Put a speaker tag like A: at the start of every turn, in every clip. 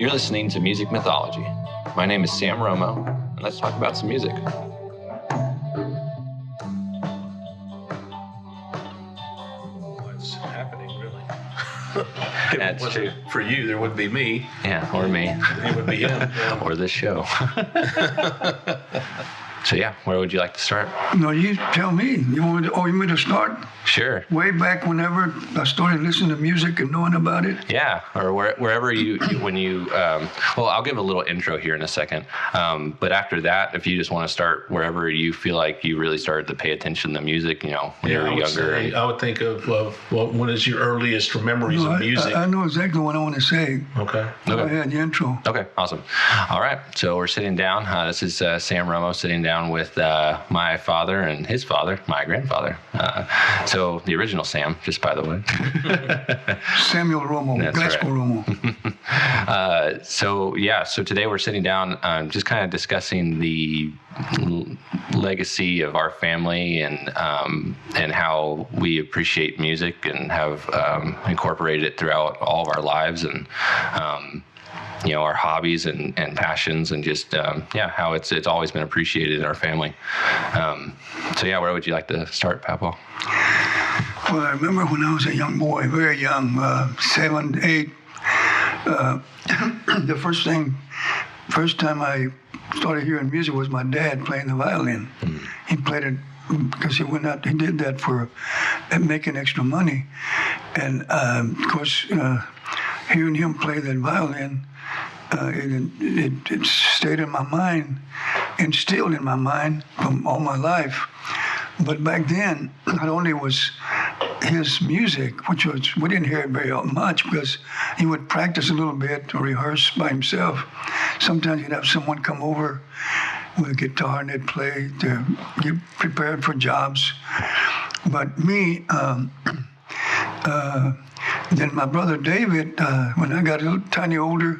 A: You're listening to Music Mythology. My name is Sam Romo, and let's talk about some music.
B: What's happening, really?
A: That's true.
B: For you, there would be me.
A: Yeah, or me.
B: It would be him. Yeah.
A: Or this show. So yeah, where would you like to start?
C: No, you tell me. You want me to start?
A: Sure.
C: Way back whenever I started listening to music and knowing about it?
A: Yeah, or wherever when you, well, I'll give a little intro here in a second. But after that, if you just want to start wherever you feel like you really started to pay attention to music, when you were younger.
B: I would think of, when is your earliest memories of music?
C: I know exactly what I want to say.
B: Okay.
C: Go ahead, the intro.
A: Okay, awesome. All right, so we're sitting down. This is Sam Romo sitting down with my father and his father, my grandfather. So the original Sam, just by the way.
C: Samuel Romo, Glasgow
A: right.
C: Romo.
A: So today we're sitting down, just kind of discussing the legacy of our family and how we appreciate music and have incorporated it throughout all of our lives and our hobbies and passions and just how it's always been appreciated in our family. Where would you like to start, Papa?
C: Well, I remember when I was a young boy, very young, 7, 8. The first time I started hearing music was my dad playing the violin. He played it because he did that for making extra money. And of course, hearing him play that violin, it stayed in my mind and still in my mind from all my life. But back then, not only was his music, we didn't hear it very much because he would practice a little bit or rehearse by himself. Sometimes he'd have someone come over with a guitar and they'd play to get prepared for jobs. But me, then my brother David, when I got a little tiny older,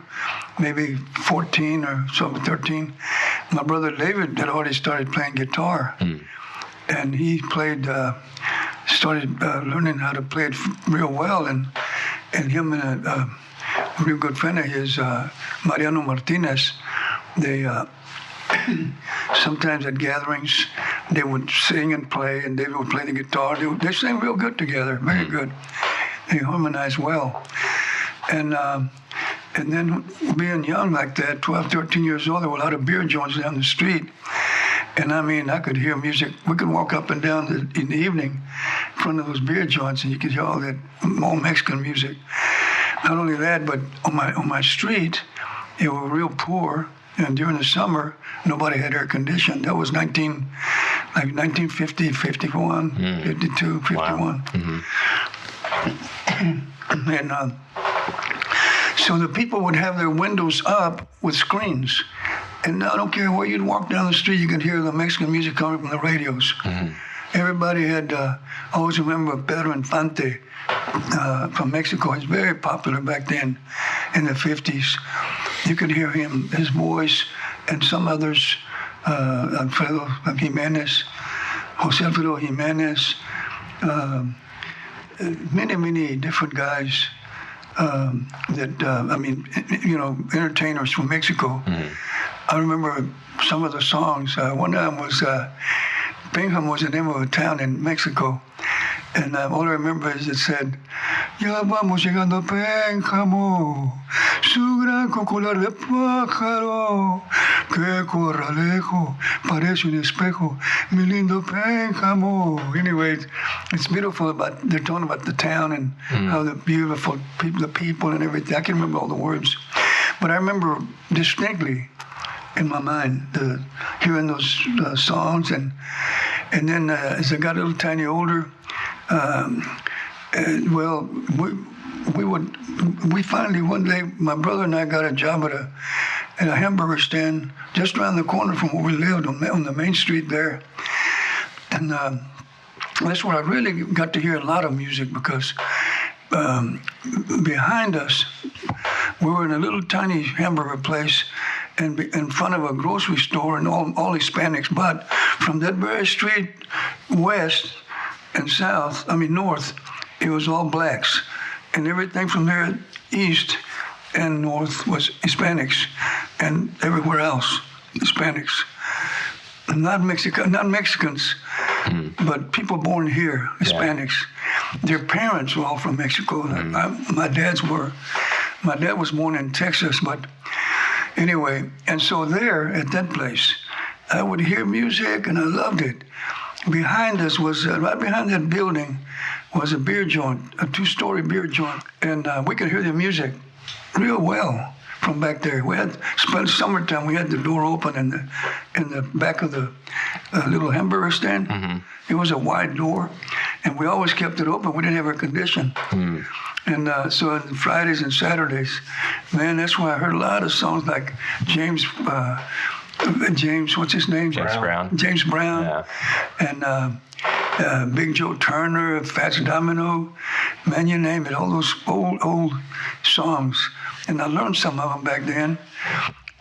C: maybe 14 or so, 13, my brother David had already started playing guitar. And he started learning how to play it real well. And him and a real good friend of his, Mariano Martinez, they sometimes at gatherings, they would sing and play, and David would play the guitar. They sang real good together, very good. They harmonized well. And then being young like that, 12, 13 years old, there were a lot of beer joints down the street. And I could hear music. We could walk up and down in the evening in front of those beer joints, and you could hear all Mexican music. Not only that, but on my street, they were real poor. And during the summer, nobody had air conditioning. That was 1950, 51, 52, 51.
A: Wow. Mm-hmm.
C: And so the people would have their windows up with screens. And I don't care where you'd walk down the street, you could hear the Mexican music coming from the radios. Mm-hmm. Everybody had, I always remember Pedro Infante from Mexico. He's very popular back then in the 50s. You could hear him, his voice, and some others, Jose Alfredo Jimenez, many different guys entertainers from Mexico. Mm-hmm. I remember some of the songs. One of them was, Pingham was the name of a town in Mexico. And all I remember is it said, Ya vamos llegando a Pénjamo, su gran cocular de pájaro, que corralejo, parece un espejo, mi lindo Pénjamo. Anyway, it's beautiful they're talking about the town and how the beautiful people and everything. I can't remember all the words. But I remember distinctly in my mind hearing those songs. And then as I got a little tiny older, we finally one day, my brother and I got a job at a Hamburger Stand just around the corner from where we lived on the main street there. And that's where I really got to hear a lot of music because behind us, we were in a little tiny hamburger place and in front of a grocery store and all Hispanics. But from that very street west and north, it was all blacks. And everything from there east and north was Hispanics, and everywhere else Hispanics. Not Mexicans, but people born here, Hispanics. Yeah. Their parents were all from Mexico. My dad was born in Texas, but anyway. And so there at that place, I would hear music, and I loved it. Behind us was, right behind that building, was a beer joint, a 2-story beer joint, and we could hear the music real well from back there. We had spent summertime. We had the door open in the back of the little Hamburger Stand. Mm-hmm. It was a wide door, and we always kept it open. We didn't have air condition, and so on Fridays and Saturdays, man, that's why I heard a lot of songs like James. What's his name?
A: James Brown.
C: James Brown, yeah. And Big Joe Turner, Fats Domino, man, you name it. All those old songs. And I learned some of them back then,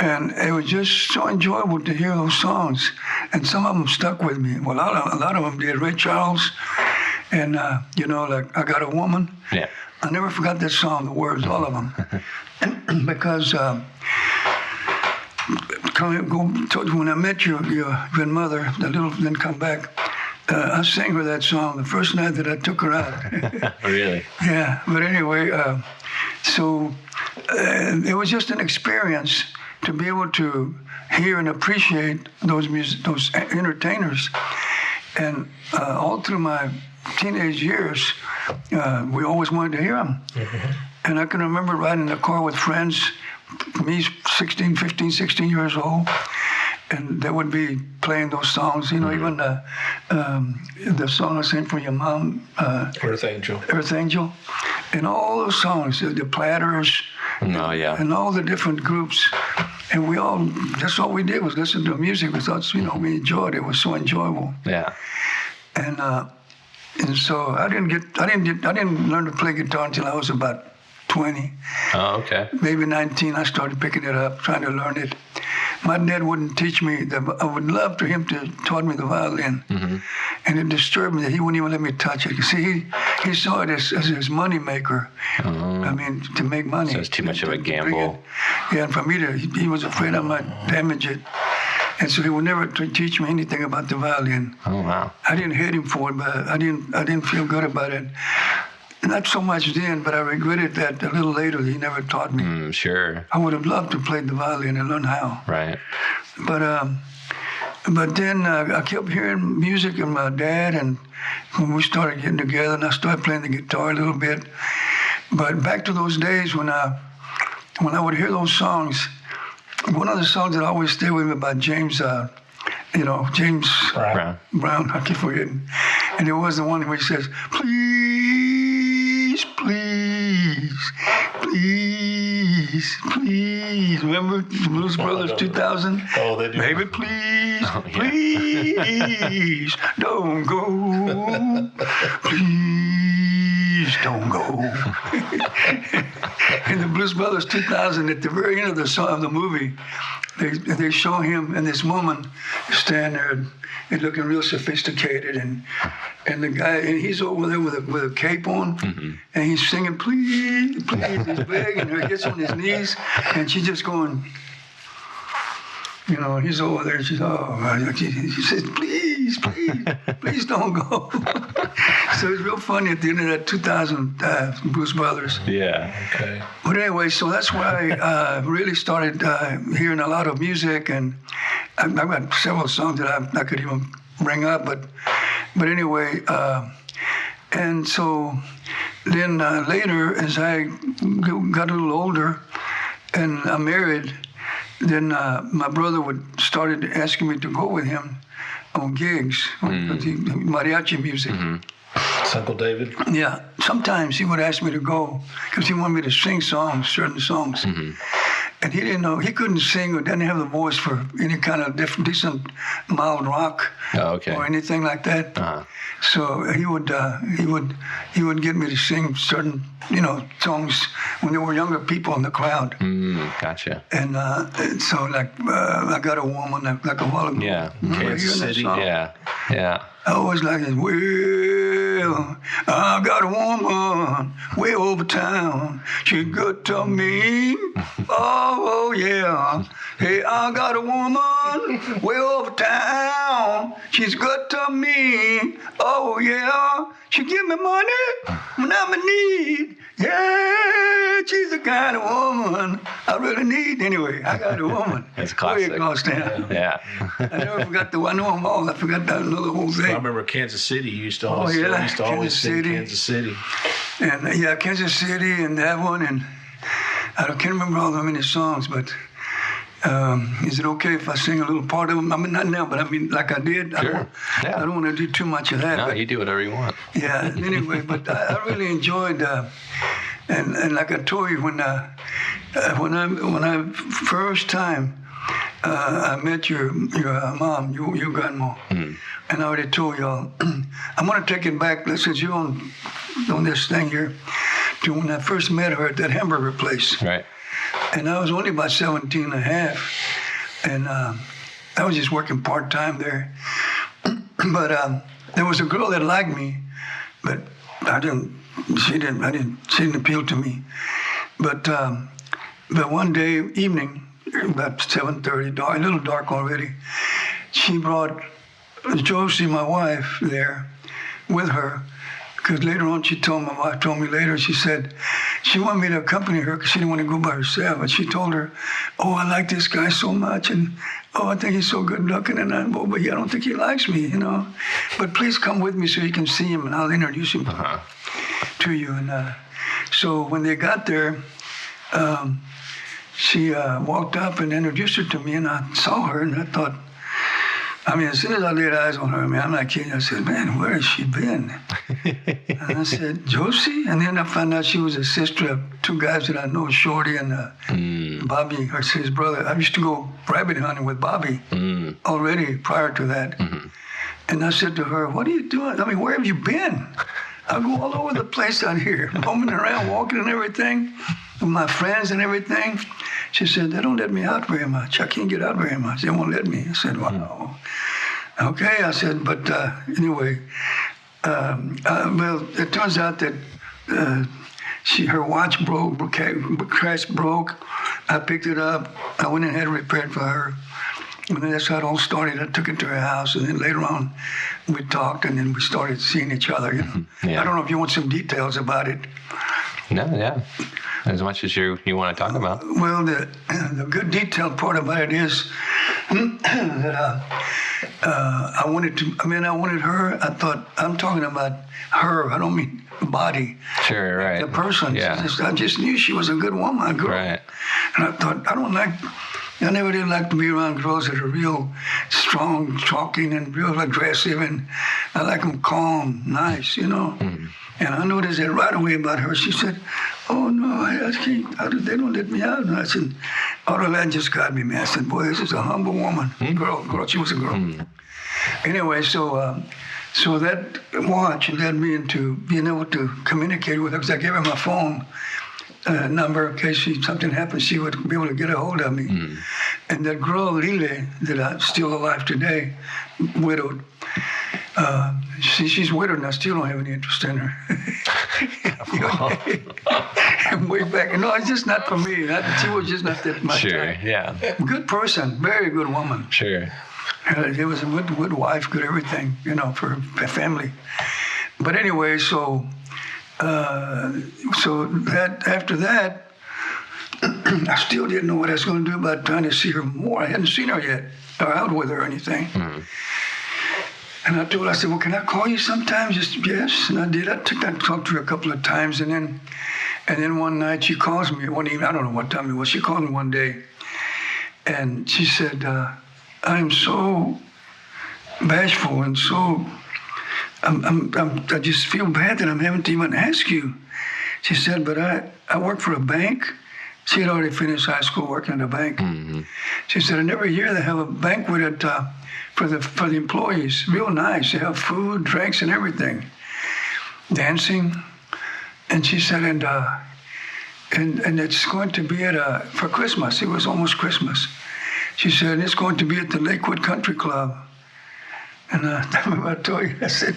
C: and it was just so enjoyable to hear those songs. And some of them stuck with me. Well, a lot of them did. Ray Charles, and like "I Got a Woman."
A: Yeah.
C: I never forgot that song, the words, all of them, and because when I met your grandmother, then come back. I sang her that song the first night that I took her out.
A: Really?
C: Yeah, but anyway, so it was just an experience to be able to hear and appreciate those entertainers. And all through my teenage years, we always wanted to hear them. Mm-hmm. And I can remember riding in the car with friends, me 15, 16 years old, and they would be playing those songs, even the song I sang for your mom,
B: Earth Angel,
C: and all those songs, the Platters, and all the different groups, and that's all we did was listen to music. We thought, we enjoyed it. It was so enjoyable.
A: Yeah.
C: And so I didn't learn to play guitar until I was about 20.
A: Oh, okay.
C: Maybe 19, I started picking it up, trying to learn it. My dad wouldn't teach me. I would love for him to taught me the violin. Mm-hmm. And it disturbed me that he wouldn't even let me touch it. You see, he saw it as his money maker. I mean, to make money.
A: So it's too much of a gamble.
C: Yeah, and for me he was afraid I might damage it. And so he would never teach me anything about the violin.
A: Oh, wow.
C: I didn't hate him for it, but I didn't feel good about it. Not so much then, but I regretted that a little later that he never taught me.
A: Sure.
C: I would have loved to play the violin and learn how.
A: Right.
C: But then I kept hearing music and my dad, and when we started getting together, and I started playing the guitar a little bit. But back to those days when I would hear those songs, one of the songs that always stayed with me about James Brown, I keep forgetting. And it was the one where he says, please, remember the Blues Brothers 2000?
B: Oh, they do.
C: Baby, please, don't go. Please don't go. In the Blues Brothers 2000, at the very end of the movie, they show him and this woman stand there and looking real sophisticated, and the guy, and he's over there with a cape on, and he's singing, please, he's begging her, gets on his knees, and she's just going, he's over there, she says, please don't go. So it's real funny at the end of that 2000 Blues Brothers.
A: Yeah.
B: Okay.
C: But anyway, so that's why I really started hearing a lot of music, and I've got several songs that I could even bring up, but anyway, and so then later, as I got a little older and I married, then my brother started asking me to go with him on gigs, mariachi music.
B: Uncle David?
C: Yeah. Sometimes he would ask me to go because he wanted me to sing certain songs. And he didn't know, he couldn't sing or didn't have the voice for any kind of decent mild rock or anything like that. So he would get me to sing certain, songs when there were younger people in the crowd.
A: Gotcha.
C: And so like I Got a Woman, like a while ago.
A: Yeah.
C: Kansas
A: City. Yeah.
C: I always like it. Well, yeah. I got a woman way over town. She's good to me. Oh, yeah. Hey, I got a woman way over town. She's good to me. Oh, yeah. She give me money when I'm in need. Yeah, she's the kind of woman I really need. Anyway, I got a woman.
A: It's classic.
C: Way across town.
A: Yeah.
C: I never forgot I know them all. I forgot that another whole thing.
B: I remember Kansas City. You used to always,
C: Kansas
B: sing
C: City.
B: Kansas City.
C: And yeah, Kansas City and that one. And can't remember all the many songs, but is it okay if I sing a little part of them? I mean, not now, but I mean, like I did.
A: Sure.
C: I don't want to do too much of that.
A: No,
C: but,
A: you do whatever you want.
C: yeah. Anyway, but I really enjoyed, and like I told you when I first time I met your mom, your grandma, and I already told y'all. I'm gonna take it back since you're on this thing here to when I first met her at that hamburger place.
A: Right.
C: And I was only about 17 and a half, and I was just working part-time there. But there was a girl that liked me, but she didn't appeal to me. But one day evening, about 7:30, dark, a little dark already, she brought Josie, my wife, there with her. Because later on, my wife told me later, she said she wanted me to accompany her because she didn't want to go by herself. But she told her, oh, I like this guy so much. And, oh, I think he's so good looking. And I don't think he likes me, you know. But please come with me so you can see him and I'll introduce him to you. And so when they got there, she walked up and introduced her to me. And I saw her and I thought, I mean, as soon as I laid eyes on her, man, I'm not kidding. I said, man, where has she been? And I said, Josie? And then I found out she was a sister of two guys that I know, Shorty and Bobby, his brother. I used to go rabbit hunting with Bobby already prior to that. And I said to her, what are you doing? I mean, where have you been? I go all over the place out here, roaming around, walking and everything, with my friends and everything. She said, they don't let me out very much. I can't get out very much. They won't let me. I said, wow. Okay, I said, but anyway, well, it turns out that her watch crashed, broke. I picked it up. I went and had it repaired for her. And then that's how it all started. I took it to her house, and then later on, we talked, and then we started seeing each other. You know?
A: Yeah.
C: I don't know if you want some details about it.
A: No, yeah. As much as you want to talk about.
C: Well, the good detailed part about it is that I wanted her. I thought, I'm talking about her. I don't mean body.
A: Sure, right.
C: The person.
A: Yeah.
C: I just knew she was a good woman, a girl.
A: Right.
C: And I thought, I never did like to be around girls that are real strong, talking, and real aggressive, and I like them calm, nice, you know. And I noticed that right away about her. She said, oh, no, I can't. They don't let me out. And I said, all of that just got me, man. I said, boy, this is a humble woman. Girl, she was a girl. Anyway, so that watch led me into being able to communicate with her because I gave her my phone number in case something happened, she would be able to get a hold of me. And that girl, Lile, that I'm still alive today, widowed, she's widowed and I still don't have any interest in her. And way back, no, it's just not for me. She was just not that much.
A: Sure, yeah.
C: Good person, very good woman.
A: Sure.
C: It was a good wife, good everything, you know, for her family. But anyway, so that after that, I still didn't know what I was going to do about trying to see her more. I hadn't seen her yet, or out with her or anything. And I told her, I said, well, can I call you sometime? Just yes. And I did. I talked to her a couple of times, and then one night she calls me. One evening, I don't know what time it was. She called me one day, and she said, I am so bashful and so. I just feel bad that I'm having to even ask you. She said, but I work for a bank. She had already finished high school working at a bank. She said, and every year they have a banquet for the employees. Real nice. They have food, drinks, and everything. Dancing. And she said, and it's going to be for Christmas. It was almost Christmas. She said, it's going to be at the Lakewood Country Club. And I remember I told you, I said,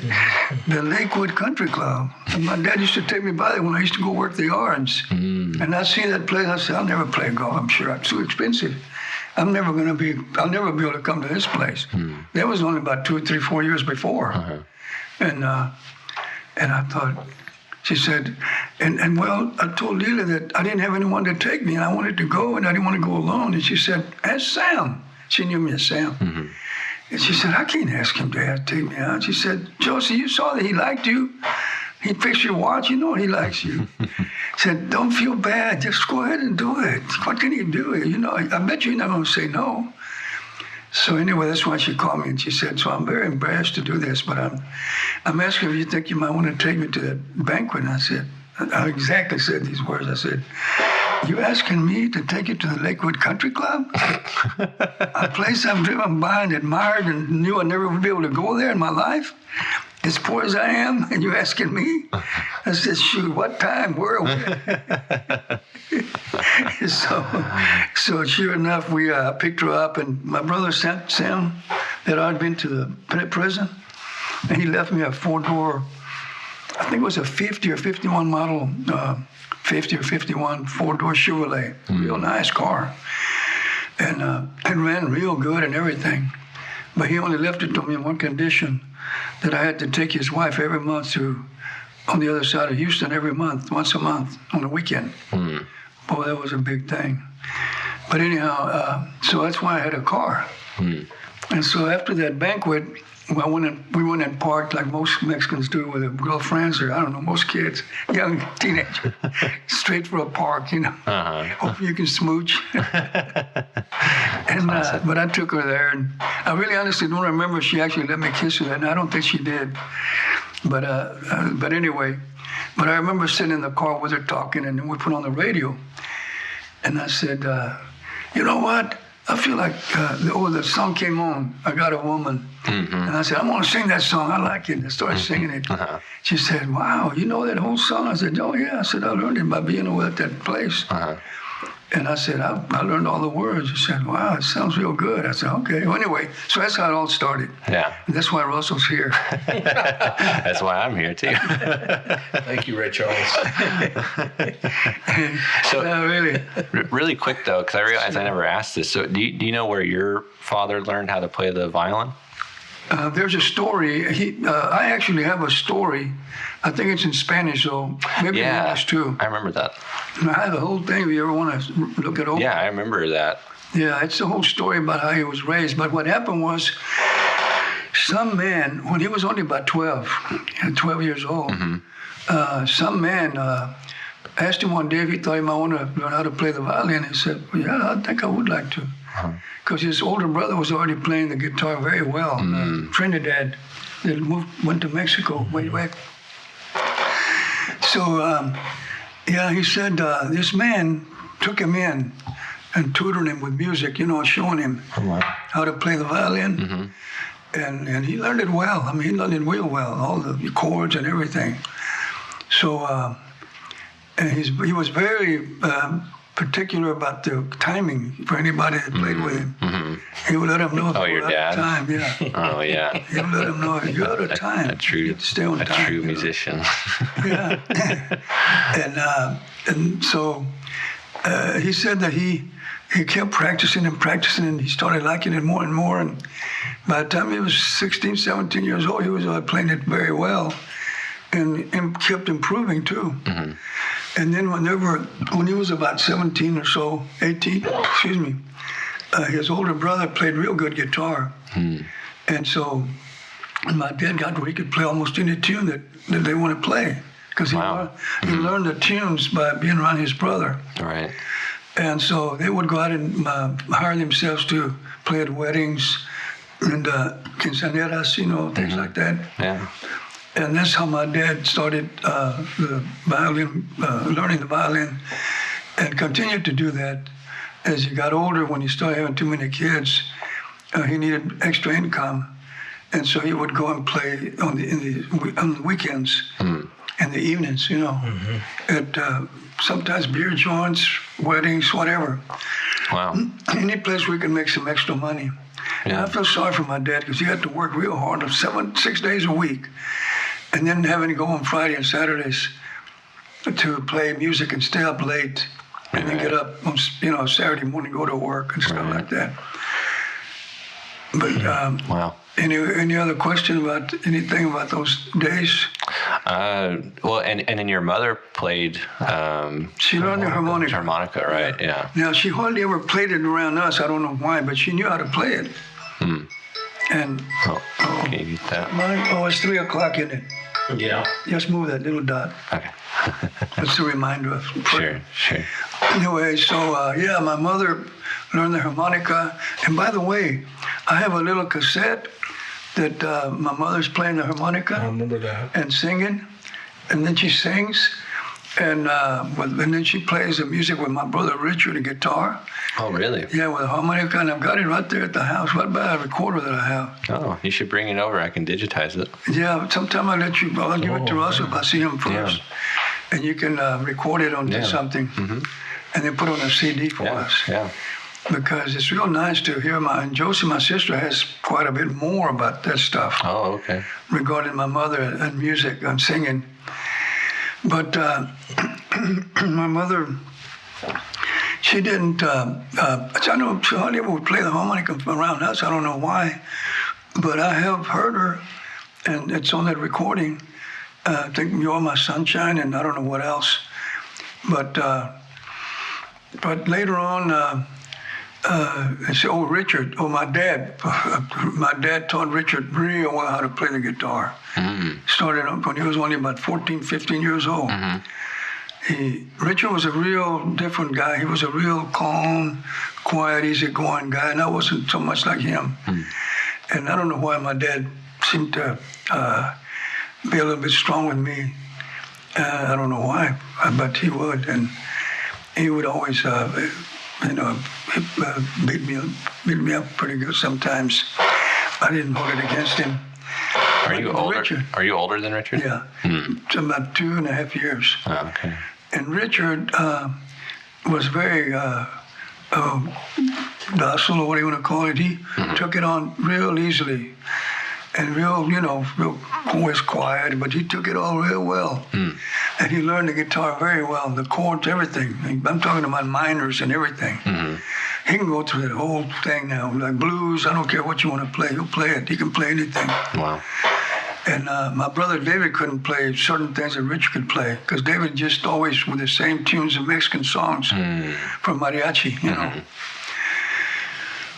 C: the Lakewood Country Club. And my dad used to take me by there when I used to go work the yards. And I see that place, I said, I'll never play golf. I'm sure it's too expensive. I'll never be able to come to this place. That was only about 2, 3, 4 years before. And I thought, she said, and well, I told Leela that I didn't have anyone to take me, and I wanted to go, and I didn't want to go alone. And she said, ask Sam. She knew me as Sam. And she said, I can't ask him to take me out. She said, Josie, you saw that he liked you. He fixed your watch. You know he likes you. She said, don't feel bad. Just go ahead and do it. What can he do? You know, I bet you're not going to say no. So anyway, that's why she called me, and she said, so I'm very embarrassed to do this, but I'm asking if you think you might want to take me to that banquet. And I said, I exactly said these words. I said, you asking me to take you to the Lakewood Country Club? A place I've driven by and admired and knew I'd never would be able to go there in my life? As poor as I am, and you asking me? I said, shoot, what time, where? So sure enough, we picked her up, and my brother Sam had already been to the prison, and he left me a 4-door, I think it was a 50 or 51 model, 50 or 51 4-door Chevrolet, real nice car, and it ran real good and everything. But he only left it to me in one condition, that I had to take his wife every month on the other side of Houston every month, once a month, on the weekend. Boy, that was a big thing. But anyhow, so that's why I had a car. And so after that banquet, we went and parked like most Mexicans do with their girlfriends, or I don't know, most kids, young teenagers, straight for a park, you know. Hope you can smooch. And but I took her there, and I really honestly don't remember if she actually let me kiss her, and I don't think she did. But anyway, but I remember sitting in the car with her talking, and then we put on the radio, and I said, you know what? I feel like, the song came on, I Got a Woman. And I said, I'm going to sing that song. I like it. And I started singing it. She said, wow, you know that whole song? I said, oh, yeah. I said, I learned it by being over at that place. And I said, I learned all the words. She said, wow, it sounds real good. I said, okay. Well, anyway, so that's how it all started. Yeah. And that's why Russell's here.
A: That's why I'm here, too.
B: Thank you, Ray Charles.
A: So,
C: really.
A: Really quick, though, because I realized I never asked this. So do you know where your father learned how to play the violin?
C: There's a story. I actually have a story. I think it's in Spanish, so maybe in English too.
A: I remember that.
C: I have the whole thing. If you ever want to look it over.
A: Yeah, I remember that.
C: Yeah, it's the whole story about how he was raised. But what happened was, some man, when he was only about 12 years old, some man asked him one day if he thought he might want to learn how to play the violin. He said, well, yeah, I think I would like to. Because his older brother was already playing the guitar very well. Trinidad, they went to Mexico way back. So, he said this man took him in and tutored him with music, showing him how to play the violin. And he learned it well. I mean, he learned it real well, all the chords and everything. So, and he was very particular about the timing for anybody that played with him. He would let him know if
A: your dad?
C: Time. Yeah.
A: Oh, yeah.
C: He would let him know if you're out of time.
A: A true musician.
C: Yeah. And so he said that he kept practicing, and he started liking it more and more. And by the time he was 16, 17 years old, he was playing it very well, and kept improving too. And then when he was about 17 or so, 18, his older brother played real good guitar. And so my dad got where he could play almost any tune that they want to play, because he learned the tunes by being around his brother.
A: Right.
C: And so they would go out and hire themselves to play at weddings and quinceañeras, things like that. Yeah. And that's how my dad started the violin, learning the violin, and continued to do that. As he got older, when he started having too many kids, he needed extra income, and so he would go and play on the weekends and the evenings, at sometimes beer joints, weddings, whatever. Wow! Any place we could make some extra money. And I feel sorry for my dad because he had to work real hard, 6 days a week, and then having to go on Friday and Saturdays to play music and stay up late, and then get up on Saturday morning, go to work and stuff like that. But
A: wow.
C: Any other question about anything about those days?
A: Well, and then your mother played.
C: She learned the harmonica.
A: Harmonica, right? Yeah.
C: Now she hardly ever played it around us. I don't know why, but she knew how to play it. And
A: can you get that?
C: It's 3 o'clock, isn't it?
B: Yeah.
C: Just move that little dot.
A: Okay.
C: That's a reminder of prayer.
A: Sure.
C: Anyway, so my mother learned the harmonica. And by the way, I have a little cassette that my mother's playing the harmonica.
B: I remember that.
C: And singing, and then she sings, and then she plays the music with my brother Richard, the guitar.
A: Oh, really?
C: Yeah, with a harmonica, and I've got it right there at the house, right by a recorder that I have.
A: Oh, you should bring it over. I can digitize it.
C: Yeah, sometime I'll give it to Russell if I see him first.
A: Yeah.
C: And you can record it onto something, and then put it on a CD for us.
A: Yeah.
C: Because it's real nice to hear and Josie, my sister, has quite a bit more about that stuff.
A: Oh, okay.
C: Regarding my mother and music and singing. But my mother, she didn't, I know she hardly ever would play the harmonica around us. I don't know why. But I have heard her, and it's on that recording. I think You're My Sunshine, and I don't know what else. But later on, Richard, my dad. My dad taught Richard real well how to play the guitar. Started up when he was only about 14, 15 years old. Richard was a real different guy. He was a real calm, quiet, easygoing guy, and I wasn't so much like him. And I don't know why my dad seemed to be a little bit strong with me. I don't know why, but he would, and he would always, beat me up pretty good sometimes. I didn't hold it against him.
A: Are you older? Richard, are you older than Richard?
C: Yeah, it's about 2.5 years.
A: Oh, okay.
C: And Richard was very docile, or what do you want to call it. He took it on real easily. And real always quiet, but he took it all real well. And he learned the guitar very well, the chords, everything. I'm talking about minors and everything. He can go through the whole thing now, like blues. I don't care what you want to play. He'll play it. He can play anything.
A: Wow.
C: And my brother David couldn't play certain things that Rich could play, because David just always with the same tunes of Mexican songs from mariachi, you know.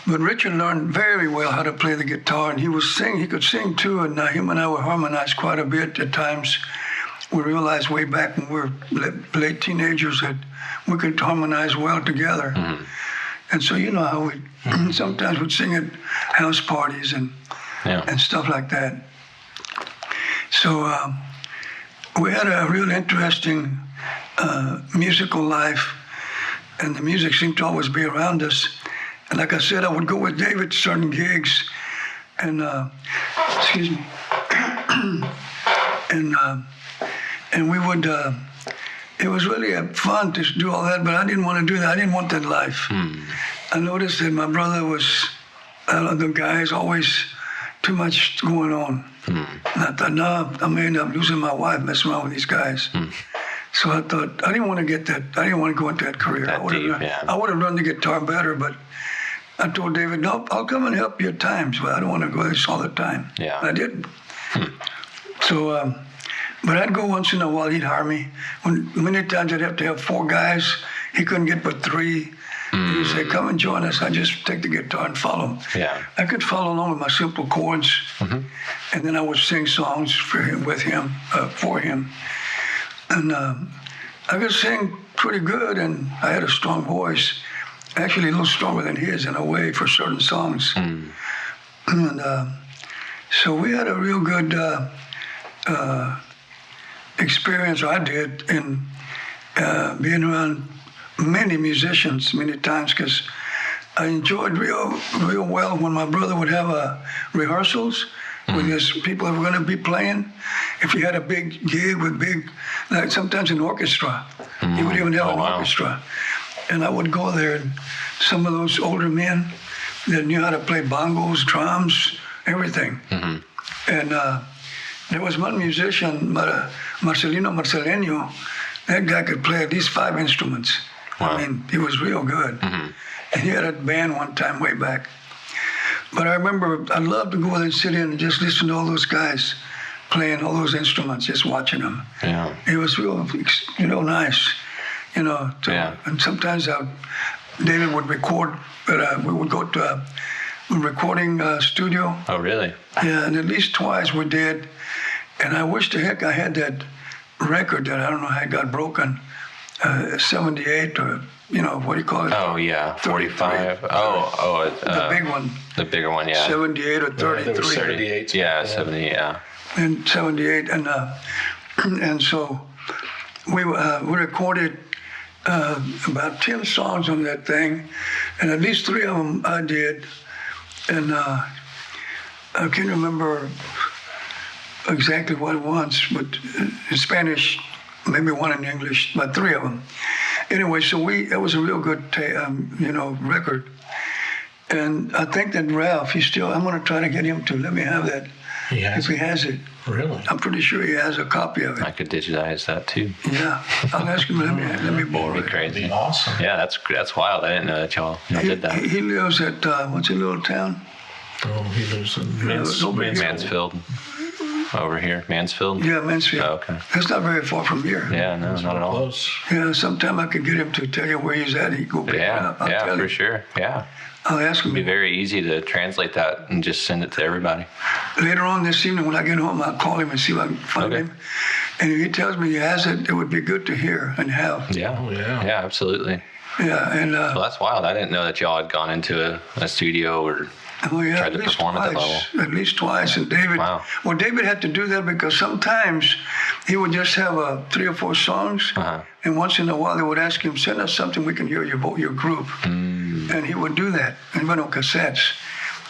C: But Richard learned very well how to play the guitar, and he could sing too, and him and I would harmonize quite a bit at times. We realized way back when we were late teenagers that we could harmonize well together. And so you know how we sometimes would sing at house parties and stuff like that. So we had a real interesting musical life, and the music seemed to always be around us. And like I said, I would go with David to certain gigs, and and we would. It was really fun to do all that, but I didn't want to do that. I didn't want that life. I noticed that my brother was, the guys always too much going on. And I thought, no, I may end up losing my wife messing around with these guys. So I thought I didn't want to get that. I didn't want to go into that career. I would have learned the guitar better, but I told David, no, I'll come and help you at times, but I don't want to go this all the time.
A: Yeah.
C: And I didn't. So, but I'd go once in a while. He'd hire me. Many times I'd have to have 4 guys. He couldn't get but 3. He'd say, come and join us. I just take the guitar and follow him.
A: Yeah.
C: I could follow along with my simple chords, and then I would sing songs for him, for him. And I could sing pretty good, and I had a strong voice. Actually, a little stronger than his in a way for certain songs. And so we had a real good experience, or I did, in being around many musicians many times, because I enjoyed real well when my brother would have rehearsals with his people that were going to be playing. If he had a big gig with like sometimes an orchestra, he would even have an orchestra. And I would go there, and some of those older men that knew how to play bongos, drums, everything. And there was one musician, Marcelino Marceleno. That guy could play at least 5 instruments.
A: Wow.
C: I mean, he was real good. And he had a band one time way back. But I remember I loved to go there and sit in and just listen to all those guys playing all those instruments, just watching them.
A: Yeah.
C: It was real, nice, And sometimes David would record, but we would go to a recording studio.
A: Oh, really?
C: Yeah, and at least twice we did. And I wish to heck I had that record that I don't know how it got broken, 78 or, what do you call it?
A: Oh, yeah, 45.
C: The big one.
A: The bigger one, yeah.
C: 78 or 33.
B: 78.
A: Yeah, 70, yeah.
C: And 78, and so we recorded about 10 songs on that thing, and at least 3 of them I did, and I can't remember exactly what it was, but in Spanish, maybe 1 in English, but 3 of them. Anyway, so it was a real good, record, and I think that Ralph, I'm going to try to get him to let me have that. If he has it.
B: Really?
C: I'm pretty sure he has a copy of it.
A: I could digitize that too.
C: Yeah. I'll ask him, let me borrow
A: That'd be
C: it.
A: crazy.
B: That'd be awesome.
A: Yeah, that's wild. I didn't know that y'all did that.
C: He lives at, what's a little town?
B: Oh, he lives in
A: Mansfield. Over here, Mansfield?
C: Yeah, Mansfield.
A: Oh, okay.
C: That's not very far from here.
A: Yeah, no, not at all.
B: Close.
C: Yeah, sometime I could get him to tell you where he's at. He'd go pick it up. I'll tell
A: for
C: him.
A: sure. Yeah.
C: I'll ask him.
A: It'd be very easy to translate that and just send it to everybody.
C: Later on this evening when I get home, I'll call him and see if I can find him. And if he tells me he has it, it would be good to hear and have.
A: Yeah.
B: Oh, yeah.
A: Yeah, absolutely.
C: Yeah, and
A: Well, that's wild. I didn't know that y'all had gone into a studio or tried to perform at that level.
C: At least twice. And David, well, David had to do that because sometimes he would just have 3 or 4 songs, and once in a while they would ask him, send us something we can hear your group. And he would do that, and went on cassettes.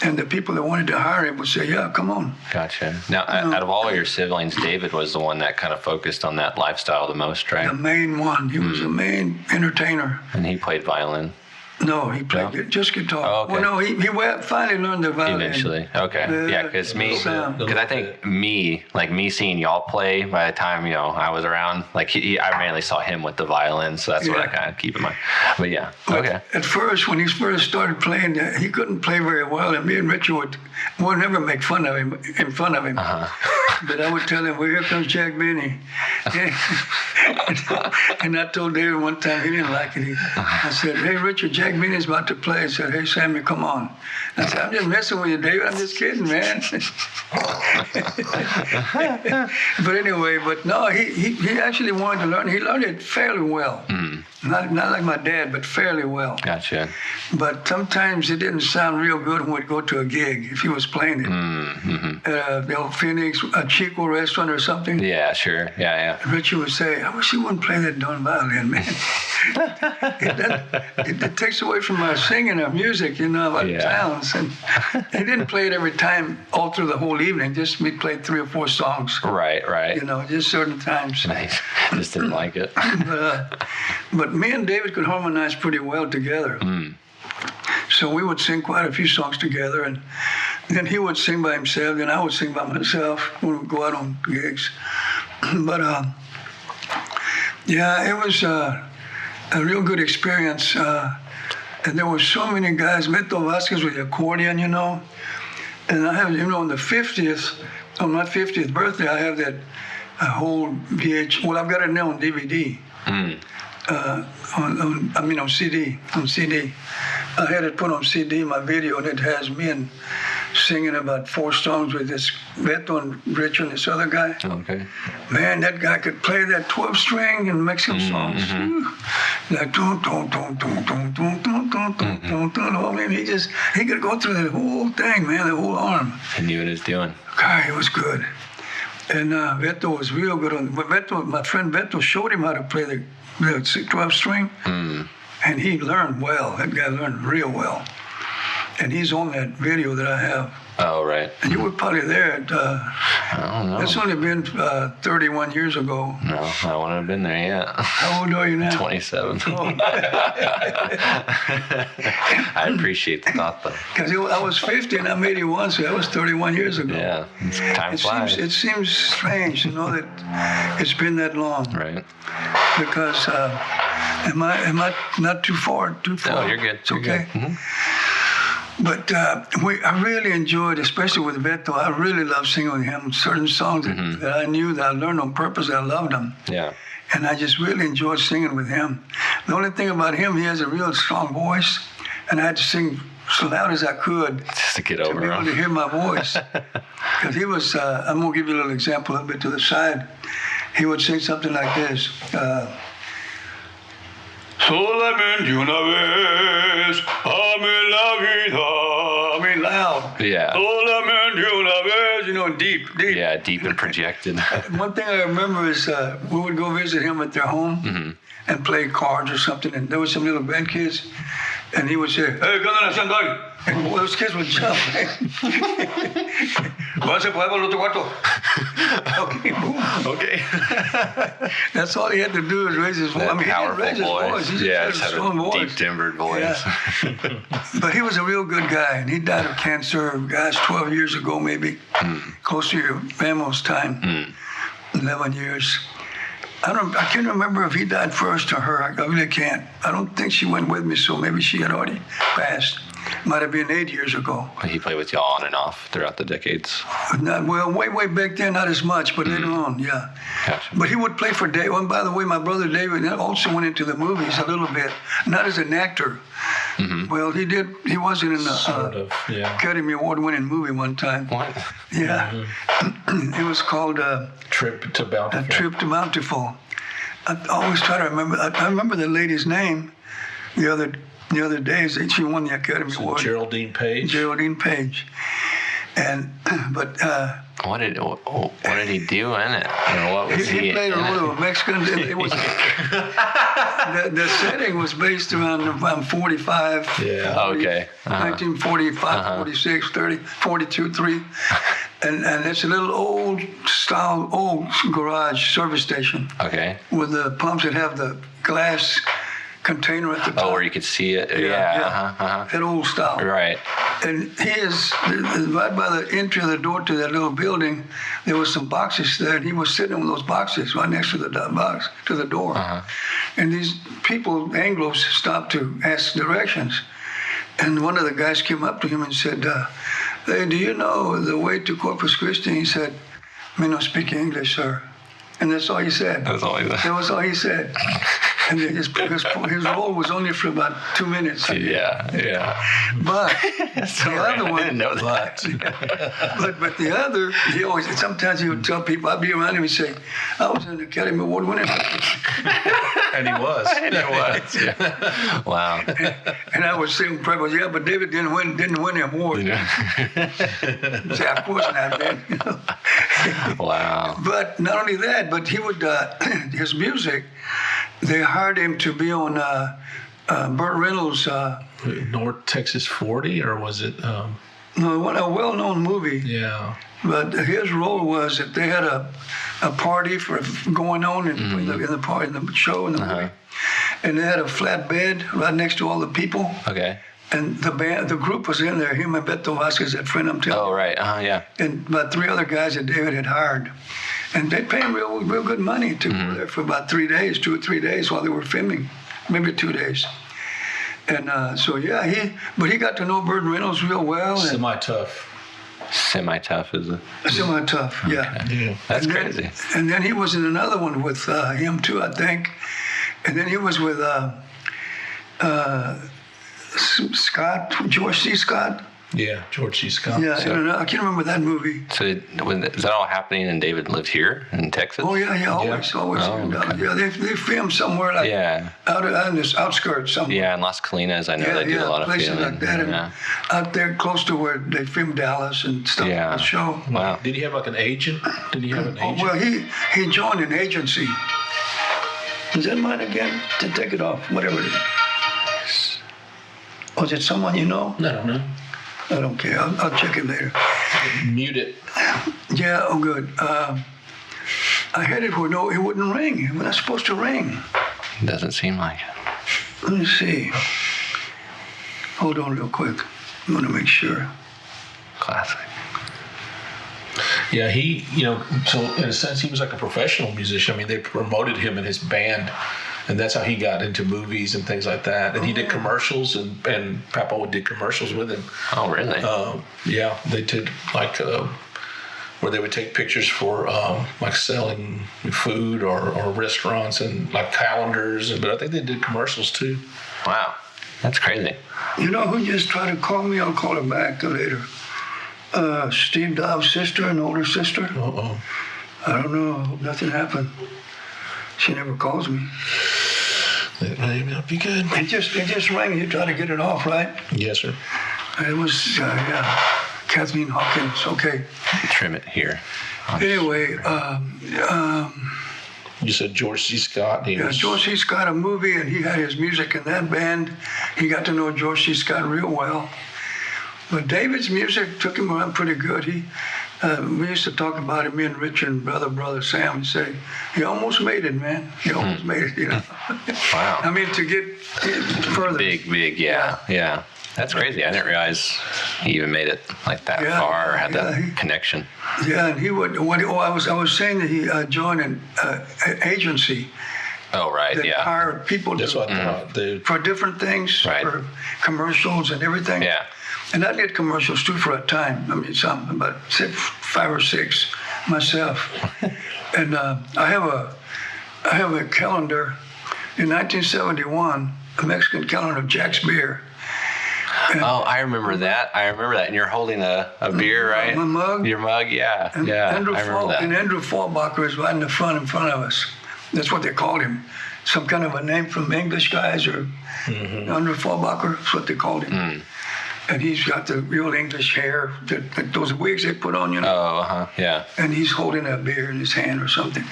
C: And the people that wanted to hire him would say, yeah, come on.
A: Gotcha. Now, out of all your siblings, David was the one that kind of focused on that lifestyle the most, right?
C: The main one. He was the main entertainer.
A: And he played violin.
C: No, he played just guitar.
A: Oh, okay.
C: Well, no, he finally learned the violin.
A: Eventually. Okay. Yeah, because I think me seeing y'all play by the time, I was around, I mainly saw him with the violin, so that's what I kind of keep in mind. But yeah, okay.
C: At first, when he first started playing, he couldn't play very well, and me and Richard would never make fun of him, But I would tell him, well, here comes Jack Benny. And I told David one time, he didn't like it. I said, hey, Richard, Jack Benny's about to play. I said, hey, Sammy, come on. I said, I'm just messing with you, David. I'm just kidding, man. But anyway, no, he actually wanted to learn. He learned it fairly well. Not like my dad, but fairly well.
A: Gotcha.
C: But sometimes it didn't sound real good when we'd go to a gig, if he was playing it. The old Phoenix, a Chico restaurant or something.
A: Yeah, sure. Yeah.
C: Richard would say, I wish he wouldn't play that darn violin, man. It takes away from our singing, our music, our sounds. And he didn't play it every time, all through the whole evening. Just we played 3 or 4 songs.
A: Right.
C: Just certain times.
A: Nice. Just didn't like it.
C: But me and David could harmonize pretty well together. So we would sing quite a few songs together, and then he would sing by himself, and I would sing by myself when we go out on gigs. But it was a real good experience. And there were so many guys. Beto Vasquez with the accordion, And I have, on the 50th, on my 50th birthday, I have that whole well, I've got it now on DVD. On CD. On CD. I had it put on CD, my video, and it has me and singing about 4 songs with this Beto and Rich and this other guy.
A: Okay.
C: Man, that guy could play that 12-string in Mexican songs. Like, dun, dun, dun, dun, dun, dun, dun, dun, dun, dun, dun. I mean, he could go through that whole thing, man, the whole arm.
A: He knew what he was doing.
C: God, it was good. And Beto was real good on. But my friend Beto showed him how to play the 12-string, and he learned well. That guy learned real well. And he's on that video that I have.
A: Oh, right.
C: And you were probably there.
A: I don't know.
C: It's only been 31 years ago.
A: No, I wouldn't have been there yet.
C: How old are you now?
A: 27.
C: Oh.
A: I appreciate the thought, though.
C: Because I was 50 and I'm 81, so that was 31 years ago.
A: Yeah, time flies.
C: It seems strange to know that it's been that long.
A: Right.
C: Because am I not too far?
A: No, you're good.
C: It's okay.
A: Mm-hmm.
C: But I really enjoyed, especially with Beto. I really loved singing with him. Certain songs that I knew that I learned on purpose. I loved them.
A: Yeah.
C: And I just really enjoyed singing with him. The only thing about him, he has a real strong voice, and I had to sing so loud as I could
A: Just to get over
C: be able
A: him.
C: to hear my voice. Because he was, I'm going to give you a little example a bit to the side. He would sing something like this. Solamente una vez ame la vida. I mean, loud.
A: Yeah.
C: Solamente una vez, you know, deep.
A: Yeah, deep and projected.
C: One thing I remember is we would go visit him at their home and play cards or something, and there was some little band kids, and he would say, "Hey, come on, Shanghai," and those kids would jump. Vamos a jugar al otro cuarto. Okay, boom.
A: Okay.
C: That's all he had to do is raise his voice. I mean, he didn't raise his voice. He just had a strong voice.
A: Deep timbered voice.
C: Yeah. But he was a real good guy, and he died of cancer, gosh, 12 years ago maybe, close to your grandma's time, 11 years. I can't remember if he died first or her. I really can't. I don't think she went with me, so maybe she had already passed. Might have been 8 years ago.
A: He played with you on and off throughout the decades.
C: Well, way back then, not as much, but later on, yeah.
A: Gotcha.
C: But he would play for David. And by the way, my brother David also went into the movies a little bit, not as an actor. Well, he did. He was in an Academy Award-winning movie one time.
A: What?
C: Yeah. It was called
B: Trip to Bountiful.
C: A Trip to Bountiful. I always try to remember. I remember the lady's name the other days. She won the Academy Award.
B: Geraldine Page.
C: Geraldine Page. But
A: What did he do in it? Or what was
C: he played a role of a Mexican. It was, the setting was based around 45.
B: Yeah.
A: Okay.
C: 1945, 46, 30, 42, 3. And it's a little old garage service station.
A: Okay.
C: With the pumps that have the glass container at the top.
A: Oh, where you could see it. Yeah.
C: That old style.
A: Right.
C: And he is right by the entry of the door to that little building. There was some boxes there, and he was sitting on those boxes right next to the box to the door. And these people, Anglos, stopped to ask directions. And one of the guys came up to him and said, "Hey, do you know the way to Corpus Christi?" He said, "Me no speak English, sir." And that's all he said.
A: That's all he said.
C: That was all he said. And his role was only for about 2 minutes.
A: Yeah.
C: But
A: So
C: the other one,
A: I didn't know that.
C: but the other, sometimes he would tell people, I'd be around him and say, "I was an Academy Award winner."
B: And he was.
A: Yeah. Wow.
C: And I would say, "Yeah, but David didn't win the award." Say, "Of course not, then."
A: Wow.
C: But not only that, but he would his music. They hired him to be on Burt Reynolds'
B: North Texas 40, or was it?
C: a well-known movie.
B: Yeah.
C: But his role was that they had a party for going on in the show in the movie, and they had a flat bed right next to all the people.
A: Okay.
C: And the group was in there. Him and Beto Vasquez, that friend I'm telling you.
A: Oh, right. Yeah.
C: And about 3 other guys that David had hired. And they paid him real good money to go there for about 3 days, 2 or 3 days while they were filming, maybe 2 days. And but he got to know Burt Reynolds real well.
B: Semi-tough.
A: Semi-tough is it?
C: Semi-tough, yeah.
A: That's crazy.
C: And then he was in another one with him too, I think. And then he was with George C. Scott.
B: Yeah, George C. Scott.
C: Yeah, I can't remember that movie.
A: So is that all happening and David lived here in Texas?
C: Oh, yeah, always.
A: Oh, okay.
C: Yeah, they filmed somewhere out in the outskirts somewhere.
A: Yeah, in Las Colinas, I know they do a lot of
C: places
A: filming.
C: like that. And out there close to where they filmed Dallas and stuff on the show.
A: Wow.
B: Did he have like an agent?
C: Well, he joined an agency. Is that mine again? To take it off, whatever it is. Was it someone you know?
B: I don't know.
C: I don't care. I'll check it later.
B: Mute it.
C: Yeah, oh good. I had it where it wouldn't ring. It was not supposed to ring.
A: Doesn't seem like it.
C: Let me see. Hold on real quick. I'm going to make sure.
A: Classic.
B: Yeah, so in a sense, he was like a professional musician. I mean, they promoted him and his band, and that's how he got into movies and things like that. And he did commercials, and Papa did commercials with him.
A: Oh, really?
B: Yeah, they did like where they would take pictures for like selling food or restaurants and like calendars. But I think they did commercials too.
A: Wow, that's crazy.
C: You know who just tried to call me? I'll call her back later. Steve Dobbs' sister, an older sister.
B: Uh-oh.
C: I don't know. I hope nothing happened. She never calls me.
B: That may not be good.
C: It just rang. You try to get it off, right?
B: Yes, sir.
C: It was, Kathleen Hawkins. Okay.
A: Trim it here.
C: Anyway,
B: You said George C. Scott.
C: George C. Scott, a movie, and he had his music in that band. He got to know George C. Scott real well. But David's music took him around pretty good. We used to talk about it, me and Richard and brother Sam, and say, he almost made it, man. He almost made it,
A: Wow.
C: I mean, to get further.
A: Big, yeah. That's crazy. I didn't realize he even made it like that far or had that connection.
C: Yeah, and he would. I was saying that he joined an agency.
A: Oh, right.
C: That hired people
B: That's what I thought.
C: for different things, for commercials and everything.
A: Yeah.
C: And I did commercials too for a time. I mean, about 5 or 6 myself. And I have a calendar in 1971, a Mexican calendar of Jack's Beer. And
A: I remember that. And you're holding a beer, right?
C: My mug.
A: Your mug, yeah.
C: And
A: I
C: Andrew
A: remember that.
C: And Andrew Fallbacher was right in the front of us. That's what they called him. Some kind of a name from English guys, or Andrew Fallbacher. That's what they called him. And he's got the real English hair, those wigs they put on,
A: Oh, yeah.
C: And he's holding a beer in his hand or something.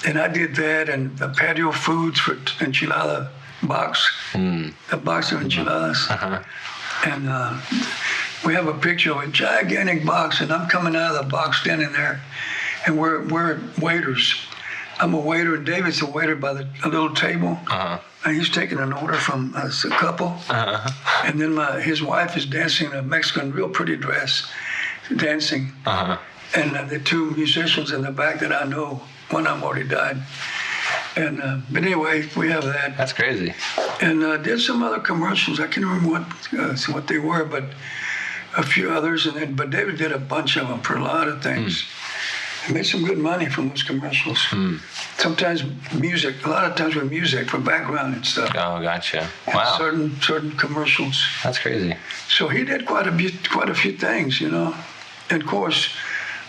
C: And I did that, and the patio foods for enchilada box, a box of enchiladas. And we have a picture of a gigantic box, and I'm coming out of the box standing there, and we're waiters. I'm a waiter, and David's a waiter by a little table. And he's taking an order from us, a couple. And then his wife is dancing a Mexican, real pretty dress, dancing. And the 2 musicians in the back that I know, one of them already died. And but anyway, we have that.
A: That's crazy.
C: And did some other commercials. I can't remember what they were, but a few others. But David did a bunch of them for a lot of things. He made some good money from those commercials. Sometimes music, a lot of times with music for background and stuff.
A: Oh, gotcha.
C: And
A: Wow.
C: certain commercials.
A: That's crazy.
C: So he did quite a few things, And of course,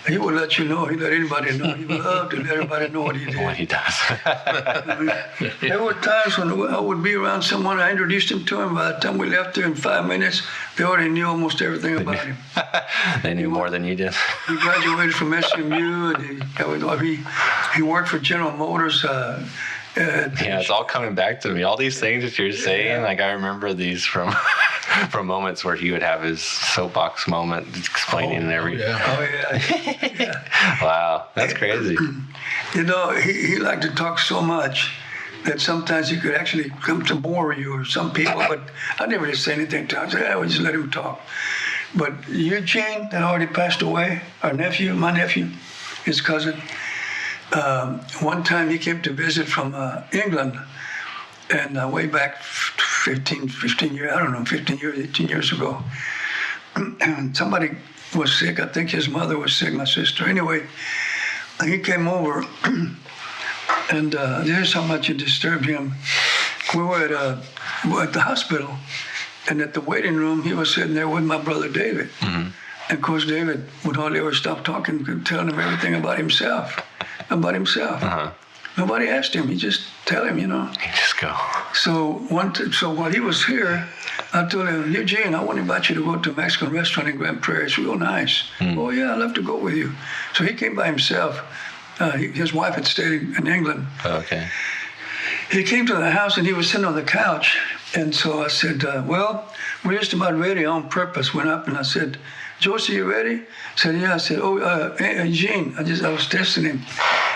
C: he would let you know. He let anybody know. He loved to let everybody know what he did.
A: What he does.
C: I mean, there were times when I would be around someone, I introduced him to him. By the time we left there in 5 minutes, they already knew almost everything about him.
A: They knew more than you did.
C: He graduated from SMU, and he worked for General Motors.
A: Yeah, it's all coming back to me. All these things that you're saying, like I remember these from moments where he would have his soapbox moment explaining and everything. Wow, that's crazy.
C: He liked to talk so much that sometimes he could actually come to bore you or some people, but I never just say anything to him. I said, I would just let him talk. But Eugene, that already passed away, my nephew, his cousin, one time he came to visit from England, and way back 15 years, 18 years ago. And somebody was sick. I think his mother was sick, my sister. Anyway, he came over, and here's how much it disturbed him. We were at the hospital, and at the waiting room, he was sitting there with my brother David. And of course, David would hardly ever stop talking, telling him everything about himself. Nobody asked him. He just tell him,
A: He just go.
C: So while he was here, I told him, Eugene, I want to invite you to go to a Mexican restaurant in Grand Prairie. It's real nice. Oh, yeah, I'd love to go with you. So he came by himself. His wife had stayed in England.
A: Okay.
C: He came to the house, and he was sitting on the couch, And so I said, well, we're just about ready on purpose. Went up and I said, Josie, you ready? He said, yeah. I said, Gene, I was testing him.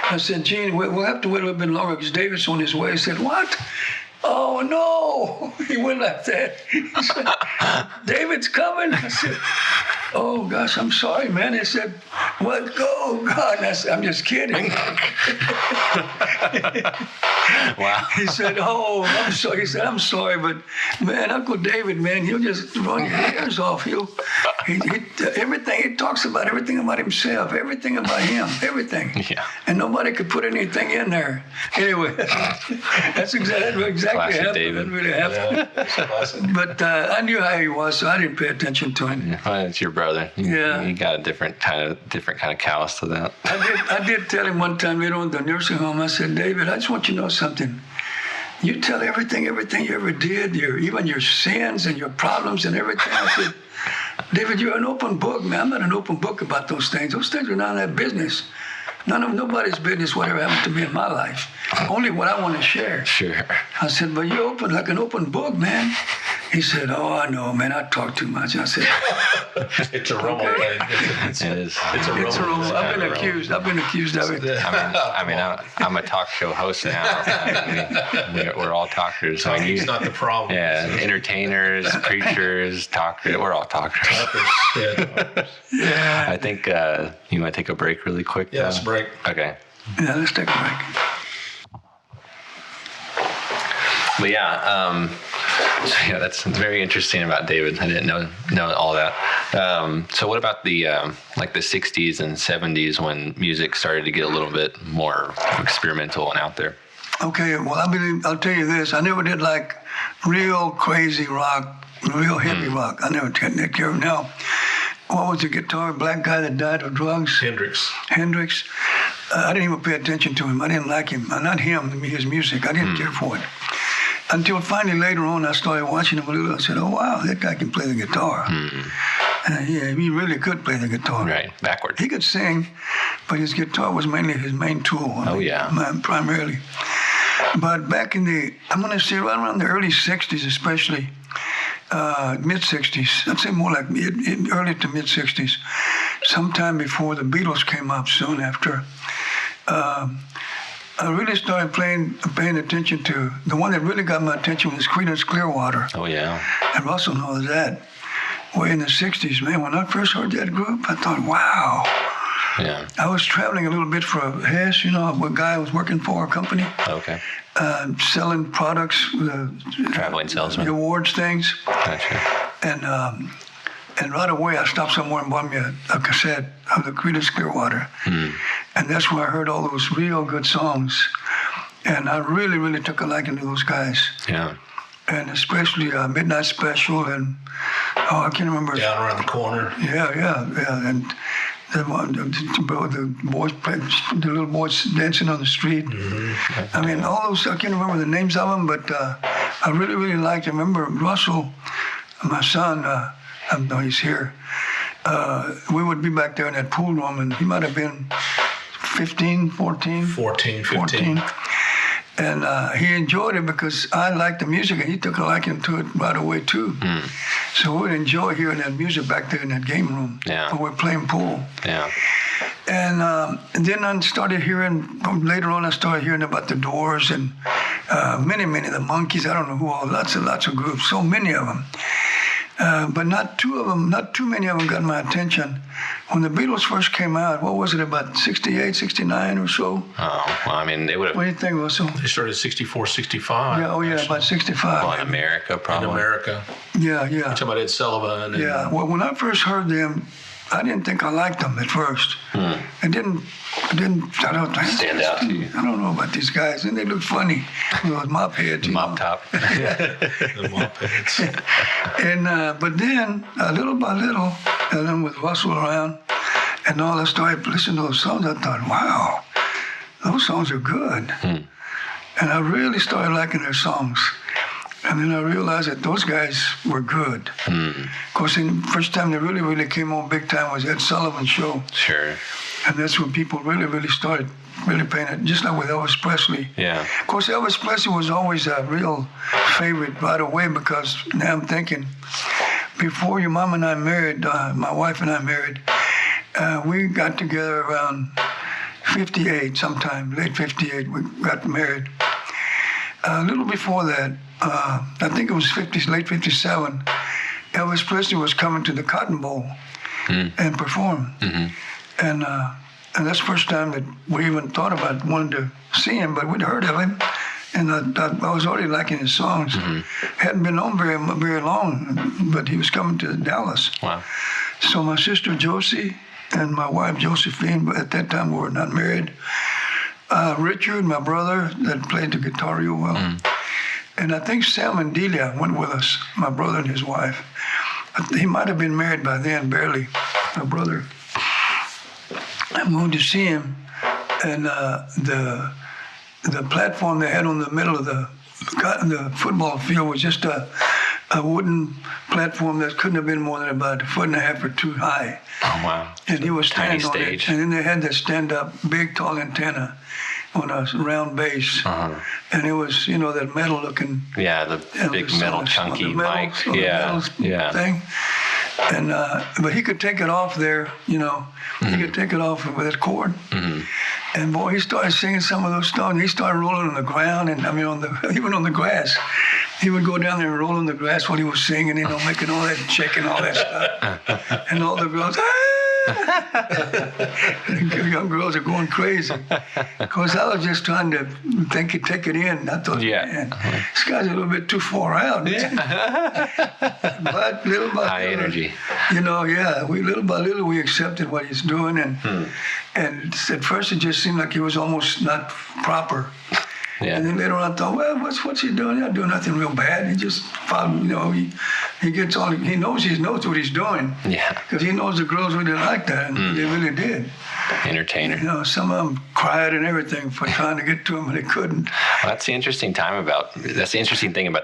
C: I said, Gene, we'll have to wait a little bit longer because David's on his way. He said, what? Oh, no. He went like that. He said, David's coming? I said, oh, gosh, I'm sorry, man. He said, what? Go, God. And I said, I'm just kidding.
A: Wow.
C: He said, oh, I'm sorry. He said, I'm sorry, but, man, Uncle David, man, he'll just run your ears off. He everything, he talks about everything about himself, everything about him, everything.
A: Yeah.
C: And nobody could put anything in there. Anyway, that's exactly
A: Classic
C: happened.
A: David.
C: That really happened.
B: Yeah,
C: But I knew how he was, so I didn't pay attention to him.
A: Well, it's your brother.
C: Yeah.
A: You got a different kind of callous to that.
C: I did tell him one time, in the nursing home, I said, David, I just want you to know something. You tell everything you ever did, even your sins and your problems and everything. I said, David, you're an open book, man. I'm not an open book about those things. Those things are none of that business. Nobody's business, whatever happened to me in my life. Only what I want to share.
A: Sure.
C: I said, but you're open like an open book, man. He said, oh, I know, man. I talk too much. I said,
B: it's a Romo thing.
A: It is.
B: It's a Romo.
C: I've been accused of it.
A: I'm a talk show host now. We're all talkers. So
B: He's not the problem.
A: Yeah, entertainers, preachers, talkers. We're all talkers.
B: Yeah.
A: I think you might take a break really quick.
B: Yeah, let's break.
A: Okay.
C: Yeah, let's take a break.
A: But yeah, that's very interesting about David. I didn't know all that. So what about the like the 60s and 70s when music started to get a little bit more experimental and out there?
C: Okay, well, I'll tell you this. I never did like real crazy rock, real hippie rock. I never did that. Now, what was the guitar black guy that died of drugs?
B: Hendrix.
C: I didn't even pay attention to him. I didn't like him. Not him, his music. I didn't care for it. Until finally later on, I started watching him a little. I said, oh, wow, that guy can play the guitar. Yeah, he really could play the guitar.
A: Right, backwards.
C: He could sing, but his guitar was mainly his main tool. Primarily. But back in I'm going to say right around the early 60s especially, mid-60s, I'd say more like early to mid-60s, sometime before the Beatles came up, soon after, I really started paying attention to, the one that really got my attention was Creedence Clearwater.
A: Oh, yeah.
C: And Russell knows that. Way in the 60s, man, when I first heard that group, I thought, wow.
A: Yeah.
C: I was traveling a little bit for Hess, a guy I was working for, a company.
A: Okay.
C: Selling products.
A: Traveling salesman.
C: The awards things.
A: Gotcha.
C: And right away, I stopped somewhere and bought me a cassette of the Creedence Clearwater. And that's where I heard all those real good songs. And I really, really took a liking to those guys.
A: Yeah.
C: And especially Midnight Special and, I can't remember.
B: Down Around the Corner.
C: Yeah. And the boys played, the little boys dancing on the street. I mean, all those, I can't remember the names of them, but I really, really liked it. I remember Russell, my son, I know he's here. We would be back there in that pool room, and he might have been 15. And he enjoyed it because I liked the music, and he took a liking to it right away, too. So we'd enjoy hearing that music back there in that game room when we're playing pool.
A: Yeah.
C: And then I started hearing, later on I started hearing about the Doors and many, the Monkees, I don't know who all, lots of groups, so many of them. But not too many of them got my attention. When the Beatles first came out, what was it, about 68, 69 or so?
A: Oh, well, I mean, they would have.
C: What do you think, Russell?
B: They started 64, 65.
C: Yeah, about 65.
A: Well, in America, probably.
B: In America.
C: Yeah.
B: You're talking about Ed Sullivan. And,
C: yeah, well, when I first heard them, I didn't think I liked them at first. It didn't
A: stand out to you.
C: I don't know about these guys, and they look funny with those mop heads.
A: Mop top.
B: The mop heads.
C: And but then little by little, and then with Russell around, and all I started listening to those songs. I thought, wow, those songs are good, and I really started liking their songs. And then I realized that those guys were good. Of course, the first time they really, really came on big time was Ed Sullivan's show.
A: Sure.
C: And that's when people really started really paying it, just like with Elvis Presley.
A: Yeah.
C: Of course, Elvis Presley was always a real favorite right away, because now I'm thinking, before your mom and I married, my wife and I married, we got together around 58 sometime, late 58, we got married. A little before that, I think it was late 57, Elvis Presley was coming to the Cotton Bowl and perform. And that's the first time that we even thought about wanting to see him, but we'd heard of him. And I was already liking his songs. Hadn't been on very long, but he was coming to Dallas.
A: Wow.
C: So my sister Josie and my wife Josephine, but at that time we were not married. Richard, my brother, that played the guitar real well. And I think Sam and Delia went with us, my brother and his wife. He might have been married by then, barely, my brother. I moved to see him, and the platform they had on the middle of the football field was just a wooden platform that couldn't have been more than about 1.5 feet or 2 high.
A: Oh, wow.
C: And he was
A: Tiny
C: standing on
A: stage.
C: it. And then they had that stand-up, big, tall antenna on a round base. And it was, that metal-looking...
A: Yeah, the big metal chunky mic. Yeah.
C: Thing. And but he could take it off there, He could take it off with his cord. And boy, he started singing some of those songs. He started rolling on the ground, and even on the grass. He would go down there and roll on the grass while he was singing, making all that, shaking all that stuff. And all the girls, the young girls are going crazy. Because I was just trying to take it in. I thought, man, this guy's a little bit too far out. But little by
A: high
C: little,
A: energy.
C: Little by little we accepted what he's doing, and at first it just seemed like he was almost not proper.
A: Yeah.
C: And then later on I thought, well, what's he doing? He's not doing nothing real bad. He just followed, he gets all, he knows what he's doing.
A: Yeah.
C: Because he knows the girls really like that, and they really did.
A: Entertainer.
C: Some of them cried and everything for trying to get to him, and they couldn't.
A: Well, that's the interesting thing about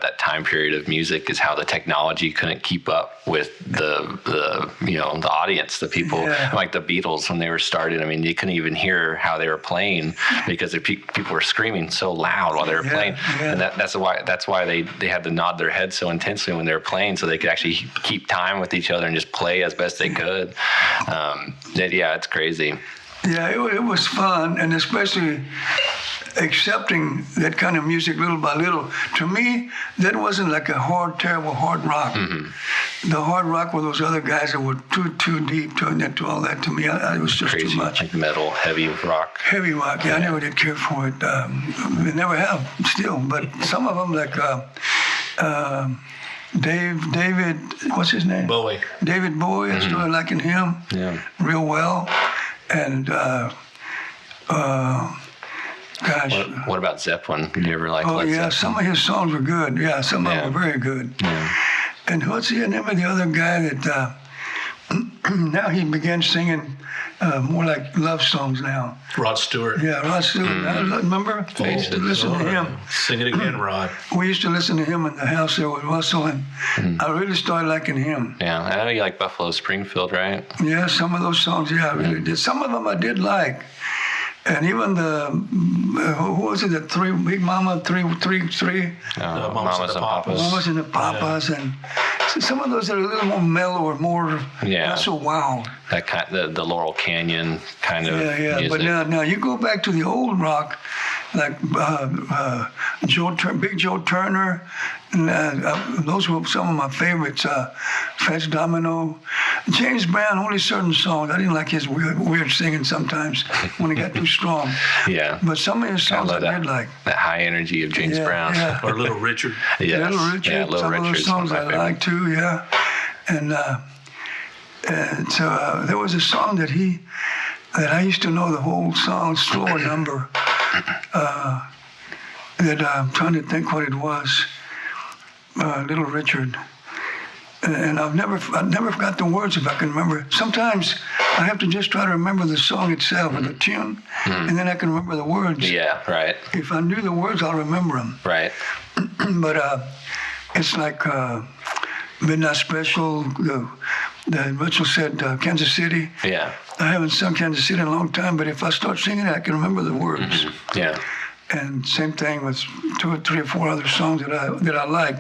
A: that time period of music, is how the technology couldn't keep up with the audience, the people, like the Beatles when they were started. I mean, you couldn't even hear how they were playing because the people were screaming so loud while they were playing, and that's why they had to nod their heads so intensely when they were playing, so they could actually keep time with each other and just play as best they could. It's crazy.
C: Yeah, it was fun, and especially accepting that kind of music little by little. To me, that wasn't like a terrible hard rock. The hard rock were those other guys that were too deep to all that. To me, it was just
A: Crazy,
C: too much.
A: like metal, heavy rock.
C: Heavy rock, I never did care for it. I never have still, but some of them like David, what's his name?
B: Bowie.
C: David Bowie, I started liking him real well. And
A: What about Zeppelin? Did you ever like Led Zeppelin?
C: Some of his songs were good. Yeah, some of them were very good.
A: Yeah.
C: And what's the name of the other guy that now he began singing more like love songs now?
B: Rod Stewart.
C: Yeah, Rod Stewart. I remember we used to listen to him.
B: Sing it again, Rod.
C: We used to listen to him in the house there with Russell, and I really started liking him.
A: Yeah, I know you like Buffalo Springfield, right?
C: Yeah, some of those songs, I really did. Some of them I did like. And even who was it, the Big Mama, three?
B: Mamas and Papas.
C: Mamas and the Papas, and some of those are a little more mellow or more, not so wild.
A: That kind, the Laurel Canyon kind of music.
C: But now you go back to the old rock, like Big Joe Turner. Those were some of my favorites. Fats Domino, James Brown. Only certain songs. I didn't like his weird singing sometimes when it got too strong.
A: Yeah.
C: But some of his songs I did like.
A: That high energy of James Brown.
C: Yeah.
B: Or Little Richard.
A: Yes.
C: Little Richard.
A: Yeah, Little
C: some of those songs I like too. Yeah. And so there was a song that I used to know the whole song, slower number. That I'm trying to think what it was. Little Richard, and I've never forgot the words if I can remember. Sometimes I have to just try to remember the song itself or the tune, and then I can remember the words.
A: Yeah, right.
C: If I knew the words, I'll remember them.
A: Right.
C: But it's like Midnight Special, the Mitchell said Kansas City.
A: Yeah.
C: I haven't sung Kansas City in a long time, but if I start singing it, I can remember the words.
A: Mm-hmm. Yeah.
C: And same thing with 2 or 3 or 4 other songs that I like.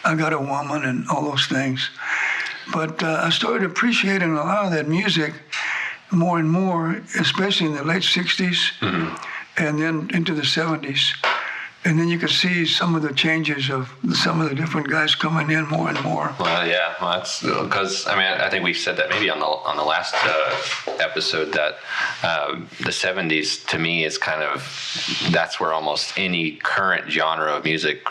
C: I Got a Woman and all those things. But I started appreciating a lot of that music more and more, especially in the late 60s and then into the 70s. And then you could see some of the changes of some of the different guys coming in more and more.
A: Well, yeah, well, that's because I think we said that maybe on the last episode that the '70s to me is kind of that's where almost any current genre of music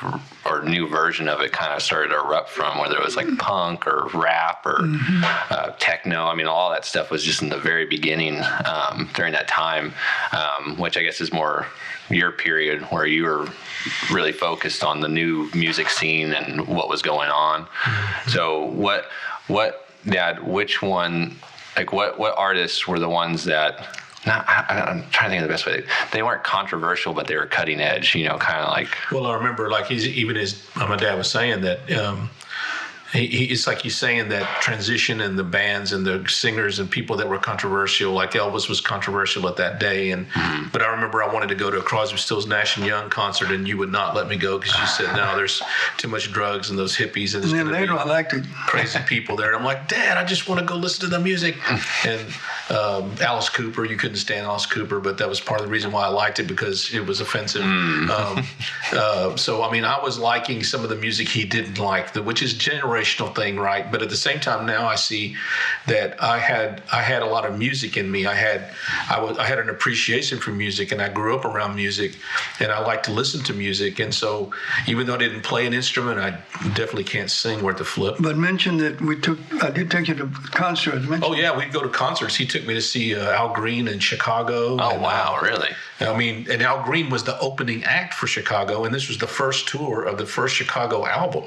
A: or new version of it kind of started to erupt from, whether it was like punk or rap or techno. I mean, all that stuff was just in the very beginning during that time, which I guess is more your period where you were really focused on the new music scene and what was going on. So which one, like what artists were the ones that, I'm trying to think of the best way. They weren't controversial, but they were cutting edge, kind of like.
B: Well, I remember like my dad was saying that, it's like he's saying that transition in the bands and the singers and people that were controversial, like Elvis was controversial at that day. But I remember I wanted to go to a Crosby, Stills, Nash and Young concert, and you would not let me go because you said, no, there's too much drugs and those hippies. And
C: then later I liked it.
B: Crazy people there. And I'm like, Dad, I just want to go listen to the music. And Alice Cooper, you couldn't stand Alice Cooper, but that was part of the reason why I liked it, because it was offensive. So, I mean, I was liking some of the music he didn't like, which is generational thing, right? But at the same time, now I see that I had a lot of music in me. I had an appreciation for music, and I grew up around music, and I like to listen to music. And so, even though I didn't play an instrument, I definitely can't sing worth a flip.
C: But mention that I did take you to concerts.
B: Oh yeah, we'd go to concerts. He took me to see Al Green in Chicago.
A: Oh wow, really?
B: I mean, and Al Green was the opening act for Chicago, and this was the first tour of the first Chicago album.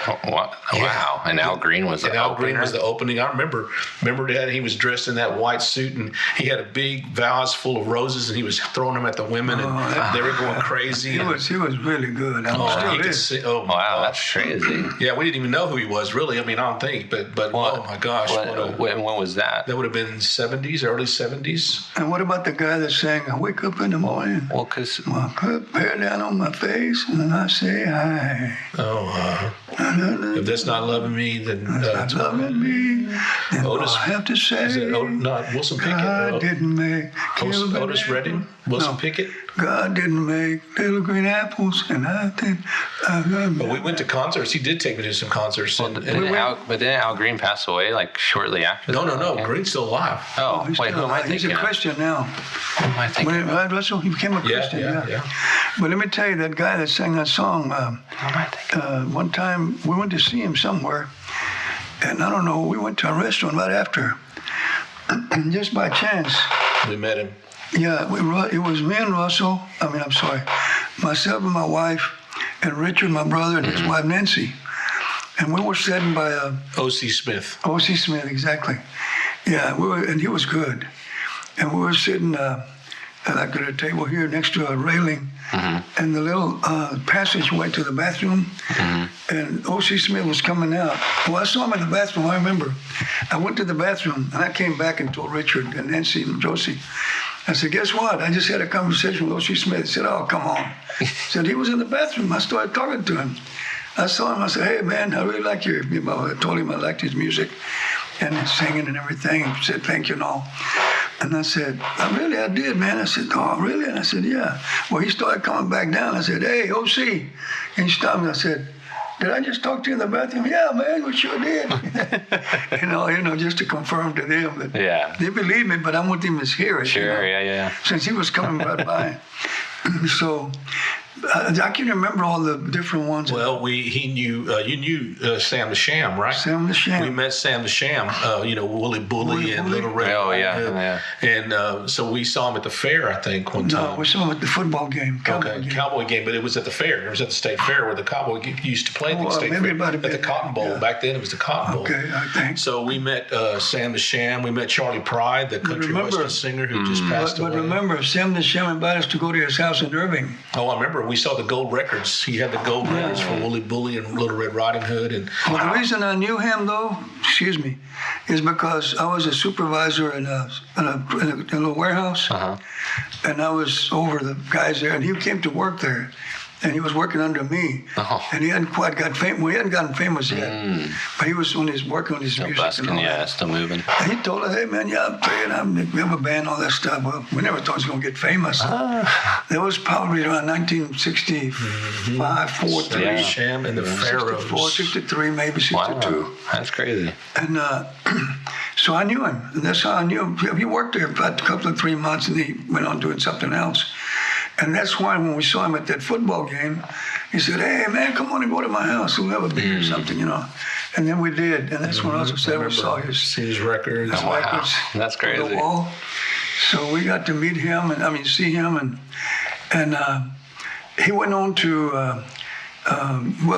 A: Oh, wow. And Al Green was the opener?
B: Al Green was the opening. I remember that he was dressed in that white suit, and he had a big vase full of roses, and he was throwing them at the women, and they were going crazy.
C: He was really good.
A: Wow, that's crazy.
B: Yeah, we didn't even know who he was, really. I mean, I don't think, but oh my gosh.
A: When was that?
B: That would have been 70s, early 70s.
C: And what about the guy that sang, I wake up in the morning,
A: well, because
C: walk up, hair down on my face, and I say hi.
B: If that's not loving me, then
C: that's not loving me. Then
B: Otis,
C: I have to say,
B: is it not Wilson Pickett?
C: God didn't make
B: Otis Redding, Wilson Pickett.
C: God didn't make little green apples, and I think.
B: But we went to concerts. He did take me to some concerts.
A: But didn't Al Green pass away like shortly after?
B: No. Green's still alive.
A: Oh, wait, who am I thinking?
C: He's a Christian now.
A: Who am I thinking?
C: Russell, he became a Christian. Yeah. But let me tell you, that guy that sang that song. One time we went to see him somewhere, and I don't know. We went to a restaurant right after, just by chance.
B: We met him.
C: Yeah, it was me and Russell. Myself and my wife, and Richard, my brother, and his wife Nancy, and we were sitting by
B: O.C. Smith.
C: O.C. Smith, exactly. Yeah, and he was good, and we were sitting like at a table here next to a railing, and the little passageway to the bathroom, and O.C. Smith was coming out. Well, I saw him in the bathroom. I remember. I went to the bathroom, and I came back and told Richard and Nancy and Josie. I said, guess what? I just had a conversation with O.C. Smith. He said, oh, come on. He said, he was in the bathroom. I started talking to him. I saw him. I said, hey, man, I really like your, I told him I liked his music and his singing and everything. He said, thank you and all. And I said, I did, man. I said, oh, really? And I said, yeah. Well, he started coming back down. I said, hey, O.C. And he stopped me. I said, did I just talk to you in the bathroom? Yeah, man, we sure did. Just to confirm to them that they believe me, but I want them to hear it.
A: Sure, yeah.
C: Since he was coming right by. So I can remember all the different ones.
B: Well, you knew Sam the Sham, right?
C: Sam the Sham.
B: We met Sam the Sham, Wooly Bully and Little Red.
A: Oh, yeah.
B: And so we saw him at the fair, I think, one time.
C: No, we saw him at the football game.
B: Cowboy game, but it was at the fair. It was at the State Fair where the Cowboy used to play at the State Fair. At the Cotton Bowl. Yeah. Back then, it was the Cotton Bowl.
C: Okay, I think.
B: So we met Sam the Sham. We met Charlie Pride, the country western singer who just passed away.
C: But remember, Sam the Sham invited us to go to his house in Irving.
B: Oh, I remember remember we saw the gold records. He had the gold records for Wooly Bully and Little Red Riding Hood. And
C: the reason I knew him, though, is because I was a supervisor in a little warehouse, and I was over the guys there, and he came to work there. And he was working under me, and he hadn't quite got famous. Well, he hadn't gotten famous yet, but he was working on his music.
A: Busking, and all that. Still moving.
C: And he told us, "Hey man, I'm playing. We have a band, all that stuff." Well, we never thought he was going to get famous. That was probably around 1965, 63.
B: Yeah. Sham and the Pharaohs.
C: 64, 63, maybe 62.
A: Wow, that's crazy.
C: And so I knew him. And that's how I knew him. He worked there for a couple of 3 months, and he went on doing something else. And that's why when we saw him at that football game, he said, "Hey, man, come on and go to my house. We'll have a beer or something, you know." And then we did. And that's when I ever saw
B: his records.
C: records.
A: That's crazy.
C: On the wall. So we got to meet him, see him. And he went on to,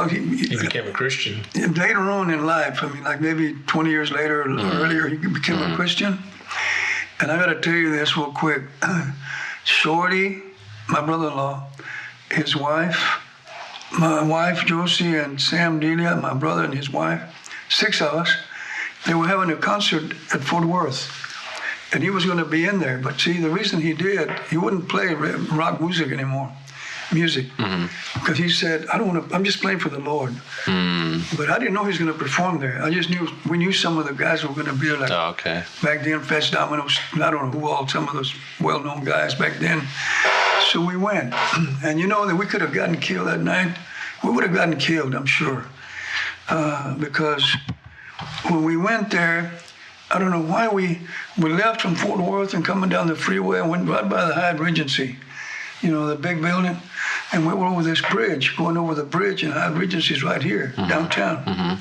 B: he became a Christian.
C: Later on in life, like maybe 20 years later or earlier, he became a Christian. And I got to tell you this real quick. Shorty, my brother-in-law, his wife, my wife Josie, and Sam Delia, my brother and his wife, 6 of us, they were having a concert at Fort Worth. And he was going to be in there. But see, the reason he wouldn't play rock music anymore, because he said, "I don't want to, I'm just playing for the Lord." But I didn't know he was going to perform there. I just knew, we knew some of the guys who were going to be there, like back then, Fats Domino's, I don't know who all, some of those well-known guys back then. So we went. And you know that we could have gotten killed that night. We would have gotten killed, I'm sure. Because when we went there, I don't know why we left from Fort Worth and coming down the freeway and went right by the Hyatt Regency, you know, the big building. And we were over this bridge, going over the bridge, and Hyatt Regency's right here, downtown.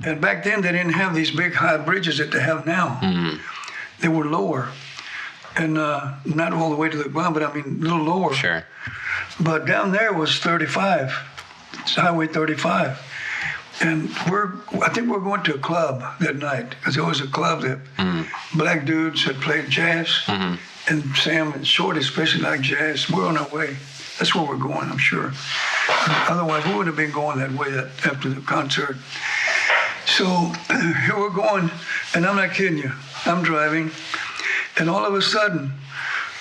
C: And back then, they didn't have these big high bridges that they have now. They were lower. And not all the way to the ground, but a little lower.
A: Sure.
C: But down there was 35. It's Highway 35. And I think we're going to a club that night, because there was a club that black dudes had played jazz, and Sam and Shorty especially like jazz. We're on our way. That's where we're going, I'm sure. Otherwise, we would have been going that way after the concert. So here we're going, and I'm not kidding you. I'm driving, and all of a sudden,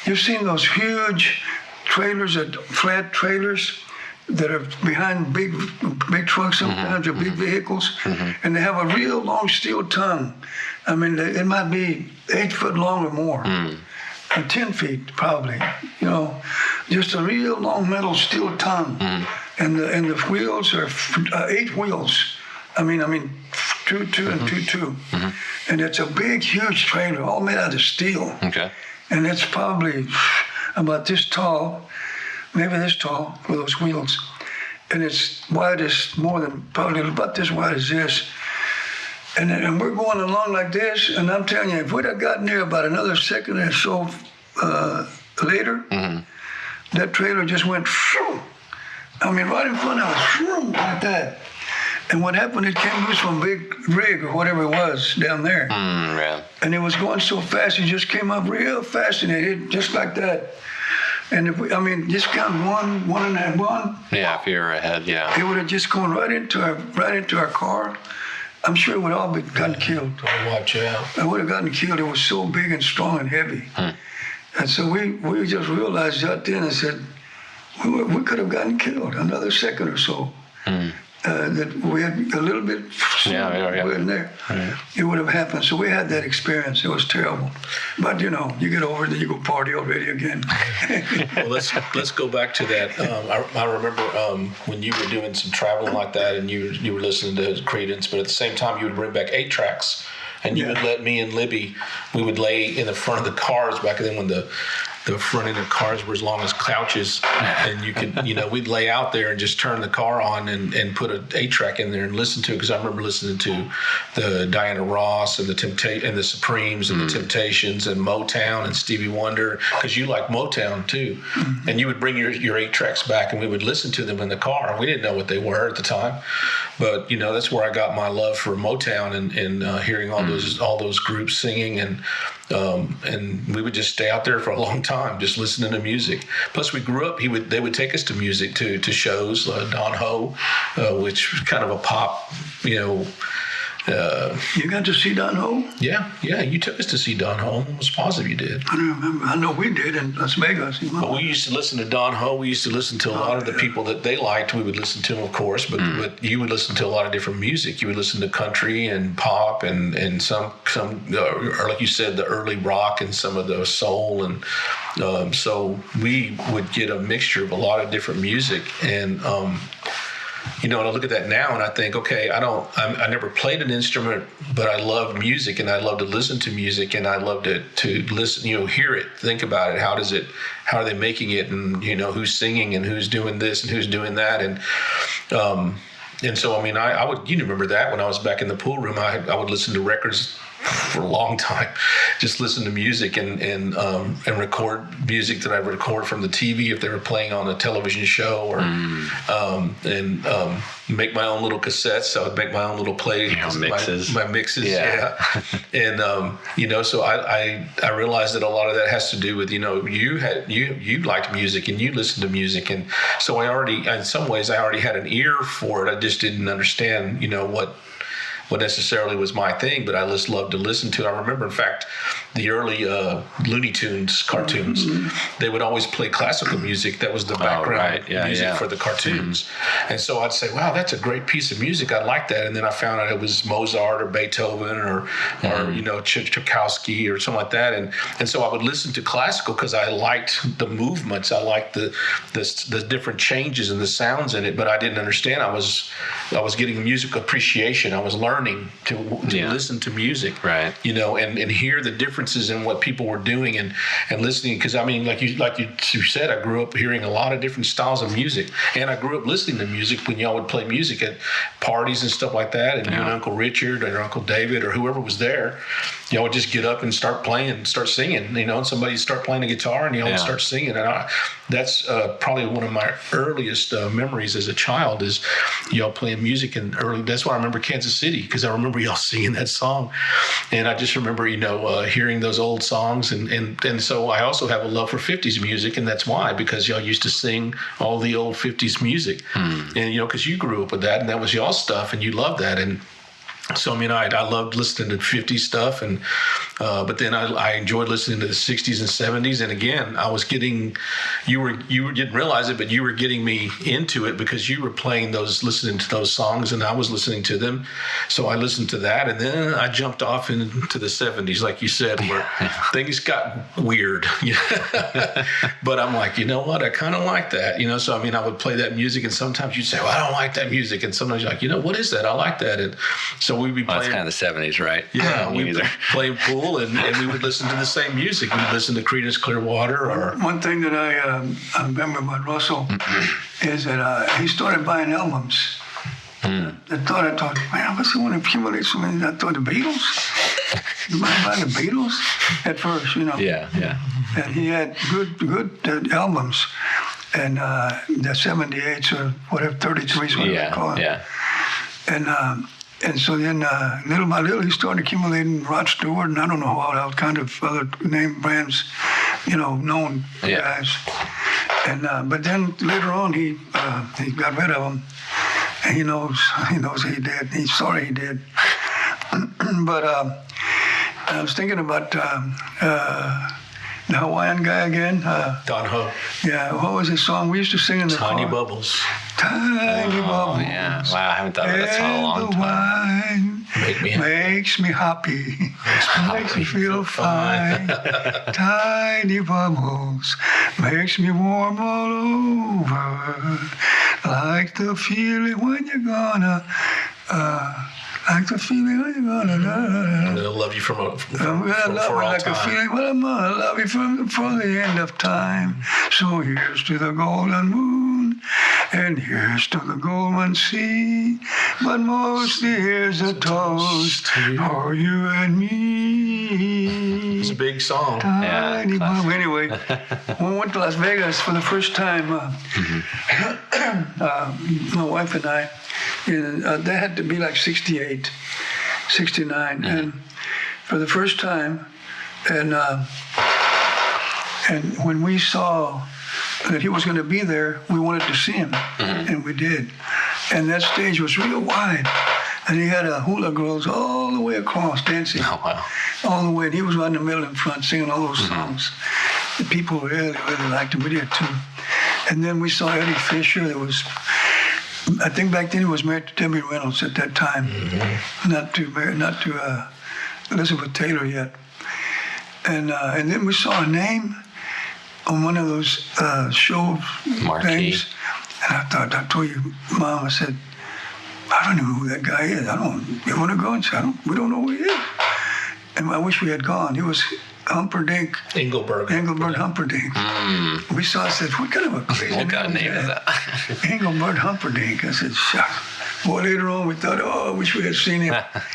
C: you've seen those huge trailers, flat trailers, that are behind big trucks sometimes, or big vehicles, and they have a real long steel tongue. It might be 8 foot long or more, and 10 feet probably. You know, just a real long metal steel tongue, and the wheels are 8 wheels. Two, and two, and it's a big, huge trailer, all made out of steel.
A: Okay.
C: And it's probably about this tall. Maybe this tall with those wheels. And it's wide as probably about this wide as this. And we're going along like this, and I'm telling you, if we'd have gotten there about another second or so later, that trailer just went, shoo. Right in front of us, shoo, like that. And what happened, it came loose from a big rig or whatever it was down there.
A: Yeah.
C: And it was going so fast, it just came up real fast, and it hit just like that. And if just count one and that one.
A: Yeah, if you're ahead, yeah.
C: It would have just gone right into our car. I'm sure it would all be gotten killed.
B: Watch out.
C: I would have gotten killed. It was so big and strong and heavy. And so we just realized right then, I said, we could have gotten killed another second or so. That we had a little bit in there, it would have happened. So we had that experience. It was terrible. But you get over it, then you go party already again.
B: Well, let's go back to that. I remember when you were doing some traveling like that, and you were listening to Creedence, but at the same time you would bring back 8 tracks, and you would let me and Libby, we would lay in the front of the cars back then when the front end of cars were as long as couches, and you could, we'd lay out there and just turn the car on and put an 8-track in there and listen to it. Because I remember listening to the Diana Ross and the Supremes and the Temptations and Motown and Stevie Wonder, because you like Motown too. And you would bring your 8-tracks back, and we would listen to them in the car. We didn't know what they were at the time, but that's where I got my love for Motown and hearing all those groups singing, and And we would just stay out there for a long time, just listening to music. Plus, we grew up. They would take us to music to shows, Don Ho, which was kind of a pop,
C: You got to see Don Ho?
B: Yeah. You took us to see Don Ho. I'm almost positive you did.
C: I don't remember. I know we did in Las Vegas.
B: But we used to listen to Don Ho. We used to listen to a lot of the people that they liked. We would listen to them, of course. But you would listen to a lot of different music. You would listen to country and pop and some or like you said, the early rock and some of the soul. And so we would get a mixture of a lot of different music. And and I look at that now and I think, okay, I never played an instrument, but I love music and I love to listen to music and I love to listen, hear it, think about it. How are they making it? And, who's singing and who's doing this and who's doing that. And so, I would, remember that when I was back in the pool room, I would listen to records for a long time, just listen to music and record music that I would record from the TV if they were playing on a television show, or make my own little cassettes. I would make my own little
A: mixes.
B: My mixes, yeah. And so I realized that a lot of that has to do with you liked music and you listened to music, and so in some ways I already had an ear for it. I just didn't understand what necessarily was my thing, but I just loved to listen to it. I remember, in fact, the early Looney Tunes cartoons, they would always play classical music. That was the background music for the cartoons. And so I'd say, wow, that's a great piece of music. I like that. And then I found out it was Mozart or Beethoven or Tchaikovsky or something like that. And so I would listen to classical because I liked the movements. I liked the different changes and the sounds in it, but I didn't understand. I was getting music appreciation. I was learning to listen to music,
A: right?
B: And hear the differences in what people were doing and listening. Because like you said, I grew up hearing a lot of different styles of music, and I grew up listening to music when y'all would play music at parties and stuff like that. And you and Uncle Richard or Uncle David or whoever was there, y'all would just get up and start playing, start singing. And somebody would start playing a guitar, and y'all would start singing. And that's probably one of my earliest memories as a child is y'all playing music. And that's why I remember Kansas City, because I remember y'all singing that song, and I just remember hearing those old songs, and so I also have a love for 50s music, and that's why, because y'all used to sing all the old 50s music, and because you grew up with that, and that was y'all's stuff, and you loved that. And so, I loved listening to 50s stuff, and but then I enjoyed listening to the 60s and 70s. And again, I was getting, you didn't realize it, but you were getting me into it because you were listening to those songs, and I was listening to them. So I listened to that, and then I jumped off into the 70s, like you said, where things got weird. But I'm like, you know what? I kind of like that, So I would play that music, and sometimes you'd say, well, I don't like that music, and sometimes you're like, what is that? I like that, and so we'd be playing.
A: That's kind of the 70s, right?
B: Yeah, we'd be playing pool, and we would listen to the same music. We'd listen to Creedence Clearwater. Or
C: one thing that I remember about Russell is that he started buying albums. I thought, man, what's he want to accumulate so many? I thought the Beatles. You might buy the Beatles at first,
A: Yeah.
C: And he had good albums, and the 78s or whatever, 33s, whatever they call it.
A: Yeah.
C: And so then, little by little, he started accumulating Rod Stewart, and I don't know all kind of other name brands, known guys. And but then later on, he got rid of them, and he knows he did. He's sorry he did. But I was thinking about the Hawaiian guy again.
B: Don Ho.
C: Yeah, what was his song? We used to sing in the
B: Tiny
C: car.
B: Bubbles.
C: Tiny bubbles.
A: Yeah. Wow, I haven't thought of that song in a long time.
C: Makes me happy. Makes me feel fine. Tiny bubbles. Makes me warm all over. Like the feeling when you're gonna. Like the feeling when you're gonna.
B: I'm gonna love you for all
C: like
B: time.
C: A feeling, well, I'm gonna love you for the end of time. So here's to the golden moon, and here's to the golden sea. But mostly here's a toast for you and me.
B: It's a big song.
C: Tiny bubble. Anyway, when we went to Las Vegas for the first time, my wife and I, that had to be like 68, 69. And for the first time, And when we saw that he was going to be there, we wanted to see him, and we did. And that stage was real wide, and he had hula girls all the way across dancing.
A: Oh, wow.
C: All the way. And he was right in the middle in front singing all those songs. The people really, really liked him. We did too. And then we saw Eddie Fisher. There was, I think back then he was married to Debbie Reynolds at that time, not to Elizabeth Taylor yet. And then we saw a name on one of those show things. And I told you, Mom, I said, I don't know who that guy is. You want to go? And say, we don't know who he is. And I wish we had gone. He was Humperdinck.
B: Engelbert
C: Humperdinck. We saw, I said, what kind of a crazy
A: What kind of name is that?
C: Engelbert Humperdinck. I said, shucks. Well, later on, we thought, I wish we had seen him.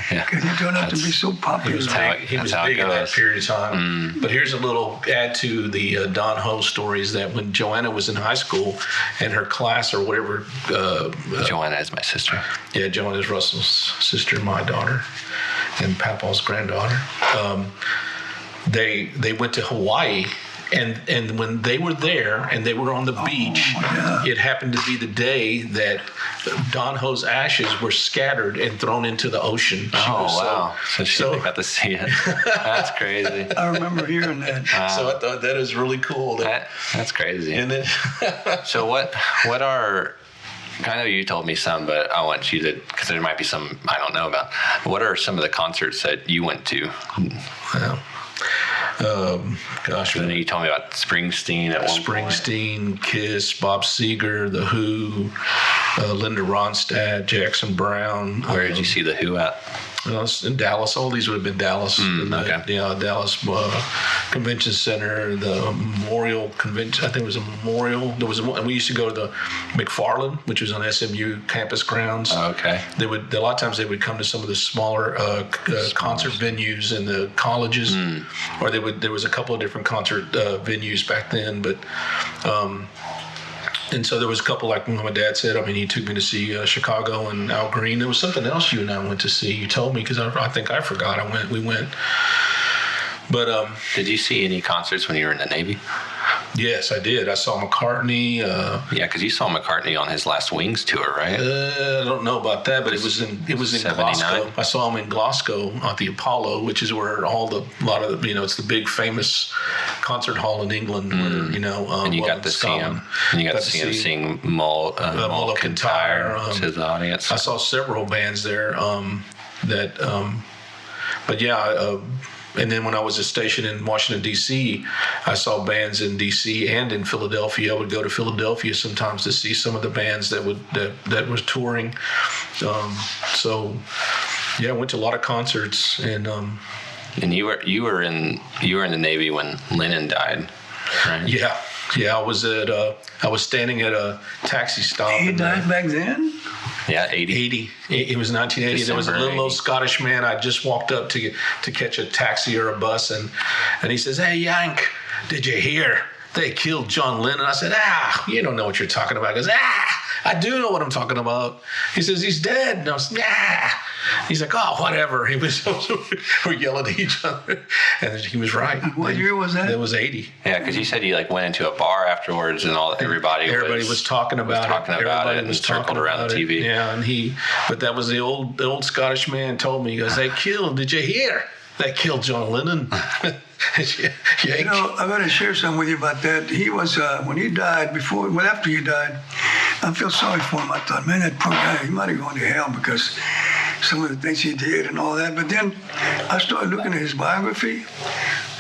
C: Because he turned out to be so popular.
B: He was big in that period of time. But here's a little add to the Don Ho stories that when Joanna was in high school and her class or whatever.
A: Joanna is my sister.
B: Yeah, Joanna is Russell's sister, my daughter, and Papa's granddaughter. They went to Hawaii. And when they were there and they were on the beach, it happened to be the day that Don Ho's ashes were scattered and thrown into the ocean.
A: Wow. So she got to see it. That's crazy.
C: I remember hearing that.
B: So I thought that is really cool.
A: That's crazy.
B: And then
A: so what are... I know you told me some, but I want you to, because there might be some I don't know about. What are some of the concerts that you went to?
B: Well, gosh.
A: I know you told me about Springsteen at one point.
B: Springsteen, Kiss, Bob Seger, The Who, Linda Ronstadt, Jackson Brown.
A: Where did you see The Who at?
B: In Dallas. All these would have been Dallas.
A: Okay.
B: Dallas Convention Center, the Memorial Convention. I think it was a Memorial. There was and we used to go to the McFarland, which was on SMU campus grounds.
A: Oh, okay.
B: They would a lot of times they would come to some of the smaller concert venues in the colleges, or there was a couple of different concert venues back then, but. And so there was a couple, like my dad said, I mean, he took me to see Chicago and Al Green. There was something else you and I went to see. You told me, because I think I forgot. We went. But
A: did you see any concerts when you were in the Navy?
B: Yes, I did. I saw McCartney.
A: Yeah, because you saw McCartney on his last Wings tour, right?
B: I don't know about that, but it was in Glasgow. I saw him in Glasgow at the Apollo, which is where it's the big famous concert hall in England. Where,
A: and you got to see him. And you got to see him sing Mull Kintyre to the audience.
B: I saw several bands there. And then when I was stationed in Washington, D.C., I saw bands in D.C. and in Philadelphia. I would go to Philadelphia sometimes to see some of the bands that were touring. I went to a lot of concerts. And
A: you were in the Navy when Lennon died, right?
B: Yeah. I was standing at a taxi stop.
C: He died back then?
A: Yeah, 80.
B: It was 1980.
A: December
B: there was a little old Scottish man. I just walked up to catch a taxi or a bus, and he says, "Hey, Yank, did you hear they killed John Lennon?" I said, you don't know what you're talking about. He goes, I do know what I'm talking about. He says, he's dead. And I was, He's like, oh, whatever. We're yelling at each other. And he was right.
C: What year was that?
B: That was 80.
A: Yeah, because you said you went into a bar afterwards and everybody
B: was talking about
A: it and circled around the TV.
B: Yeah, but that was the old Scottish man told me, he goes, did you hear? They killed John Lennon.
C: I got to share something with you about that. He was, when he died, after he died, I feel sorry for him. I thought, man, that poor guy, he might have gone to hell because some of the things he did and all that. But then I started looking at his biography,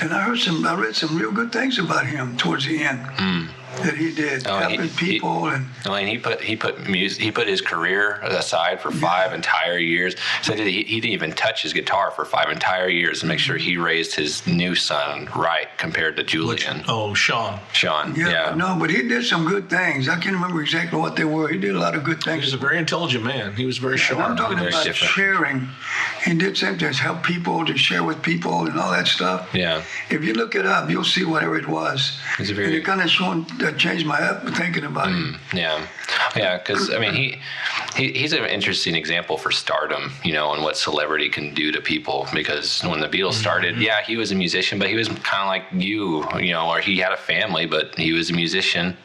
C: and I read some real good things about him towards the end. That he did, helping people,
A: he put his career aside for 5 entire years. So he didn't even touch his guitar for 5 entire years to make sure he raised his new son right compared to Julian.
B: Sean.
C: Yeah. No, but he did some good things. I can't remember exactly what they were. He did a lot of good things.
B: He was a very intelligent man. He was very sharp.
C: I'm talking about sharing. He did something to help people, to share with people, and all that stuff.
A: Yeah.
C: If you look it up, you'll see whatever it was. And it kind of showing that changed my thinking about him.
A: Yeah, because I mean, he's an interesting example for stardom, and what celebrity can do to people. Because when the Beatles started, he was a musician, but he was kind of like you, or he had a family, but he was a musician.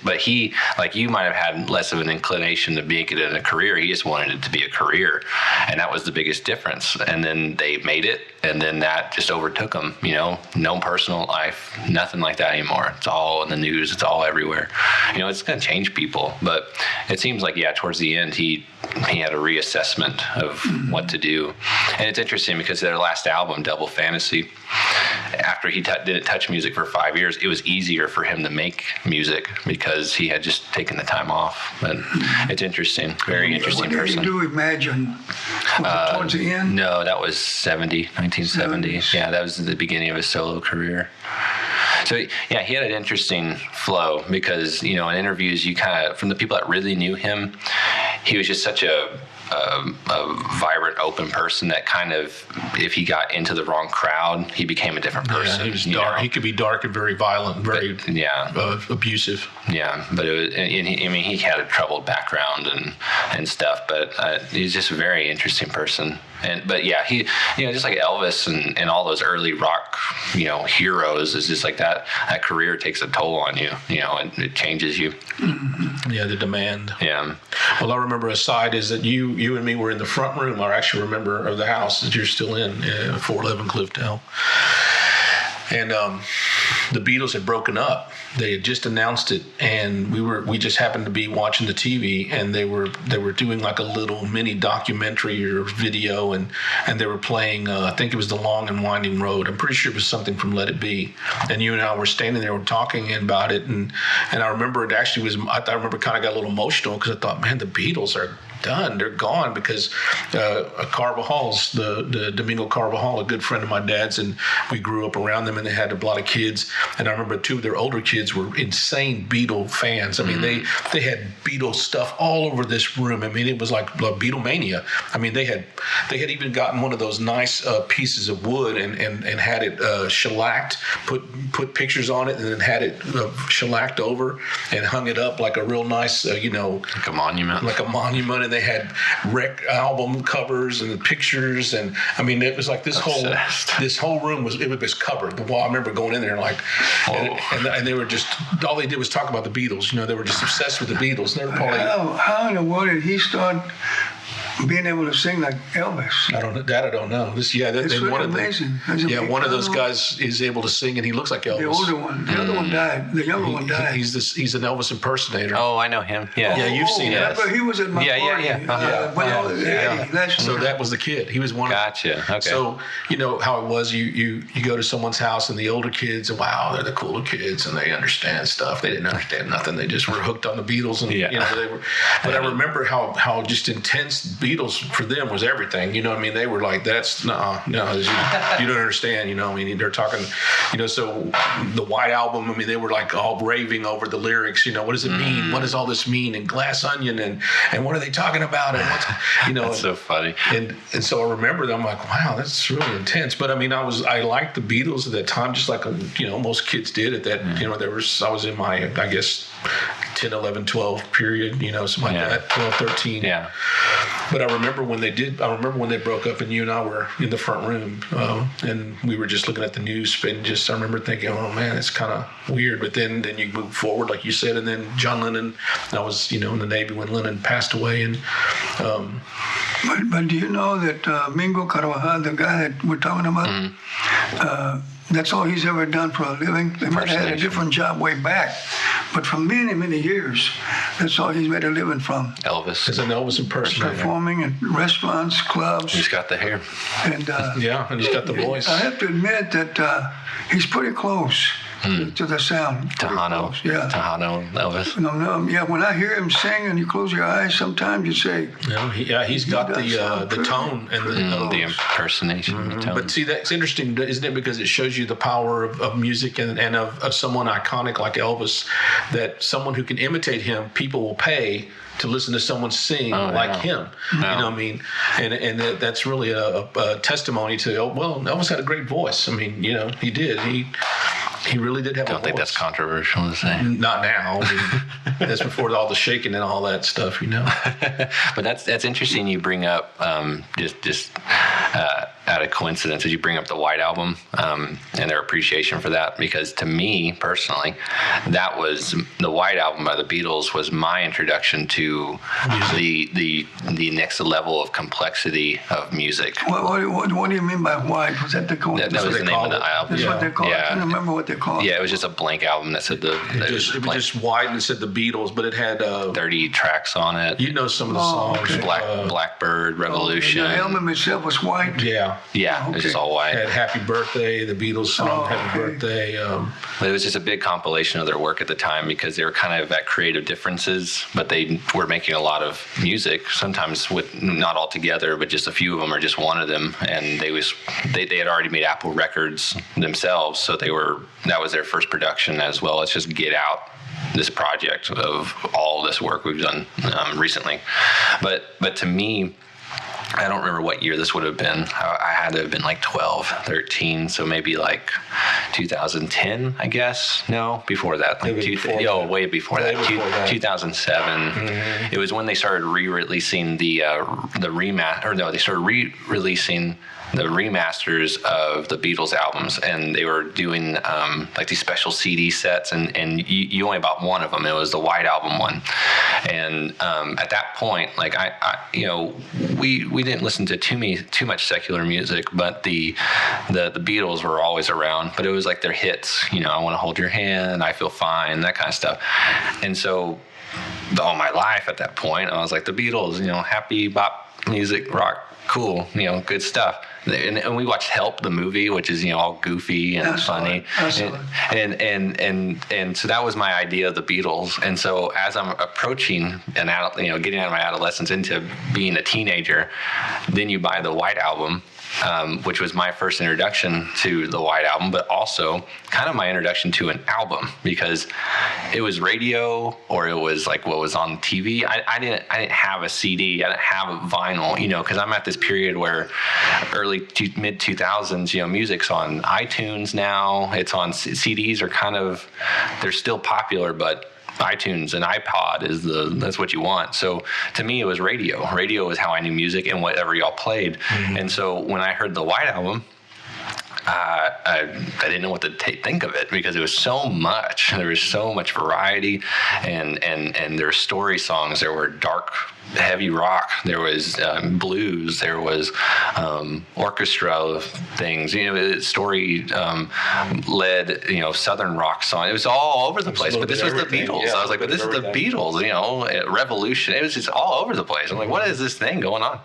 A: But he, like you, might have had less of an inclination to make it in a career. He just wanted it to be a career, and that was the biggest difference. And then they made it, and then that just overtook him. No personal life, nothing like that anymore. It's all in the news. It's all everywhere. It's going to change people. But it seems like, towards the end, he had a reassessment of what to do. And it's interesting because their last album, Double Fantasy, after he didn't touch music for 5 years, it was easier for him to make music because he had just taken the time off. But it's interesting. Very interesting person.
C: What did you do Imagine? Was it towards the end?
A: No, that was 1970. 70s. Yeah, that was the beginning of his solo career. So, he had an interesting flow because, in interviews, you kind of, from the people that really knew him, he was just such a vibrant, open person that kind of, if he got into the wrong crowd, he became a different person.
B: Yeah, he was dark. He could be dark and very violent, very abusive.
A: Yeah, but it was, he had a troubled background and stuff, but he's just a very interesting person. But he, just like Elvis and all those early rock, heroes, is just like that career takes a toll on you, and it changes you.
B: Mm-hmm. Yeah, the demand.
A: Yeah.
B: Well, I remember a side is that you and me were in the front room, I actually remember, of the house that you're still in, 411 Cliffdale. And the Beatles had broken up. They had just announced it, and we just happened to be watching the TV, and they were doing like a little mini documentary or video, and they were playing. I think it was The Long and Winding Road. I'm pretty sure it was something from Let It Be. And you and I were standing there, talking about it, and I remember it actually was. I remember kind of got a little emotional because I thought, man, the Beatles are done. They're gone because Carvajal's, the Domingo Carvajal, a good friend of my dad's, and we grew up around them, and they had a lot of kids. And I remember two of their older kids were insane Beatle fans. I mean, they had Beatles stuff all over this room. I mean, it was like Beatlemania. I mean, they had even gotten one of those nice pieces of wood and had it shellacked, put pictures on it, and then had it shellacked over and hung it up like a real nice, like
A: a monument.
B: And they had rec album covers and pictures, and I mean, it was like this whole room was covered. The wall. I remember going in there and they were just, all they did was talk about the Beatles. They were just obsessed with the Beatles. They were probably,
C: how in the world did he start being able to sing like Elvis?
B: I don't know.
C: It's really amazing.
B: One of those guys is able to sing, and he looks like Elvis.
C: The older one, the other one died. The younger one died.
B: He's an Elvis impersonator.
A: Oh, I know him. Yeah,
B: you've seen it.
C: But he was at my party.
B: So that was the kid. He was one.
A: Gotcha. Okay.
B: So how it was. You go to someone's house, and the older kids, wow, they're the cooler kids, and they understand stuff. They didn't understand nothing. They just were hooked on the Beatles, and they were. But I remember how just intense Beatles for them was everything. I mean, they were like, that's no, you don't understand. I mean, they're talking, so the White Album, I mean, they were like all raving over the lyrics. What does it mean? What does all this mean? And Glass Onion, and what are they talking about? And what's,
A: that's so funny.
B: And so I remember them, I'm like, wow, that's really intense. But I mean, I liked the Beatles at that time, just like most kids did at that. I was in my, I guess, 10, 11, 12 period, something like that, 12, 13.
A: Yeah.
B: But I remember when they broke up, and you and I were in the front room, and we were just looking at the news, and I remember thinking, oh man, it's kind of weird. But then you move forward, like you said, and then John Lennon. I was, in the Navy when Lennon passed away, and.
C: But do you know that Mingo Carvajal, the guy that we're talking about, that's all he's ever done for a living? They might have had a different job way back, but for many, many years, that's all he's made a living from.
A: Elvis.
B: As an Elvis impersonator.
C: Performing in restaurants, clubs.
A: He's got the hair.
C: And
B: and he's got the voice.
C: I have to admit that he's pretty close. To the sound.
A: Tejano.
C: Yeah.
A: Tejano Elvis.
C: No, when I hear him sing and you close your eyes, sometimes you say.
B: He's got the tone and
A: the impersonation. The tone.
B: But see, that's interesting, isn't it? Because it shows you the power of music and of someone iconic like Elvis, that someone who can imitate him, people will pay to listen to someone sing him. You know what I mean? And that's really a testimony to, Elvis had a great voice. I mean, he did. He really did have a voice.
A: Don't think that's controversial to say.
B: Not now. I mean, that's before all the shaking and all that stuff, you know.
A: But that's interesting. You bring up just out of coincidence, as you bring up the White Album and their appreciation for that, because to me personally, that was the White Album by the Beatles was my introduction to the next level of complexity of music.
C: What do you mean by white? Was that the call?
A: That was the name of the album.
C: That's what they called it. I can't remember what they called it.
A: Yeah, it was just a blank album that said
B: it was just white and it said the Beatles, but it had
A: 30 tracks on it.
B: You know some of the songs.
C: Okay.
A: Blackbird, Revolution.
C: The album itself was white.
B: Yeah.
A: It was just all white.
B: Had Happy Birthday, the Beatles song Happy Birthday.
A: But it was just a big compilation of their work at the time, because they were kind of at creative differences, but they were making a lot of music, sometimes with not all together, but just a few of them or just one of them. And they had already made Apple Records themselves, so that was their first production as well. Let's just get out this project of all this work we've done recently. But to me, I don't remember what year this would have been. I had to have been like 12, 13, so maybe like 2010, I guess. No, before that. Like way before that. 2007. Mm-hmm. It was when they started re-releasing they started re-releasing the remasters of the Beatles albums, and they were doing like these special CD sets, and you only bought one of them. It was the White Album one, and at that point, like we didn't listen to too much secular music, but the Beatles were always around. But it was like their hits, I Want to Hold Your Hand, I Feel Fine, that kind of stuff, and so all my life at that point, I was like the Beatles, happy bop music, rock. Cool, good stuff. And we watched Help, the movie, which is all goofy and funny, and so that was my idea of the Beatles. And so as I'm approaching getting out of my adolescence into being a teenager, then you buy the White Album, which was my first introduction to the White Album, but also kind of my introduction to an album, because it was radio or it was like what was on TV. I didn't have a CD. I didn't have a vinyl, because I'm at this period where mid 2000s, music's on iTunes now. It's on CDs they're still popular, but iTunes and iPod that's what you want. So to me, it was radio. Radio was how I knew music and whatever y'all played. Mm-hmm. And so when I heard the White Album, I didn't know what to think of it, because it was so much. There was so much variety, and there were story songs. There were dark, heavy rock. There was blues. There was orchestra things. Story led. Southern rock song. It was all over the place. But this was the Beatles. Yeah, I was like, but this is the Beatles. Revolution. It was just all over the place. I'm like, what is this thing going on?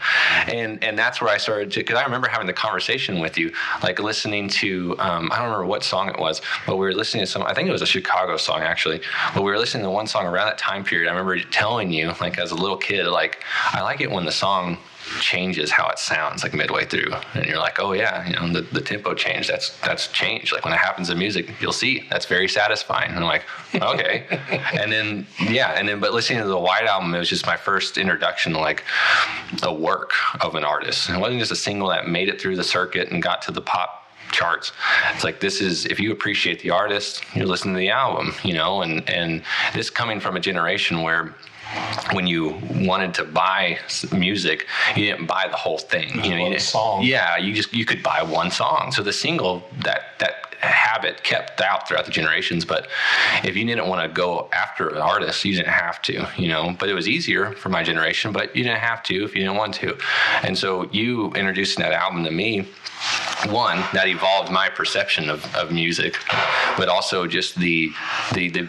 A: And that's where I started to. Because I remember having the conversation with you, like listening to. I don't remember what song it was, but we were listening to some. I think it was a Chicago song actually. But we were listening to one song around that time period. I remember telling you, like as a little kid, like I like it when the song changes how it sounds, like midway through, and you're like, oh yeah, the tempo change, that's changed. Like when it happens in music, you'll see that's very satisfying. And I'm like, okay. and then but listening to the White Album, it was just my first introduction to like a work of an artist. It wasn't just a single that made it through the circuit and got to the pop charts. It's like, this is, if you appreciate the artist, you're listening to the album, and this coming from a generation where when you wanted to buy music, you didn't buy the whole thing.
B: Song.
A: Yeah, you could buy one song. So the single, that habit kept out throughout the generations. But if you didn't want to go after an artist, you didn't have to. But it was easier for my generation. But you didn't have to if you didn't want to. And so you introducing that album to me. One, that evolved my perception of music, but also just the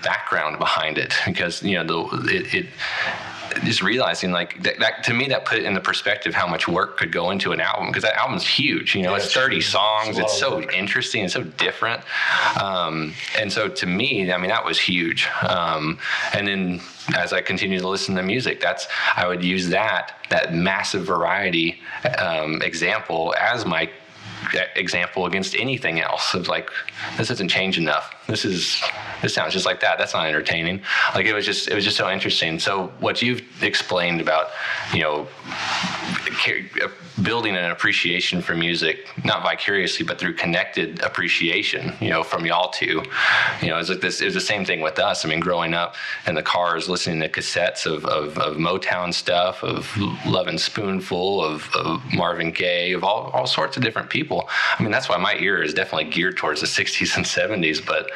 A: background behind it, because it just realizing like that to me, that put it in the perspective how much work could go into an album, because that album's huge. It's 30 songs. It's so interesting and so different. And so to me, I mean, that was huge. And then as I continue to listen to music, I would use that massive variety example as my example against anything else of like, this doesn't change enough. This sounds just like that. That's not entertaining. Like it was just so interesting. So what you've explained about, building an appreciation for music, not vicariously, but through connected appreciation, from y'all two. It was like this. It was the same thing with us. I mean, growing up in the cars, listening to cassettes of Motown stuff, of Love and Spoonful, of Marvin Gaye, of all sorts of different people. I mean, that's why my ear is definitely geared towards the 60s and 70s, but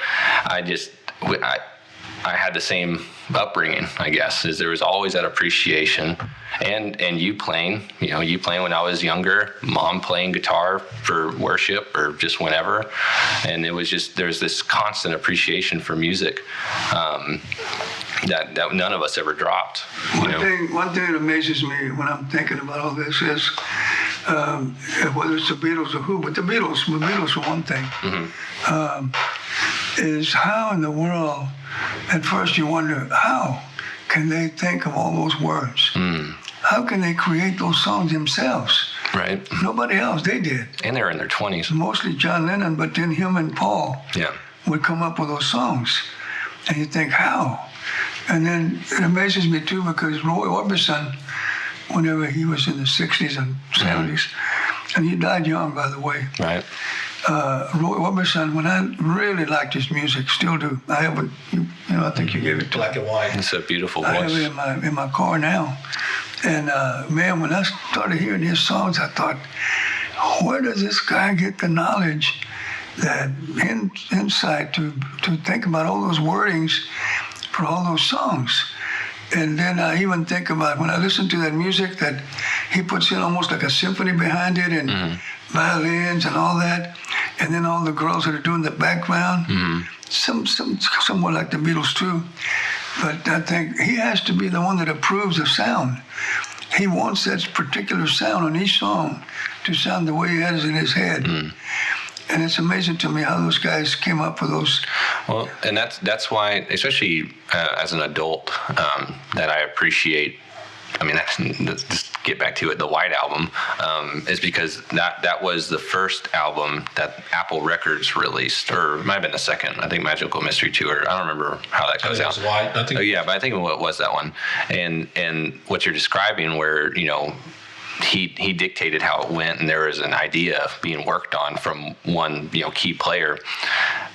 A: I had the same upbringing, I guess, is there was always that appreciation, and you playing when I was younger, Mom playing guitar for worship or just whenever, and it was just, there's this constant appreciation for music that none of us ever dropped.
C: One thing that amazes me when I'm thinking about all this is whether it's the Beatles or who, but the Beatles were one thing. Is how in the world, at first you wonder, how can they think of all those words? How can they create those songs themselves?
A: Right.
C: Nobody else, they did.
A: And they were in their 20s.
C: Mostly John Lennon, but then him and Paul would come up with those songs. And you think, how? And then it amazes me too, because Roy Orbison, whenever he was in the 60s and 70s, and he died young, by the way.
A: Right.
C: Roy Orbison, when I really liked his music, still do. I haven't, I think you gave it to
B: Black and White.
A: It's a beautiful voice.
C: I have it in my car now. And man, when I started hearing his songs, I thought, where does this guy get the knowledge, that insight to think about all those wordings for all those songs? And then I even think about when I listen to that music that he puts in almost like a symphony behind it, and violins and all that, and then all the girls that are doing the background, somewhat like the Beatles too. But I think he has to be the one that approves of sound. He wants that particular sound on each song to sound the way he has it in his head. And it's amazing to me how those guys came up with those.
A: Well, and that's why, especially as an adult, that I appreciate. I mean, let's just get back to it. The White Album is because that was the first album that Apple Records released, or it might have been the second. I think Magical Mystery Tour. I don't remember how that goes out.
B: White.
A: But I think it was that one. And what you're describing, where he dictated how it went, and there was an idea being worked on from one key player.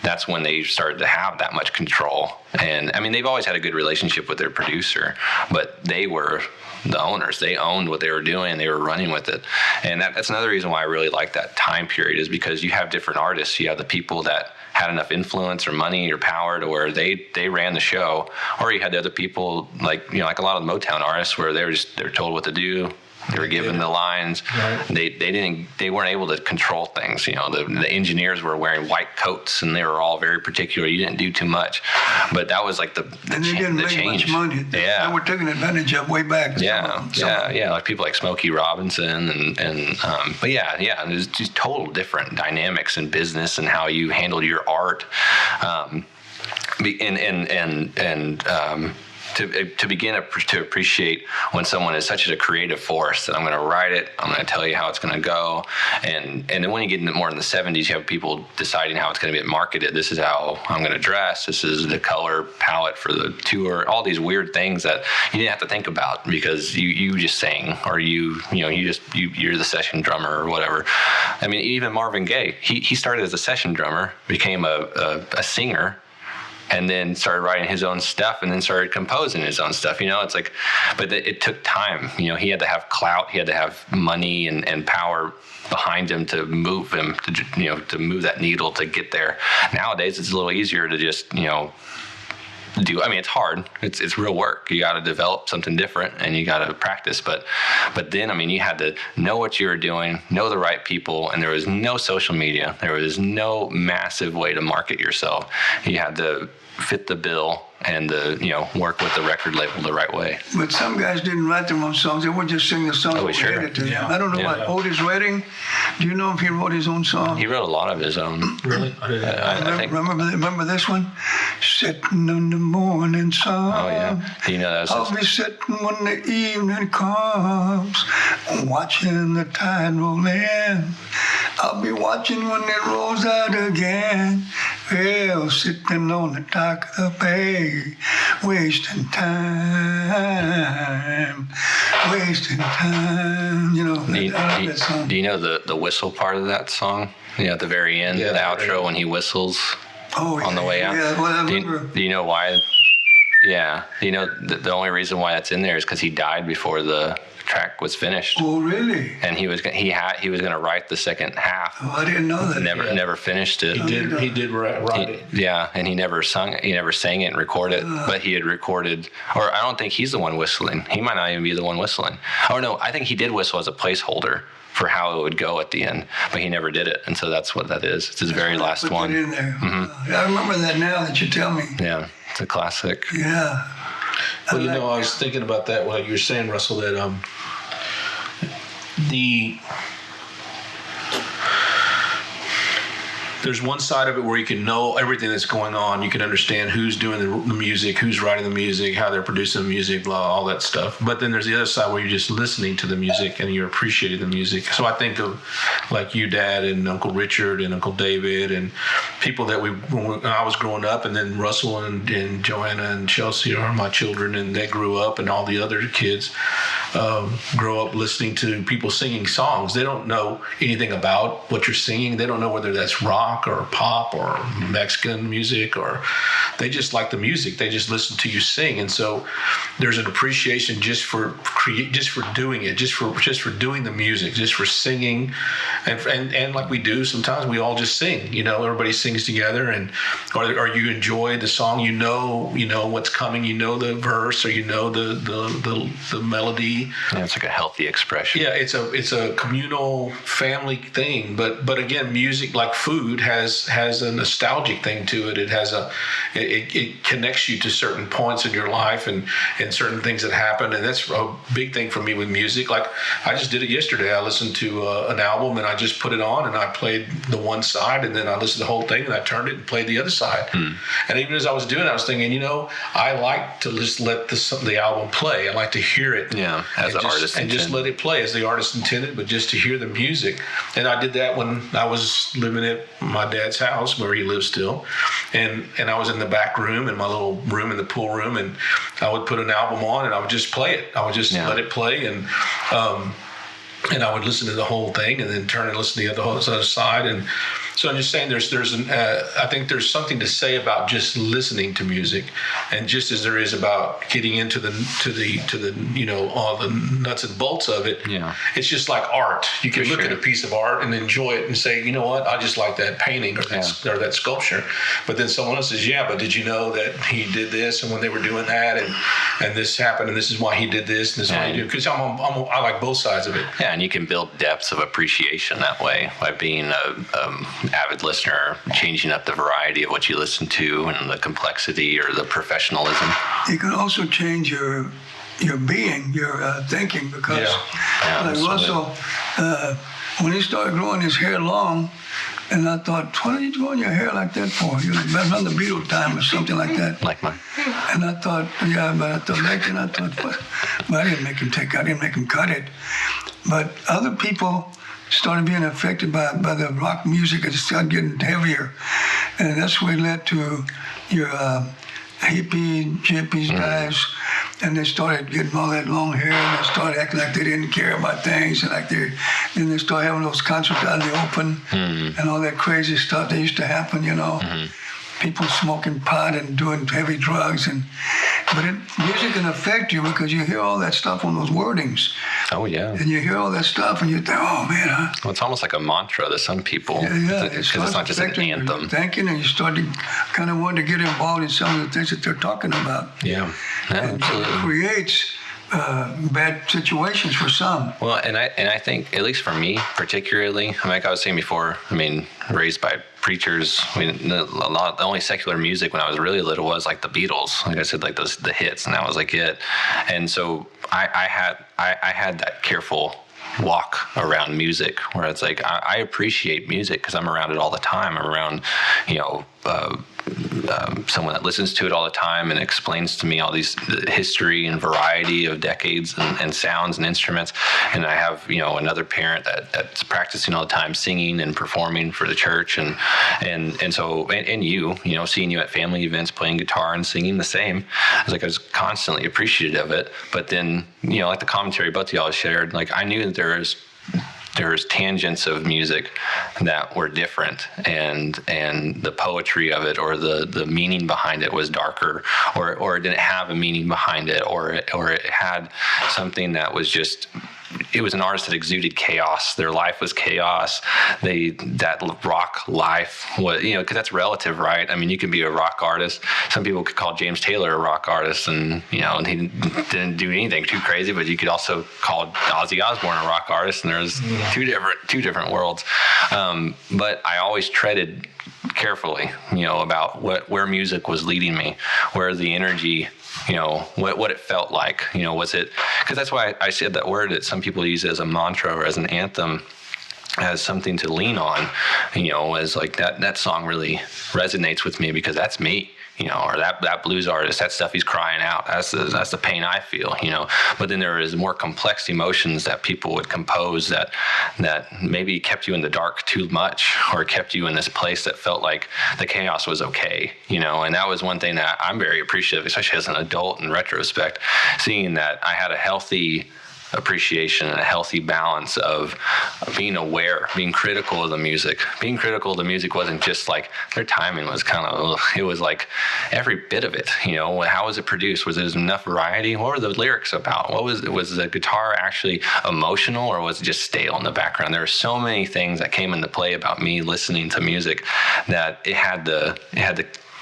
A: That's when they started to have that much control. And I mean, they've always had a good relationship with their producer, but they were the owners. They owned what they were doing, and they were running with it. And that's another reason why I really like that time period, is because you have different artists. You have the people that had enough influence or money or power to where they ran the show, or you had the other people like a lot of the Motown artists where they're told what to do. They were given the lines. Right. They weren't able to control things. The engineers were wearing white coats, and they were all very particular. You didn't do too much, but that was like the
C: and they didn't make
A: change.
C: Much money. They were taken advantage of way back.
A: Yeah, like people like Smokey Robinson and but it was just total different dynamics in business and how you handled your art, to begin to appreciate when someone is such a creative force that I'm going to write it, I'm going to tell you how it's going to go, and then when you get into more in the 70s, you have people deciding how it's going to be marketed. This is how I'm going to dress. This is the color palette for the tour. All these weird things that you didn't have to think about because you just sang, or you're the session drummer or whatever. I mean, even Marvin Gaye, he started as a session drummer, became a singer, and then started writing his own stuff, and then started composing his own stuff. It's like, but it took time. He had to have clout, he had to have money and power behind him to move him to move that needle to get there. Nowadays, it's a little easier to just do. I mean, it's hard. It's real work. You got to develop something different, and you got to practice. But then, I mean, you had to know what you were doing, know the right people, and there was no social media. There was no massive way to market yourself. You had to fit the bill and work with the record label the right way.
C: But some guys didn't write their own songs. They would just sing the songs that
A: sure.
C: were handed to them. I don't know about Otis Redding. Do you know if he wrote his own song?
A: He wrote a lot of his own.
B: Really?
A: I think.
C: Remember this one? Sitting in the morning sun.
A: Oh, yeah.
C: I'll be sitting when the evening comes, watching the tide roll in. I'll be watching when it rolls out again, Well, sitting on the dock of the bay, wasting time, wasting time. You know, I love that song.
A: Do you know the whistle part of that song? You know, at the very end, the outro when he whistles on the way out.
C: Yeah, well, I remember.
A: Do you know why? Yeah. You know, the only reason why that's in there is because he died before the track was finished.
C: Oh, really?
A: And he was going to write the second half.
C: Oh, I didn't know that.
A: Never finished it.
B: He did write it.
A: Yeah, and he never sang it and recorded it, but he had recorded, or I don't think he's the one whistling. He might not even be the one whistling. Oh no, I think he did whistle as a placeholder for how it would go at the end, but he never did it, and so that's what that is. It's his very last one.
C: Put it in there. Mm-hmm. I remember that now that you tell me.
A: Yeah, it's a classic.
C: Yeah.
B: Well, you know, I was thinking about that while you were saying, Russell, that there's one side of it where you can know everything that's going on. You can understand who's doing the music, who's writing the music, how they're producing the music, blah, all that stuff. But then there's the other side where you're just listening to the music and you're appreciating the music. So I think of like you, Dad, and Uncle Richard and Uncle David and people that when I was growing up, and then Russell and Joanna and Chelsea are my children, and they grew up, and all the other kids grow up listening to people singing songs. They don't know anything about what you're singing. They don't know whether that's rock or pop or Mexican music, or they just like the music. They just listen to you sing. And so there's an appreciation just for doing it, just for doing the music, just for singing. And like we do sometimes, we all just sing, you know, everybody sings together, or you enjoy the song, you know what's coming, you know the verse, or you know the melody.
A: Yeah, it's like a healthy expression.
B: Yeah, it's a communal family thing, but again, music, like food, has a nostalgic thing to it. It connects you to certain points in your life and certain things that happen, and that's a big thing for me with music. Like I just did it yesterday. I listened to an album and I just put it on and I played the one side, and then I listened to the whole thing and I turned it and played the other side. And even as I was doing it, I was thinking, you know, I like to just let the album play. I like to hear it.
A: Yeah. As the artist intended.
B: Just let it play as the artist intended, but just to hear the music. And I did that when I was living at my dad's house, where he lives still, and I was in the back room, in my little room in the pool room, and I would put an album on and I would just play it. I would just let it play, and I would listen to the whole thing and then turn and listen to the other side. And so I'm just saying, I think there's something to say about just listening to music, and just as there is about getting into the you know, all the nuts and bolts of it. Yeah, it's just like art. You can look at a piece of art and enjoy it and say, you know what, I just like that painting or that sculpture. But then someone else says, yeah, but did you know that he did this, and when they were doing that, and this happened, and this is why he did this, and this is why he did. Because I like both sides of it.
A: Yeah, and you can build depths of appreciation that way by being a avid listener, changing up the variety of what you listen to and the complexity or the professionalism.
C: You can also change your being, your thinking, because like Russell, when he started growing his hair long, and I thought, what are you doing your hair like that for? You know, back on the Beatles time or something like that.
A: Like mine.
C: And I thought, back then I thought, but I didn't make him cut it. But other people started being affected by the rock music, and it started getting heavier. And that's what led to your hippies guys, and they started getting all that long hair, and they started acting like they didn't care about things, and then they started having those concerts out in the open, and all that crazy stuff that used to happen, you know. People smoking pot and doing heavy drugs, but music can affect you because you hear all that stuff on those wordings.
A: Oh yeah.
C: And you hear all that stuff, and you think, oh man, huh?
A: Well, it's almost like a mantra to some people.
C: Yeah.
A: Because it's not just an anthem.
C: Your thinking, and you start to kind of want to get involved in some of the things that they're talking about.
A: Yeah.
C: And so it creates bad situations for some.
A: Well, and I think, at least for me particularly, like I was saying before, raised by preachers. The only secular music when I was really little was like the Beatles. Like I said, like the hits, and that was like it. And so I had that careful walk around music where it's like I appreciate music because I'm around it all the time. I'm around, someone that listens to it all the time and explains to me all these the history and variety of decades and sounds and instruments. And I have, another parent that's practicing all the time, singing and performing for the church. And so you, seeing you at family events, playing guitar and singing the same. I was constantly appreciative of it. But then, like the commentary both of y'all shared, I knew that there's tangents of music that were different, and the poetry of it or the meaning behind it was darker, or it didn't have a meaning behind it, or it had something that was just. It was an artist that exuded chaos. Their life was chaos. That rock life was, because that's relative, right? I mean, you can be a rock artist. Some people could call James Taylor a rock artist, and he didn't do anything too crazy. But you could also call Ozzy Osbourne a rock artist, and there's two different worlds. But I always treaded carefully, about where music was leading me, where the energy. What it felt like, was it, because that's why I said that word that some people use as a mantra or as an anthem, as something to lean on, as that song really resonates with me because that's me, or that blues artist, that stuff he's crying out, that's the pain I feel, But then there is more complex emotions that people would compose that maybe kept you in the dark too much, or kept you in this place that felt like the chaos was okay, And that was one thing that I'm very appreciative, especially as an adult in retrospect, seeing that I had a healthy appreciation and a healthy balance of being aware, being critical of the music. Being critical of the music wasn't just their timing was kind of, it was every bit of it, how was it produced? Was there enough variety? What were the lyrics about? Was the guitar actually emotional, or was it just stale in the background? There were so many things that came into play about me listening to music that it had to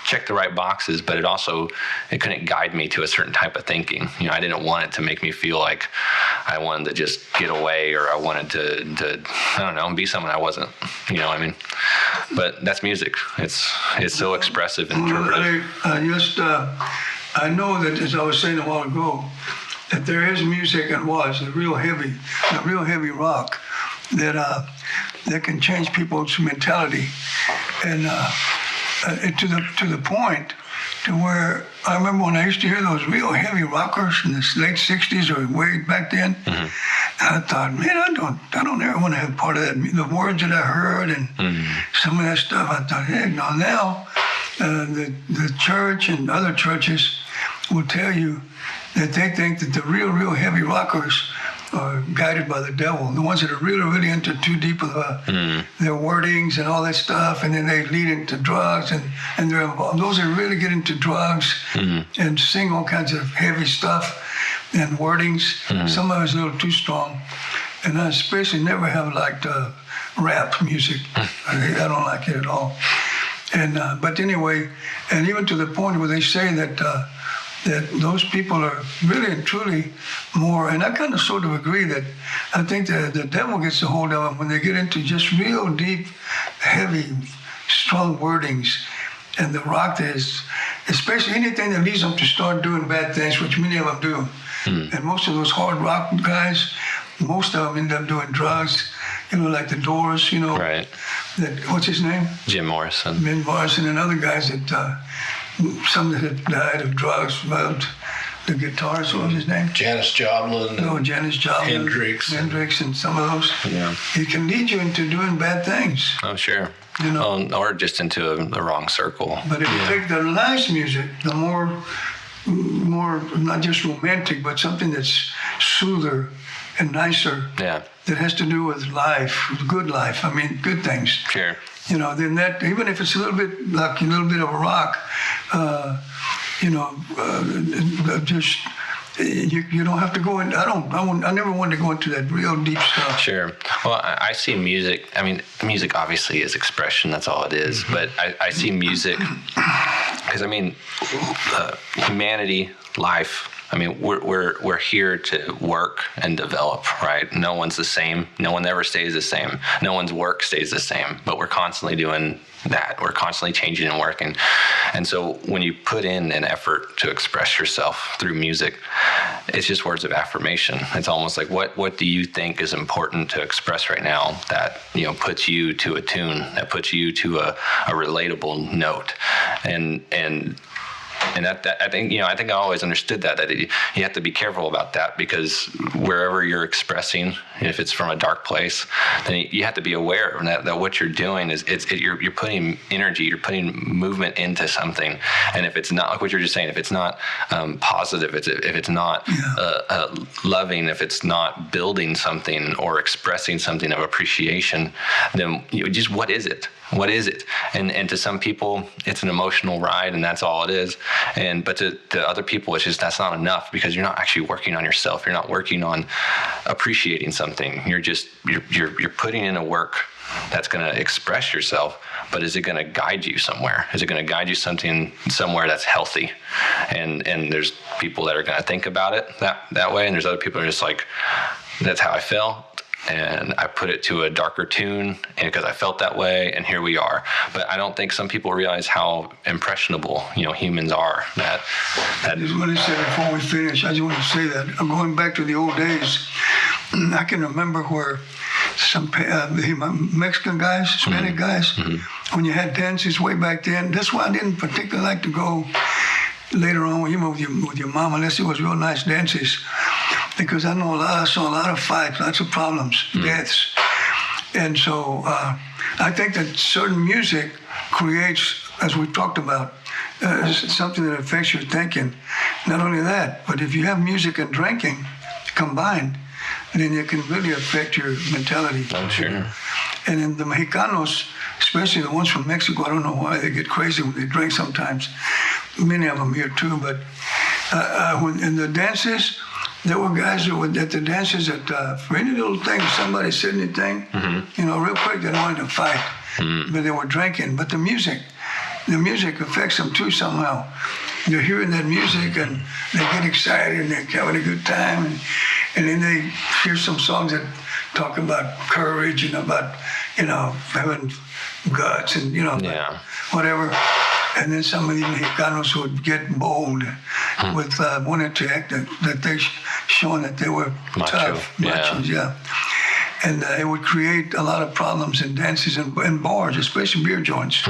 A: check the right boxes, but it couldn't guide me to a certain type of thinking. I didn't want it to make me feel like I wanted to just get away, or I wanted to I don't know, be someone I wasn't. What I mean? But that's music. It's so expressive and interpretive.
C: I know that, as I was saying a while ago, that there is music and was a real heavy rock that can change people's mentality, and to the point to where I remember when I used to hear those real heavy rockers in the late '60s or way back then. Mm-hmm. I thought, man, I don't ever want to have part of that. The words that I heard and some of that stuff, I thought, hey, now the church and other churches will tell you that they think that the real heavy rockers are guided by the devil. The ones that are really into too deep of their wordings and all that stuff, and then they lead into drugs, and they're involved. Those that really get into drugs and sing all kinds of heavy stuff and wordings. Some of it's a little too strong, and I especially never have liked rap music. I don't like it at all. And but anyway, and even to the point where they say that those people are really and truly more, and I kind of sort of agree that I think the devil gets a hold of them when they get into just real deep, heavy, strong wordings. And the rock is, especially anything that leads them to start doing bad things, which many of them do. And most of those hard rock guys, most of them end up doing drugs, like the Doors,
A: Right.
C: What's his name?
A: Jim Morrison.
C: Jim Morrison and other guys that, some that have died of drugs, loved the guitars. What was his name?
B: Janis Joplin.
C: Janis Joplin. Hendrix and some of those. Yeah. It can lead you into doing bad things.
A: Oh, sure. Or just into the wrong circle.
C: But if you take the nice music, the more not just romantic, but something that's soother and nicer.
A: Yeah.
C: That has to do with life, good life. I mean, good things.
A: Sure.
C: Then that, even if it's a little bit of a rock, just you don't have to go in. I never wanted to go into that real deep stuff.
A: Sure. Well, I see music. I mean, music obviously is expression. That's all it is. But I see music because humanity, life. I mean, we're here to work and develop, right? No one's the same. No one ever stays the same. No one's work stays the same. But we're constantly doing that. We're constantly changing and working. And so when you put in an effort to express yourself through music, it's just words of affirmation. It's almost like, what do you think is important to express right now that, puts you to a tune, that puts you to a relatable note. And that I think I always understood that you have to be careful about that, because wherever you're expressing, if it's from a dark place, then you have to be aware of that what you're doing is you're putting energy, you're putting movement into something. And if it's not, like what you're just saying, if it's not positive, if it's not loving, if it's not building something or expressing something of appreciation, then just what is it? What is it? And to some people, it's an emotional ride, and that's all it is. But to other people, it's just that's not enough, because you're not actually working on yourself. You're not working on appreciating something. You're putting in a work that's going to express yourself, but is it going to guide you somewhere? Is it going to guide you somewhere that's healthy? And there's people that are going to think about it that way, and there's other people that are just like, that's how I feel. And I put it to a darker tune because I felt that way, and here we are. But I don't think some people realize how impressionable, humans are. That
C: I just want to say before we finish, I just want to say that I'm going back to the old days. I can remember where some Mexican guys, Hispanic guys, when you had dances way back then. That's why I didn't particularly like to go later on, with your mom, unless it was real nice dances. Because I saw a lot of fights, lots of problems, deaths. And so I think that certain music creates, as we talked about, something that affects your thinking. Not only that, but if you have music and drinking combined, then it can really affect your mentality.
A: I'm sure.
C: And in the Mexicanos, especially the ones from Mexico, I don't know why they get crazy when they drink sometimes. Many of them here too, but when in the dances, there were guys who would, at the dances, for any little thing, somebody said anything, real quick, they wanted to fight. But they were drinking. But the music affects them too somehow. They're hearing that music and they get excited and they're having a good time. And then they hear some songs that talk about courage and about, having guts and, whatever. And then some of the Mexicanos would get bold with wanting to act that they showing that they were tough, machos, yeah. And it would create a lot of problems in dances and bars, especially beer joints.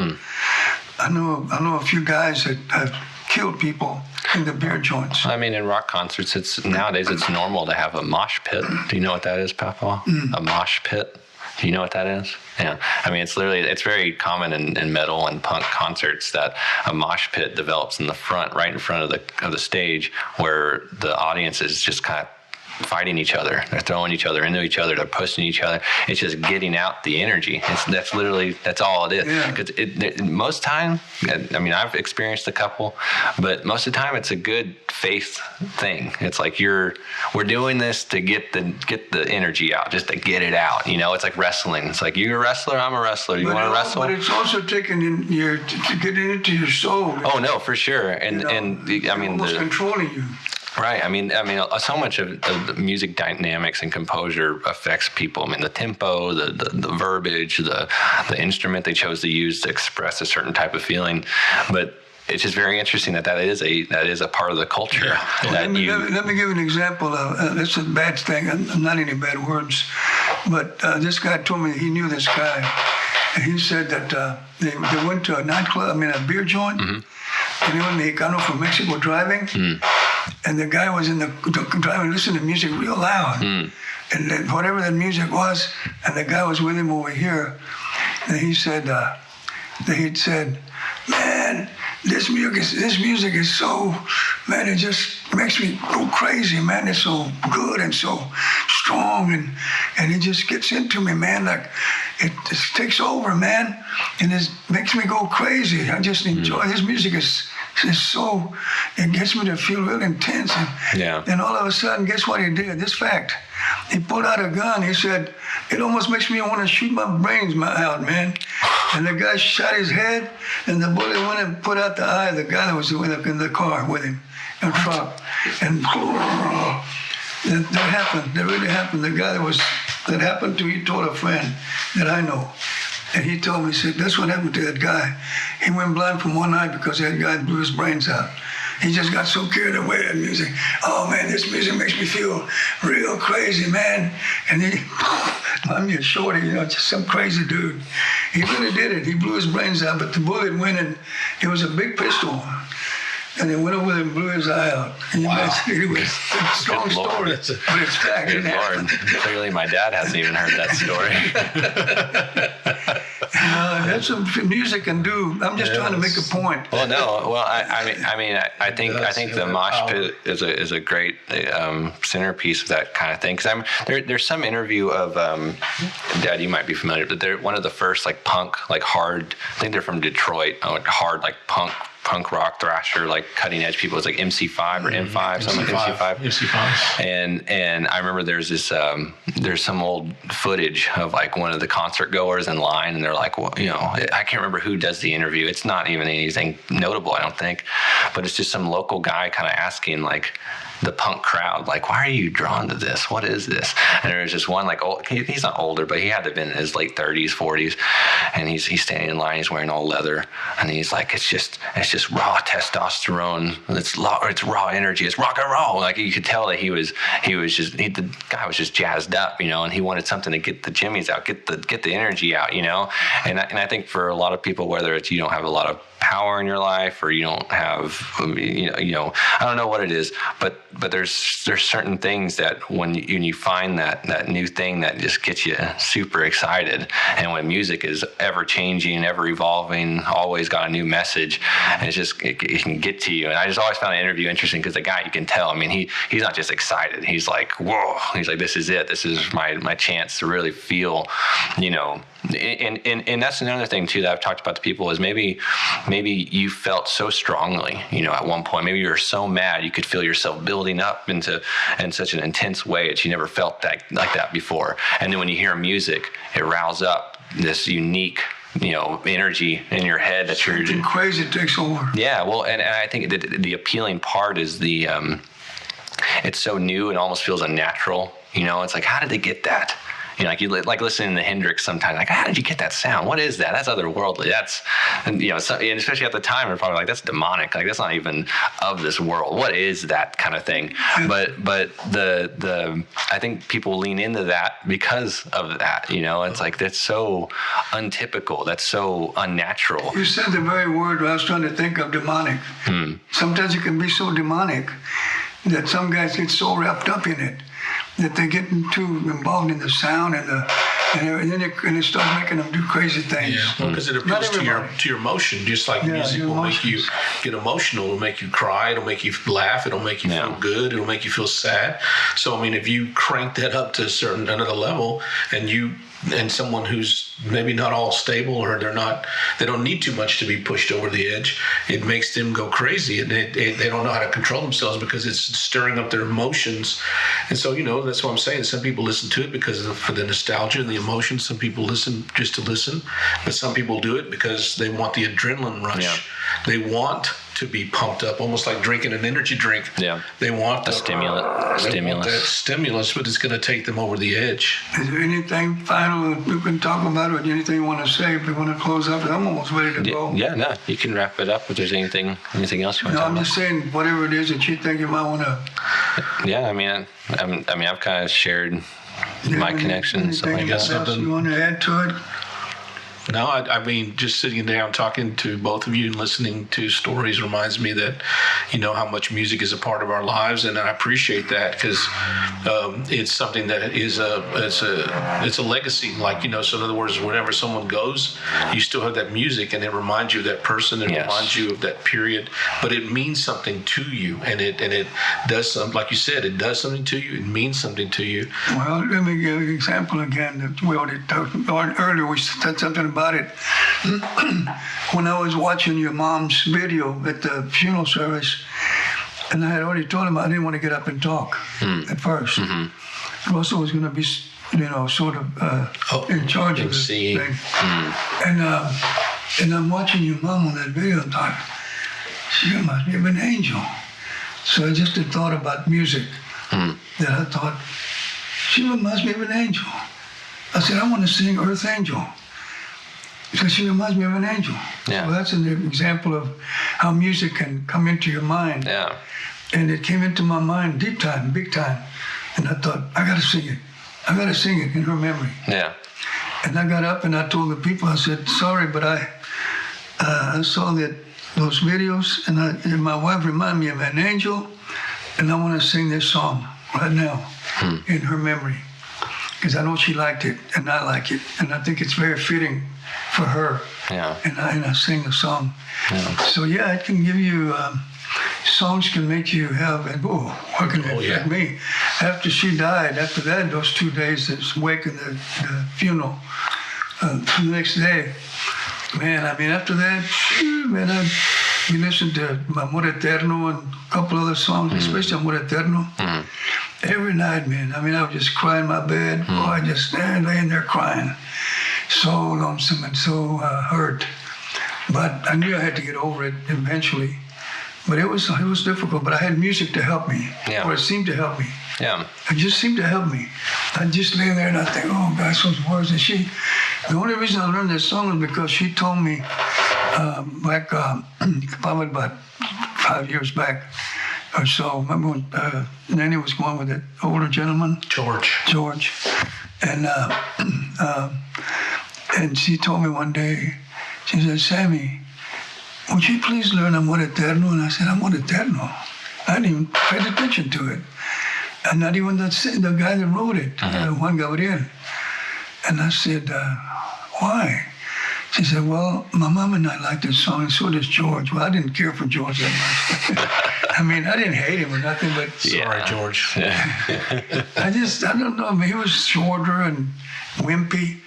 C: I know a few guys that have killed people in the beer joints.
A: I mean, in rock concerts, nowadays it's normal to have a mosh pit. Do you know what that is, Papa? A mosh pit. Do you know what that is? Yeah. I mean, it's very common in metal and punk concerts that a mosh pit develops in the front, right in front of the stage, where the audience is just kind of fighting each other. They're throwing each other into each other. They're pushing each other. It's just getting out the energy. That's all it is. Because most time, I mean, I've experienced a couple, but most of the time it's a good faith thing. It's like we're doing this to get the energy out, just to get it out. It's like wrestling. It's like, you're a wrestler, I'm a wrestler. You want to wrestle?
C: But it's also taking to get into your soul.
A: Oh no, for sure. And I mean,
C: almost controlling you.
A: Right. I mean, so much of the music dynamics and composure affects people. I mean, the tempo, the verbiage, the instrument they chose to use to express a certain type of feeling. But it's just very interesting that is a part of the culture.
C: Yeah. Let me give you an example. It's a bad thing. Not any bad words, but this guy told me he knew this guy, and he said that they went to a nightclub, a beer joint, and they were Mexicano from Mexico driving. And the guy was in the driving, listening to music real loud. And then whatever that music was, and the guy was with him over here, and he said, man, this music is so, man, it just makes me go crazy, man. It's so good and so strong, and it just gets into me, man. Like it just takes over, man, and it makes me go crazy. I just enjoy this music. It's so, it gets me to feel real intense. And all of a sudden, guess what he did? This fact. He pulled out a gun. He said, it almost makes me want to shoot my brains out, man. And the guy shot his head, and the bullet went and put out the eye of the guy that was in the car with him, in the truck. And that happened. That really happened. The guy that happened to, he told a friend that I know. And he told me, he said, that's what happened to that guy. He went blind from one eye because that guy blew his brains out. he just got so carried away with music. Oh man, this music makes me feel real crazy, man. And then, I'm just shorty, just some crazy dude. He really did it. He blew his brains out, but the bullet went and it was a big pistol. And it went over there and blew his eye out. And
B: Wow.
C: It was a strong story, but it's fact.
A: Good Lord. Clearly, my dad hasn't even heard that story.
C: That's what music can do. I'm just trying to make a point.
A: Well, no. Well, I think the mosh pit is a great centerpiece of that kind of thing. Because there's some interview of Dad, you might be familiar, but they're one of the first like punk, like hard. I think they're from Detroit. Hard like punk rock thrasher, like cutting edge people. It's like MC5 or M5, something like MC5. And I remember there's some old footage of like one of the concert goers in line, and they're like, well, I can't remember who does the interview. It's not even anything notable, I don't think, but it's just some local guy kind of asking like the punk crowd, like, why are you drawn to this? What is this? And there was just one, like, he's not older, but he had to have been in his late 30s, 40s, and he's standing in line, he's wearing all leather, and he's like, it's just raw testosterone, it's raw energy, it's rock and roll. Like, you could tell that the guy was just jazzed up, and he wanted something to get the jimmies out, get the energy out, and I think for a lot of people, whether it's you don't have a lot of power in your life, or you don't have, I don't know what it is, but there's certain things that when you find that new thing that just gets you super excited. And when music is ever changing, ever evolving, always got a new message, and it can get to you. And I just always found an interview interesting because the guy, you can tell, he's not just excited. He's like, whoa, he's like, this is it. This is my chance to really feel, and that's another thing too that I've talked about to people is maybe you felt so strongly, at one point, maybe you were so mad you could feel yourself building up in such an intense way that you never felt like that before. And then when you hear music, it rouses up this unique, energy in your head that
C: something crazy takes over.
A: Yeah, well, and I think the appealing part is it's so new and almost feels unnatural. It's like, how did they get that? You like listening to Hendrix sometimes, like, how did you get that sound? What is that? That's otherworldly. That's, and especially at the time, we're probably like, that's demonic. Like, that's not even of this world. What is that kind of thing? But I think people lean into that because of that. It's like, that's so untypical. That's so unnatural.
C: You said the very word I was trying to think of, demonic. Sometimes it can be so demonic that some guys get so wrapped up in it that they get too involved in the sound and it starts making them do crazy things.
B: Yeah, because it appeals to your emotion, just like music will make you get emotional. It'll make you cry. It'll make you laugh. It'll make you feel good. It'll make you feel sad. So if you crank that up to another level, and someone who's maybe not all stable, or they don't need too much to be pushed over the edge, it makes them go crazy, and they don't know how to control themselves because it's stirring up their emotions. And so that's what I'm saying. Some people listen to it because for the nostalgia and the emotion. Some people listen just to listen, but some people do it because they want the adrenaline rush. They want to be pumped up, almost like drinking an energy drink. Yeah, they want stimulus, that stimulus, but it's going to take them over the edge.
C: Is there anything final we can talk about, or anything you want to say? If we want to close up, I'm almost ready to go.
A: Yeah, no, you can wrap it up if there's anything else you want to talk about.
C: I'm just saying, whatever it is that you think you might want to.
A: Yeah, I've kind of shared my connections.
C: Anything else you want to add to it?
B: No, just sitting down talking to both of you and listening to stories reminds me that, how much music is a part of our lives, and I appreciate that because it's something that is it's a legacy. Like, so in other words, whenever someone goes, you still have that music, and it reminds you of that person, and reminds you of that period, but it means something to you, and it does something, like you said, it does something to you, it means something to you.
C: Well, let me give an example again that we already talked about earlier. We said something about it. When I was watching your mom's video at the funeral service, and I had already told him I didn't want to get up and talk at first. Russell was going to be, sort of in charge of this thing. And I'm watching your mom on that video and thought, she must be an angel. So I just had thought about music that I thought, she must be an angel. I said, I want to sing Earth Angel. So she reminds me of an angel.
A: Yeah.
C: So that's an example of how music can come into your mind.
A: Yeah.
C: And it came into my mind deep time, big time. And I thought, I got to sing it. I got to sing it in her memory.
A: Yeah.
C: And I got up and I told the people, I said, sorry, but I saw those videos and my wife reminded me of an angel, and I want to sing this song right now in her memory. Because I know she liked it and I like it. And I think it's very fitting for her.
A: Yeah.
C: And I sing the song.
A: Yeah.
C: So yeah, it can give you, songs can make you have, and what can it affect me? After she died, after that, those 2 days, this wake and the funeral, the next day, man, I mean, after that, man, we listened to Amor Eterno and a couple other songs, especially Amor Eterno. Every night, man. I mean, I would just cry in my bed. I just laying there crying. So lonesome and so hurt. But I knew I had to get over it eventually. But it was difficult. But I had music to help me, or it seemed to help me.
A: Yeah.
C: It just seemed to help me. I just lay there and I think, oh gosh, those words. And the only reason I learned this song was because she told me back probably about 5 years back or so. Remember when Nanny was going with that older gentleman? George. And she told me one day, she said, Sammy, would you please learn Amor Eterno? And I said, Amor Eterno? I didn't even pay attention to it. And not even the guy that wrote it, Juan Gabriel. And I said, why? She said, well, my mom and I like this song, and so does George. Well, I didn't care for George that much. I mean, I didn't hate him or nothing, but...
B: Sorry, George.
C: I don't know. I mean, he was shorter and wimpy.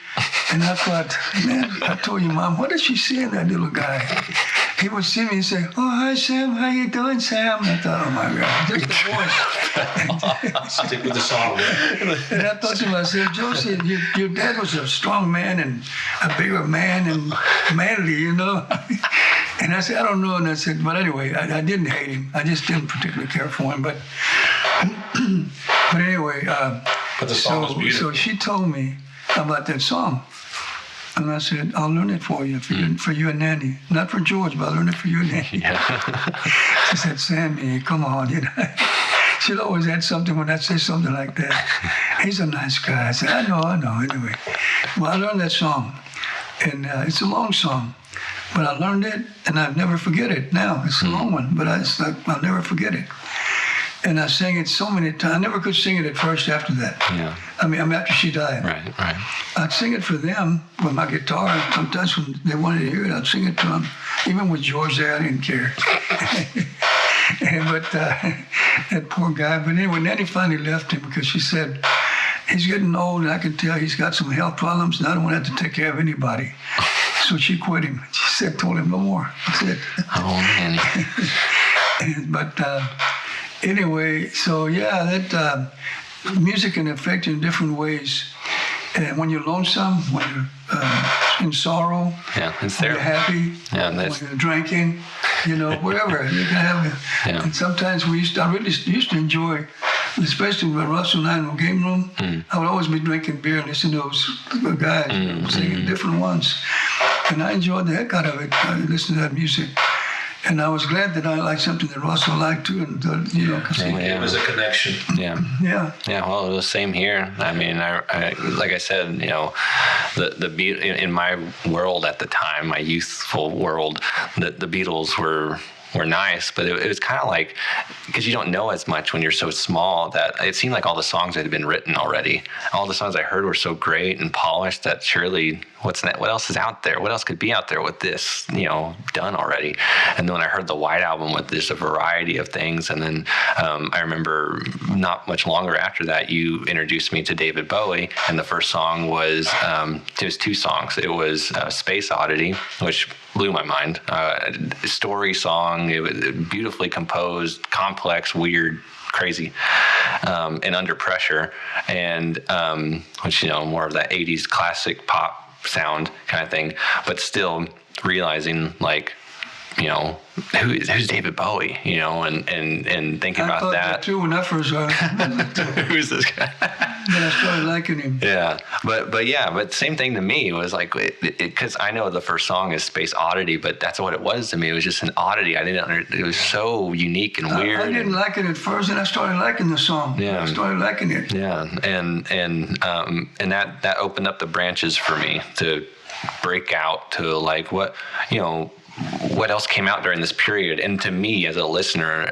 C: And I thought, man, I told you, Mom, what did she see in that little guy? He would see me and say, oh, hi, Sam. How you doing, Sam? I thought, oh, my God, just the voice.
B: Stick with the song, man.
C: And I thought to myself, Josie, your dad was a strong man and a bigger man and manly, you know? And I said, I don't know. And I said, but anyway, I didn't hate him. I just didn't particularly care for him. But anyway,
B: but the song was beautiful.
C: So she told me about that song. And I said, I'll learn it for you, for you and Nanny. Not for George, but I'll learn it for you and Nanny.
A: Yeah.
C: She said, Sammy, come on. You know? She'd always add something when I'd say something like that. He's a nice guy. I said, I know. Anyway, well, I learned that song. And it's a long song. But I learned it, and I'll never forget it now. It's a long one, but I'll never forget it. And I sang it so many times. I never could sing it at first after that.
A: Yeah.
C: I mean, after she died.
A: Right.
C: I'd sing it for them with my guitar. Sometimes when they wanted to hear it, I'd sing it to them. Even with George there, I didn't care. But that poor guy. But anyway, Nanny finally left him because she said, he's getting old, and I can tell he's got some health problems, and I don't want to have to take care of anybody. So she quit him. She told him no more. That's it.
A: Oh, Nanny.
C: But anyway, so yeah, that music can affect you in different ways. And when you're lonesome, when you're in sorrow,
A: it's
C: when
A: there.
C: you're happy, when you're drinking, wherever you can have it.
A: Yeah.
C: And sometimes I really used to enjoy, especially when Russell and I in the game room. I would always be drinking beer and listening to those guys singing different ones. And I enjoyed the heck out of it, listening to that music. And I was glad that I liked something that Russell liked too, and because
B: it was a connection.
A: Yeah. Well, it was the same here. I mean, I like I said, the Beatles in my world at the time, my youthful world, the Beatles were nice, but it was kind of like, because you don't know as much when you're so small, that it seemed like all the songs had been written already. All the songs I heard were so great and polished that surely what else is out there? What else could be out there with this, done already? And then when I heard the White Album with just a variety of things, and then I remember not much longer after that, you introduced me to David Bowie, and the first song was, it was two songs. It was Space Oddity, which blew my mind. Story song, it was beautifully composed, complex, weird, crazy, and Under Pressure, and which more of that 80s classic pop sound kind of thing, but still realizing like, who's David Bowie, and thinking about that.
C: too when I first heard it.
A: Who's this guy?
C: Then I started liking him.
A: Yeah, but same thing to me. It was like, because I know the first song is Space Oddity, but that's what it was to me. It was just an oddity. It was so unique and weird.
C: I didn't like it at first, and I started liking the song.
A: Yeah.
C: I started liking it.
A: Yeah, and that opened up the branches for me to break out to like what else came out during this period, and to me as a listener,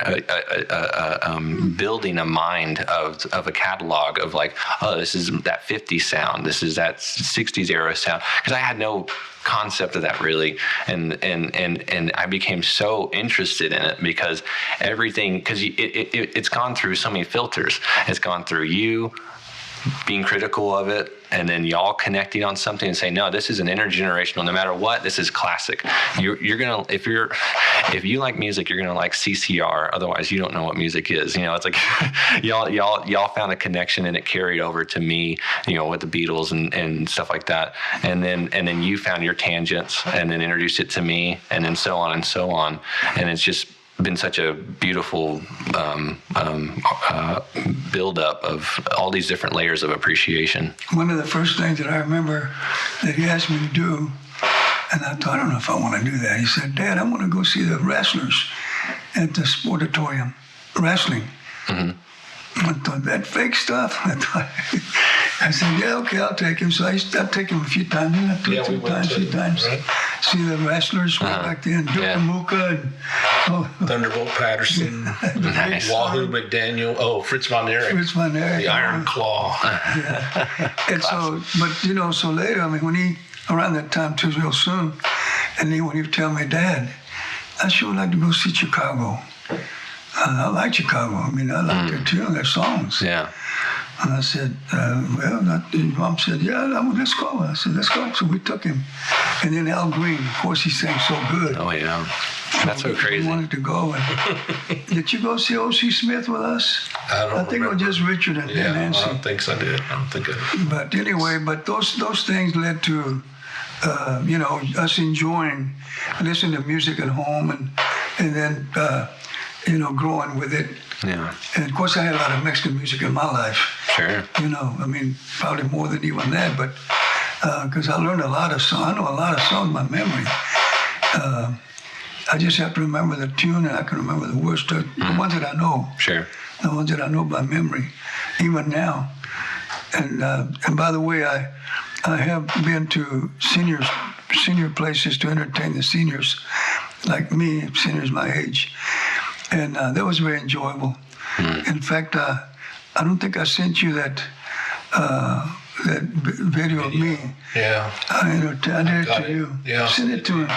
A: building a mind of a catalog of like, oh, this is that 50s sound, this is that 60s era sound, because I had no concept of that really, and I became so interested in it because it's gone through so many filters. It's gone through you being critical of it, and then y'all connecting on something and saying, no, this is an intergenerational, no matter what, this is classic. You're gonna, if you like music, you're gonna like CCR, otherwise you don't know what music is. It's like y'all found a connection, and it carried over to me, with the Beatles and stuff like that, and then you found your tangents and then introduced it to me, and then so on and so on, and it's just been such a beautiful build-up of all these different layers of appreciation.
C: One of the first things that I remember that he asked me to do, and I thought, I don't know if I want to do that. He said, Dad, I want to go see the wrestlers at the Sportatorium, wrestling. Mm-hmm. I thought, that fake stuff? I said, yeah, okay, I'll take him. So I'll take him a few times.
B: We went
C: few times.
B: Right?
C: See the wrestlers back then, Duke Amuka and
B: Thunderbolt Patterson,
A: nice.
B: Wahoo McDaniel, Fritz Von Erich. The Iron Claw.
C: Yeah. And so later, when around that time too, real soon, and then when he would tell me, Dad, I sure would like to go see Chicago. I like Chicago. I like their tune, their songs.
A: Yeah.
C: And I said, Mom said, yeah, let's go. I said, let's go. So we took him. And then Al Green, of course, he sang so good.
A: Oh, yeah. That's so crazy.
C: We wanted to go. And did you go see O.C. Smith with us?
B: I
C: think it was just Richard and Nancy.
B: I don't think so, I did. I don't think I did.
C: But anyway, those things led to, us enjoying, listening to music at home and then, growing with it.
A: Yeah.
C: And of course, I had a lot of Mexican music in my life.
A: Sure.
C: Probably more than even that, but because I learned a lot of songs. I know a lot of songs by memory. I just have to remember the tune, and I can remember the words, the ones that I know.
A: Sure.
C: The ones that I know by memory, even now. And by the way, I have been to senior places to entertain the seniors, like me, seniors my age. And that was very enjoyable. In fact, I don't think I sent you that video of me.
B: Yeah.
C: I did it to you.
B: Yeah.
C: Send it to him.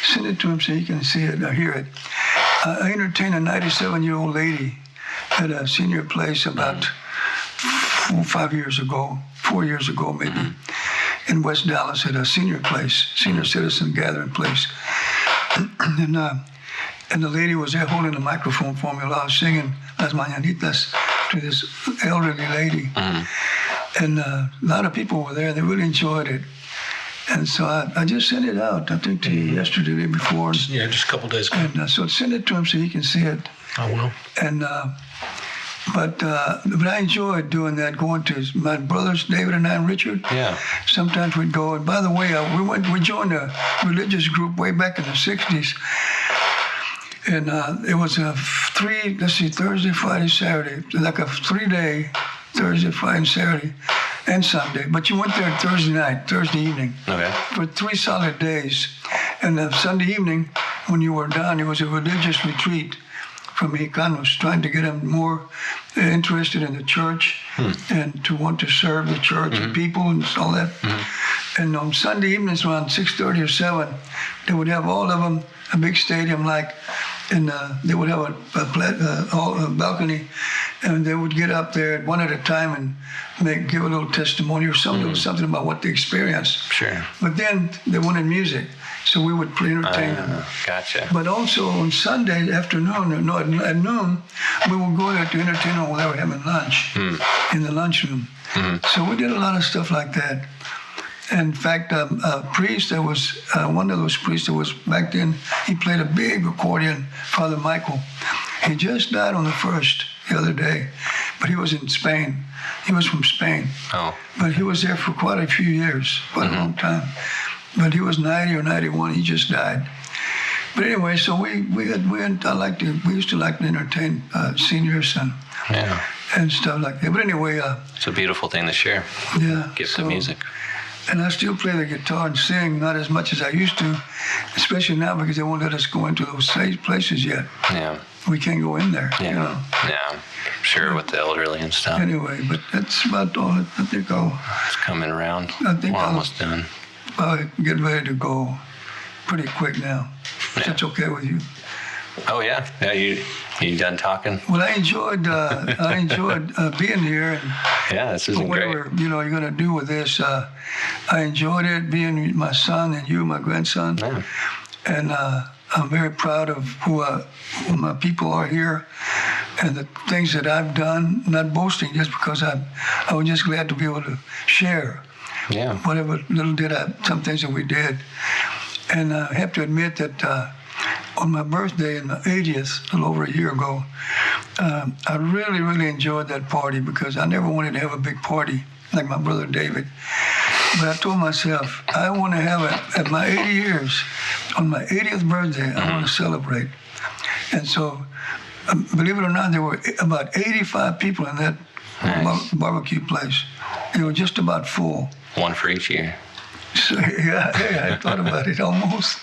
C: Send it to him so he can see it or hear it. I entertained a 97-year-old lady at a senior place about 4 years ago maybe, in West Dallas at a senior citizen gathering place. And the lady was there holding the microphone for me while I was singing Las Mañanitas to this elderly lady. Mm-hmm. And a lot of people were there. They really enjoyed it. And so I just sent it out, I think, to you yesterday, the day before.
B: Just a couple days ago.
C: And so send it to him so he can see it.
B: I will.
C: And but I enjoyed doing that, going to my brothers, David and I and Richard.
A: Yeah.
C: Sometimes we'd go. And by the way, we joined a religious group way back in the 60s. And it was Thursday, Friday, Saturday, like a 3-day, Thursday, Friday, Saturday, and Sunday. But you went there Thursday evening, for 3 solid days. And Sunday evening, when you were done, it was a religious retreat from Mexicanos, trying to get them more interested in the church and to want to serve the church and people and all that. And on Sunday evenings around 6:30 or 7, they would have all of them, a big stadium and they would have a balcony, and they would get up there one at a time and give a little testimony or something about what they experienced.
A: Sure.
C: But then they wanted music, so we would entertain them.
A: Gotcha.
C: But also on Sunday afternoon, at noon, we would go there to entertain them while they were having lunch in the lunchroom. So we did a lot of stuff like that. In fact, a priest that was, one of those priests that was back then, he played a big accordion, Father Michael. He just died on the 1st the other day. but he was in Spain. He was from Spain.
A: Oh.
C: But he was there for quite a few years, quite a long time. But he was 90 or 91. He just died. But anyway, so we used to like to entertain seniors and stuff like that. But anyway,
A: it's a beautiful thing to share.
C: Yeah.
A: Gift of music.
C: And I still play the guitar and sing, not as much as I used to, especially now because they won't let us go into those places yet.
A: Yeah.
C: We can't go in there.
A: Yeah.
C: You know?
A: Yeah. Sure, with the elderly and stuff.
C: Anyway, but that's about all. I think
A: It's coming around.
C: I think
A: We're almost done.
C: I'll get ready to go pretty quick now. If that's okay with you.
A: Oh yeah. Yeah. You done talking?
C: Well, I enjoyed being here and
A: Yeah, this is great.
C: whatever you're going to do with this. I enjoyed it being with my son and you, my grandson, and I'm very proud of who my people are here and the things that I've done. Not boasting, just because I was just glad to be able to share.
A: Yeah.
C: Whatever little some things that we did, and I have to admit that. On my birthday, in the 80th, a little over a year ago, I really, really enjoyed that party because I never wanted to have a big party like my brother David. But I told myself, I want to have it at my 80 years, on my 80th birthday, I want to celebrate. And so, believe it or not, there were about 85 people in that barbecue place. They were just about full.
A: One for each year.
C: So, yeah, I thought about it almost.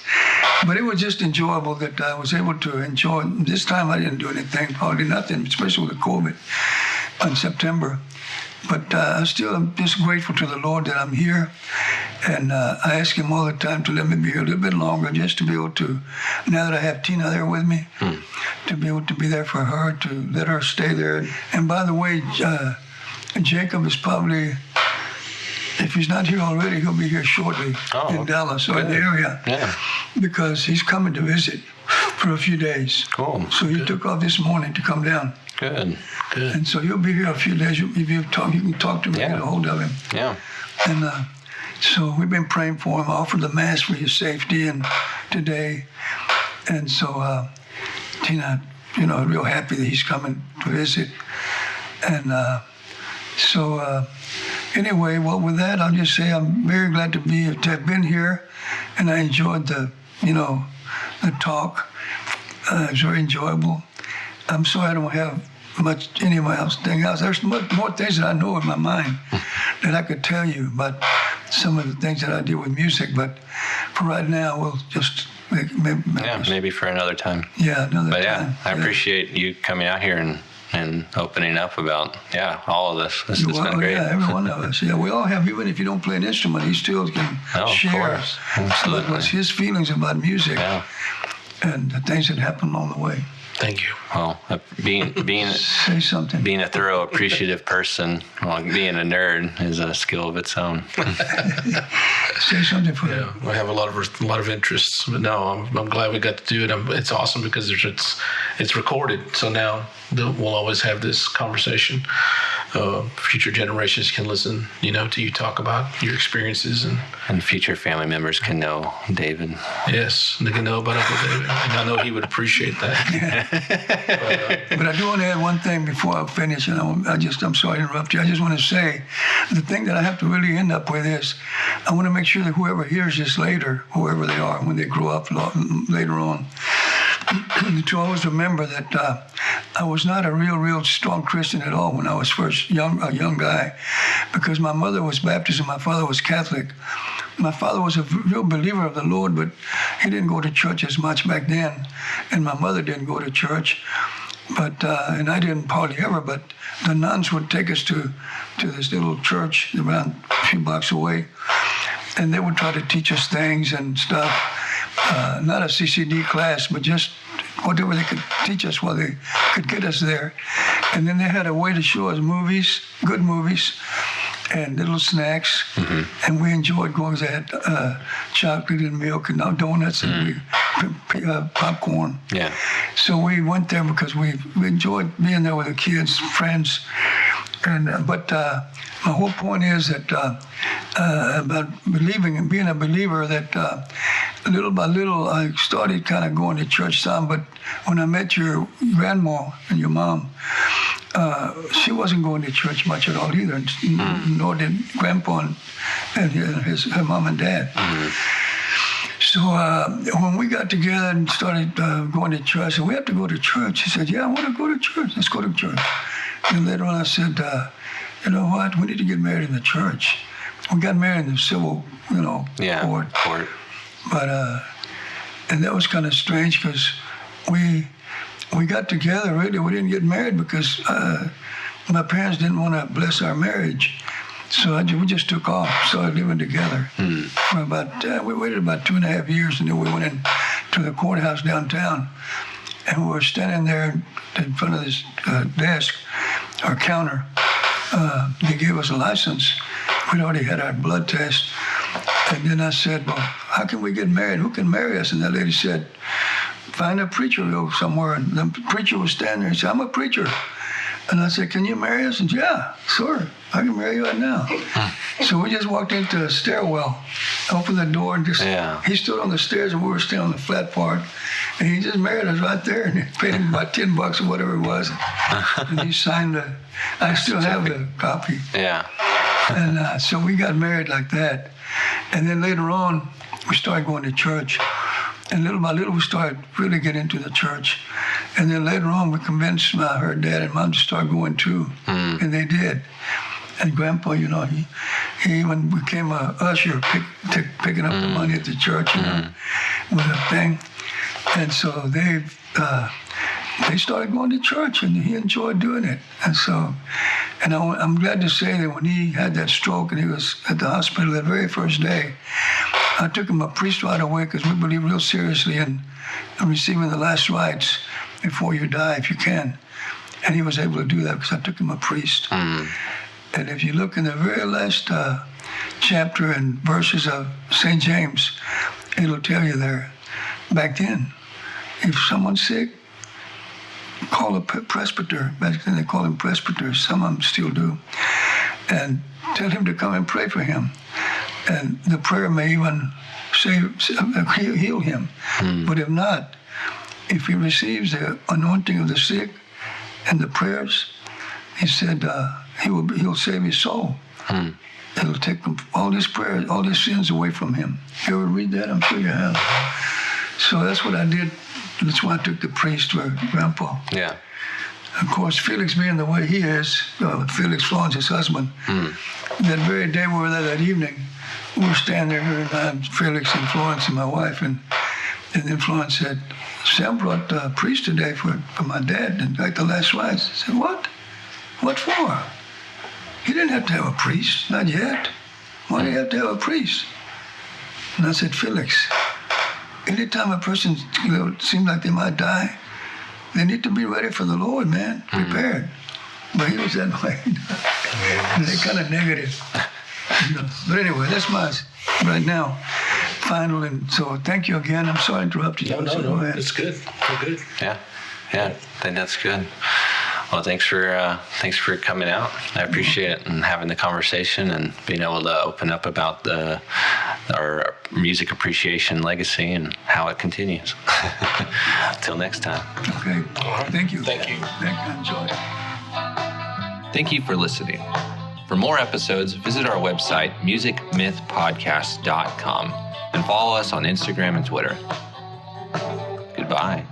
C: But it was just enjoyable that I was able to enjoy. This time I didn't do anything, probably nothing, especially with the COVID in September. But I still am just grateful to the Lord that I'm here. And I ask him all the time to let me be here a little bit longer, just to be able to, now that I have Tina there with me, to be able to be there for her, to let her stay there. And by the way, Jacob is probably, if he's not here already, he'll be here shortly in Dallas or in the area.
A: Yeah.
C: Because he's coming to visit for a few days.
A: Cool.
C: So he took off this morning to come down.
A: Good.
C: And so he'll be here a few days. If you can talk to him, get a hold of him.
A: Yeah.
C: And so we've been praying for him. I offered the mass for his safety and today. And so Tina, real happy that he's coming to visit. And anyway, well, with that, I'll just say I'm very glad to have been here, and I enjoyed the talk. It was very enjoyable. I'm sorry I don't have anything else. There's more things that I know in my mind that I could tell you about some of the things that I did with music, but for right now, we'll just
A: maybe for another time.
C: Yeah, another time. But
A: yeah, I appreciate you coming out here and opening up about all of this. This has been great.
C: Yeah, every one of us. Yeah, we all have. Even if you don't play an instrument, he still can share
A: of course. Absolutely.
C: what's his feelings about music and the things that happen along the way.
B: Thank you.
A: Well,
C: Say something.
A: Being a thorough, appreciative person, being a nerd is a skill of its own.
C: Say something for them.
B: Yeah, I have a lot of interests, but no, I'm glad we got to do it. It's awesome because it's recorded, so now we'll always have this conversation. Future generations can listen, to you talk about your experiences,
A: and future family members can know David.
B: Yes, they can know about Uncle David, and I know he would appreciate that.
C: But I do want to add one thing before I finish, and I'm sorry to interrupt you. I just want to say the thing that I have to really end up with is I want to make sure that whoever hears this later, whoever they are, when they grow up later on, to always remember that I was not a real strong Christian at all when I was first a young guy, because my mother was Baptist and my father was Catholic. My father was a real believer of the Lord, but he didn't go to church as much back then, and my mother didn't go to church, and I didn't hardly ever. But the nuns would take us to this little church around a few blocks away, and they would try to teach us things and stuff. Not a CCD class, but just whatever they could teach us while they could get us there. And then they had a way to show us movies, good movies, and little snacks. Mm-hmm. And we enjoyed going. They had chocolate and milk and donuts and popcorn.
A: Yeah.
C: So we went there because we enjoyed being there with the kids, friends. And but my whole point is that about believing and being a believer, that little by little I started kind of going to church some. But when I met your grandma and your mom, she wasn't going to church much at all either, nor did Grandpa and her mom and dad. So when we got together and started going to church, I said, we have to go to church. He said, yeah, I want to go to church. Let's go to church. And later on I said, you know what, we need to get married in the church. We got married in the civil, court. But, and that was kind of strange because we got together, really. We didn't get married because my parents didn't want to bless our marriage. So we just took off, started living together. For we waited about 2.5 years, and then we went in to the courthouse downtown. And we were standing there in front of this desk, our counter. They gave us a license. We'd already had our blood test. And then I said, well, how can we get married? Who can marry us? And that lady said, find a preacher somewhere. And the preacher was standing there. He said, I'm a preacher. And I said, can you marry us? And yeah, sure, I can marry you right now. So we just walked into a stairwell, opened the door, and he stood on the stairs, and we were standing on the flat part. And he just married us right there, and he paid him about $10 or whatever it was. And he signed I still have the copy.
A: Yeah.
C: And so we got married like that. And then later on, we started going to church. And little by little, we started really getting into the church. And then later on, we convinced her dad and mom to start going too. And they did. And Grandpa, he even became a usher, picking up the money at the church, with a thing. And so they started going to church, and he enjoyed doing it. And so, I'm glad to say that when he had that stroke and he was at the hospital that very first day, I took him a priest right away because we believe real seriously in receiving the last rites before you die, if you can. And he was able to do that because I took him a priest. And if you look in the very last chapter and verses of St. James, it'll tell you there, back then, if someone's sick, call a presbyter. Back then they called him presbyters. Some of them still do. And tell him to come and pray for him. And the prayer may even heal him. But if not, if he receives the anointing of the sick and the prayers, he said he'll save his soul. It'll take all his prayers, all his sins away from him. You ever read that? I'm sure you have. So that's what I did. That's why I took the priest for Grandpa. Yeah. Of course, Felix being the way he is, Felix Florence, his husband, that very day we were there that evening, we were standing there, and Felix and Florence and my wife, and then Florence said, Sam brought a priest today for my dad, and like the last rites. I said, what? What for? He didn't have to have a priest, not yet. Why do you have to have a priest? And I said, Felix, anytime a person seems like they might die, they need to be ready for the Lord, man, prepared. But he was that way. They're kind of negative. But anyway, that's mine right now. Final, and so thank you again. I'm sorry to interrupt you.
B: No, it's good. We're good.
A: Yeah, I think that's good. Well, thanks for coming out. I appreciate it and having the conversation and being able to open up about our music appreciation legacy and how it continues. Until next time.
C: Okay. Thank you.
B: Thank you.
C: Enjoy.
A: Thank you for listening. For more episodes, visit our website, musicmythpodcast.com, and follow us on Instagram and Twitter. Goodbye.